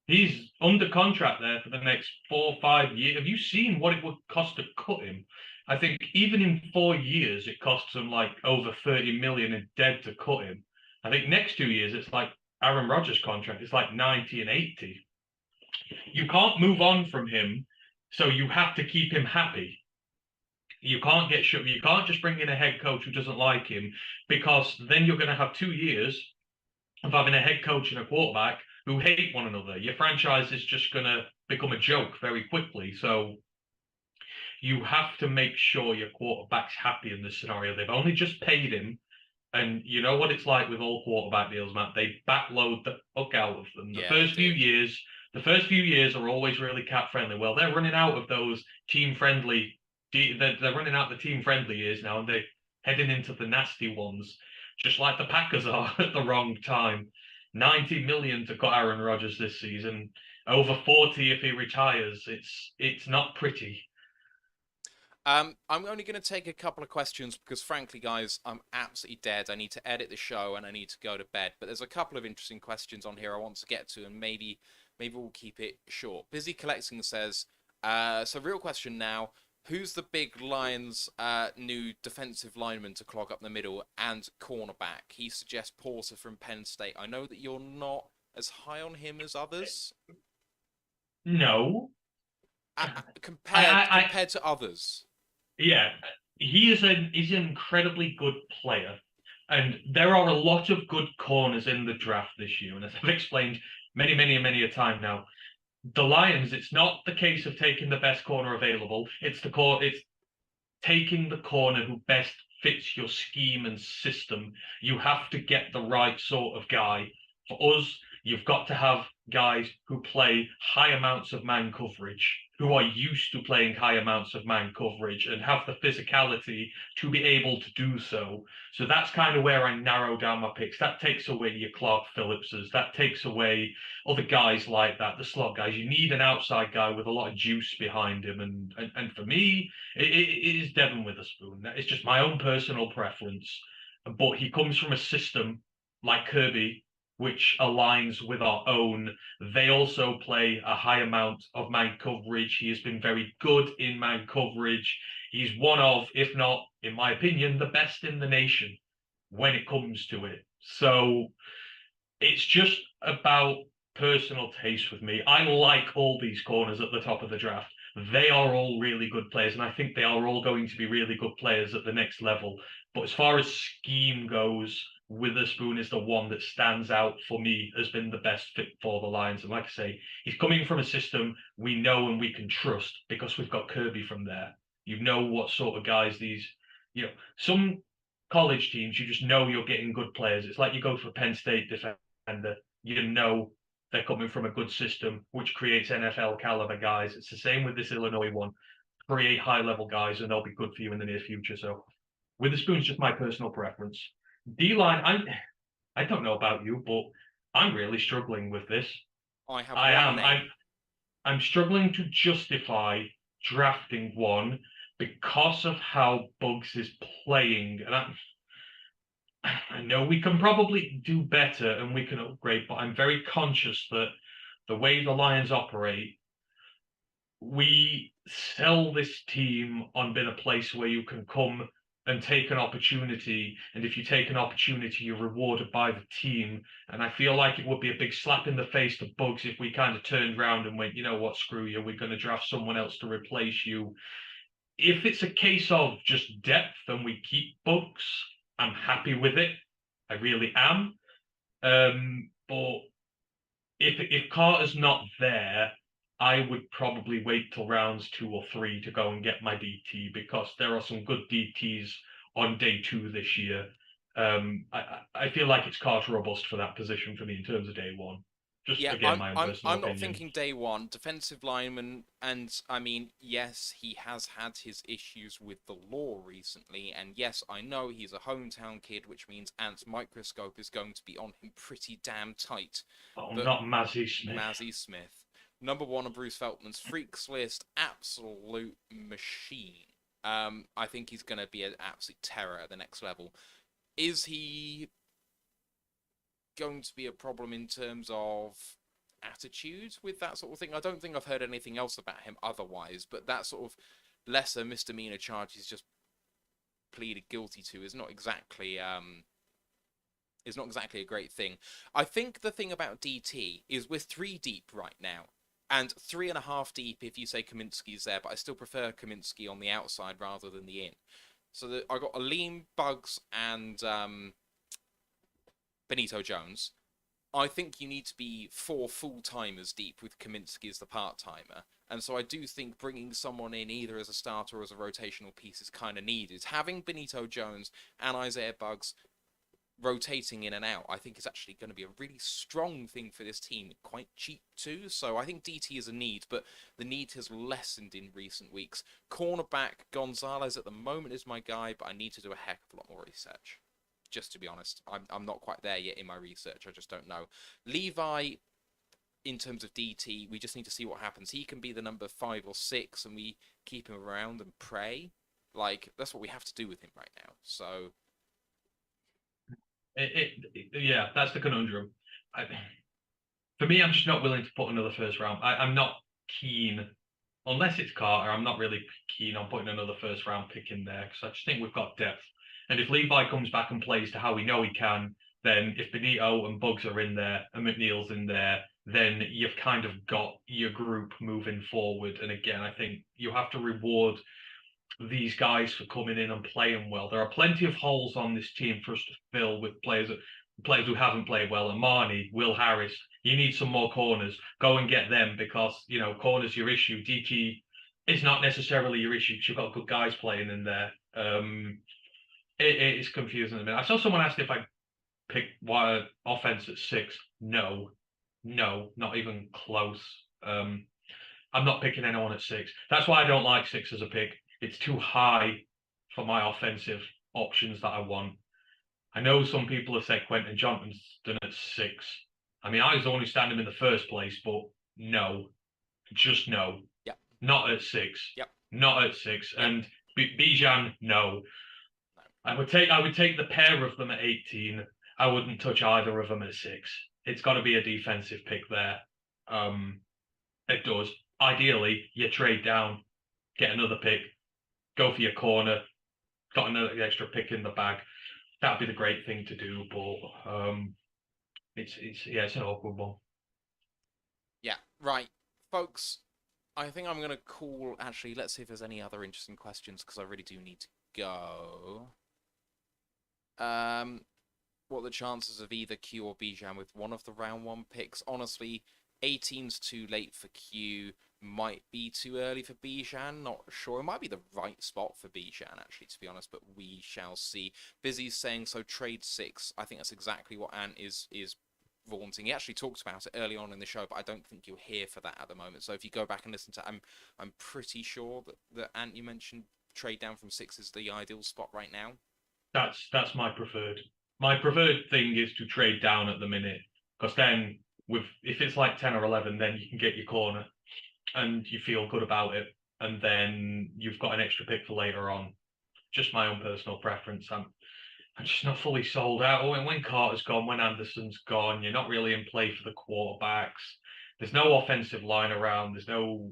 He's under contract there for the next 4 or 5 years. Have you seen what it would cost to cut him? I think even in 4 years, it costs him like over 30 million in dead to cut him. I think next 2 years, it's like Aaron Rodgers' contract. It's like 90 and 80. You can't move on from him, so you have to keep him happy. You can't get shut. You can't just bring in a head coach who doesn't like him, because then you're going to have 2 years of having a head coach and a quarterback who hate one another. Your franchise is just going to become a joke very quickly. So you have to make sure your quarterback's happy in this scenario. They've only just paid him. And you know what it's like with all quarterback deals, Matt. They backload the fuck out of them. The first few years are always really cap friendly. Well, they're running out of those team friendly. They're running out the team friendly years now, and they're heading into the nasty ones, just like the Packers are at the wrong time. 90 million to cut Aaron Rodgers this season, over 40 if he retires. It's not pretty. I'm only going to take a couple of questions because, frankly, guys, I'm absolutely dead. I need to edit the show and I need to go to bed. But there's a couple of interesting questions on here I want to get to, and maybe we'll keep it short. Busy Collecting says, so real question now. Who's the big Lions' new defensive lineman to clog up the middle and cornerback? He suggests Porter from Penn State. I know that you're not as high on him as others. No. Compared to others. Yeah, he's an incredibly good player. And there are a lot of good corners in the draft this year. And as I've explained many a time now, the Lions, it's not the case of taking the best corner available. It's taking the corner who best fits your scheme and system. You have to get the right sort of guy. For us, you've got to have guys who play high amounts of man coverage, who are used to playing high amounts of man coverage and have the physicality to be able to do so. So that's kind of where I narrow down my picks. That takes away your Clark Phillipses. That takes away other guys like that, the slot guys. You need an outside guy with a lot of juice behind him. And for me, it is Devon Witherspoon. It's just my own personal preference. But he comes from a system like Kirby, which aligns with our own. They also play a high amount of man coverage. He has been very good in man coverage. He's one of, if not, in my opinion, the best in the nation when it comes to it. So it's just about personal taste with me. I like all these corners at the top of the draft. They are all really good players, and I think they are all going to be really good players at the next level. But as far as scheme goes, Witherspoon is the one that stands out for me as been the best fit for the Lions. And like I say, he's coming from a system we know and we can trust because we've got Kirby from there. You know what sort of guys these, some college teams, you just know you're getting good players. It's like you go for Penn State defender, you know they're coming from a good system, which creates NFL caliber guys. It's the same with this Illinois one. Create high level guys, and they'll be good for you in the near future. So, Witherspoon's just my personal preference. D line, I don't know about you, but I'm really struggling with this. I have I one am. name. I'm struggling to justify drafting one because of how Bugs is playing, and I know we can probably do better and we can upgrade, but I'm very conscious that the way the Lions operate, we sell this team on being a place where you can come and take an opportunity. And if you take an opportunity, you're rewarded by the team. And I feel like it would be a big slap in the face to Bugs if we kind of turned around and went, you know what, screw you, we're going to draft someone else to replace you. If it's a case of just depth and we keep Bugs, I'm happy with it. I really am. But if Carter's not there, I would probably wait till rounds 2 or 3 to go and get my DT because there are some good DTs on day 2 this year. I feel like it's Carter or bust for that position for me in terms of day 1. Just Yeah, again, my own personal I'm not opinion. thinking day one. Defensive lineman, and I mean, yes, he has had his issues with the law recently, and yes, I know he's a hometown kid, which means Ant's microscope is going to be on him pretty damn tight. Oh, But not Mazzy Smith. Mazzy Smith, number 1 on Bruce Feltman's freaks list, absolute machine. I think he's going to be an absolute terror at the next level. Is he going to be a problem in terms of attitude with that sort of thing? I don't think I've heard anything else about him otherwise, but that sort of lesser misdemeanor charge he's just pleaded guilty to is not exactly a great thing. I think the thing about DT is we're 3 deep right now, and 3.5 deep if you say Kaminsky's there, but I still prefer Kaminsky on the outside rather than the in. So I got Aleem, Bugs, and Benito Jones. I think you need to be 4 full-timers deep with Kaminsky as the part-timer. And so I do think bringing someone in either as a starter or as a rotational piece is kind of needed. Having Benito Jones and Isaiah Bugs rotating in and out, I think is actually going to be a really strong thing for this team. Quite cheap too. So I think DT is a need, but the need has lessened in recent weeks. Cornerback Gonzalez at the moment is my guy, but I need to do a heck of a lot more research. Just to be honest, I'm not quite there yet in my research. I just don't know. Levi, in terms of DT, we just need to see what happens. He can be the number 5 or 6, and we keep him around and pray. Like, that's what we have to do with him right now. So, yeah, that's the conundrum. For me, I'm just not willing to put another first round. I'm not keen, unless it's Carter. I'm not really keen on putting another first round pick in there because I just think we've got depth. And if Levi comes back and plays to how we know he can, then if Benito and Bugs are in there and McNeil's in there, then you've kind of got your group moving forward. And again, I think you have to reward these guys for coming in and playing well. There are plenty of holes on this team for us to fill with players that players who haven't played well, Amani, Will Harris. You need some more corners. Go and get them because, corners your issue. DT is not necessarily your issue because you've got good guys playing in there. It is confusing a bit. I saw someone ask if I picked offense at 6. No, not even close. I'm not picking anyone at 6. That's why I don't like 6 as a pick. It's too high for my offensive options that I want. I know some people have said Quentin Johnston at 6. I mean, I was the one who stand him in the first place, but no, just no. Yep. Not at 6. Yep. Not at 6. Yep. And Bijan, no. I would take the pair of them at 18. I wouldn't touch either of them at 6. It's got to be a defensive pick there. It does. Ideally, you trade down, get another pick, go for your corner, got another extra pick in the bag. That'd be the great thing to do, but it's an awkward one. Yeah, right, folks. I think I'm gonna call. Actually, let's see if there's any other interesting questions because I really do need to go. What are the chances of either Q or Bijan with one of the round 1 picks? Honestly, 18's too late for Q. Might be too early for Bijan. Not sure. It might be the right spot for Bijan, actually, to be honest, but we shall see. Busy's saying, so trade 6. I think that's exactly what Ant is vaunting. He actually talked about it early on in the show, but I don't think you'll hear for that at the moment. So if you go back and listen to I'm pretty sure that Ant, you mentioned trade down from 6 is the ideal spot right now. That's my preferred. My preferred thing is to trade down at the minute, because then if it's like 10 or 11, then you can get your corner and you feel good about it, and then you've got an extra pick for later on. Just my own personal preference. I'm just not fully sold out. When Carter's gone, when Anderson's gone, you're not really in play for the quarterbacks. There's no offensive line around. There's no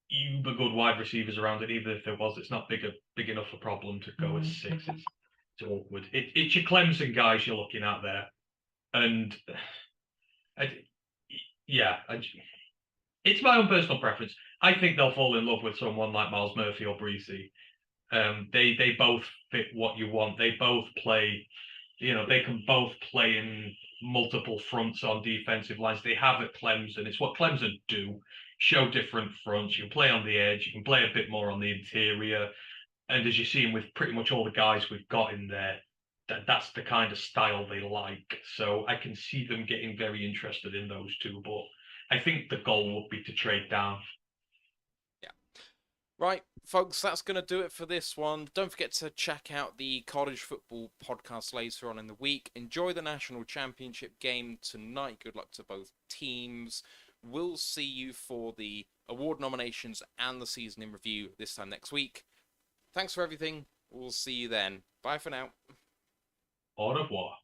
uber good wide receivers around it. Even if there was, it's not big enough a problem to go at 6. It's awkward. It's your Clemson guys you're looking at there, and it's my own personal preference. I think they'll fall in love with someone like Miles Murphy or Breesy. They both fit what you want. They both play, they can both play in multiple fronts on defensive lines. They have at Clemson. It's what Clemson do. Show different fronts. You can play on the edge. You can play a bit more on the interior. And as you're seeing with pretty much all the guys we've got in there, that's the kind of style they like. So I can see them getting very interested in those two. But I think the goal would be to trade down. Yeah. Right, folks, that's going to do it for this one. Don't forget to check out the college football podcast later on in the week. Enjoy the national championship game tonight. Good luck to both teams. We'll see you for the award nominations and the season in review this time next week. Thanks for everything. We'll see you then. Bye for now. Au revoir.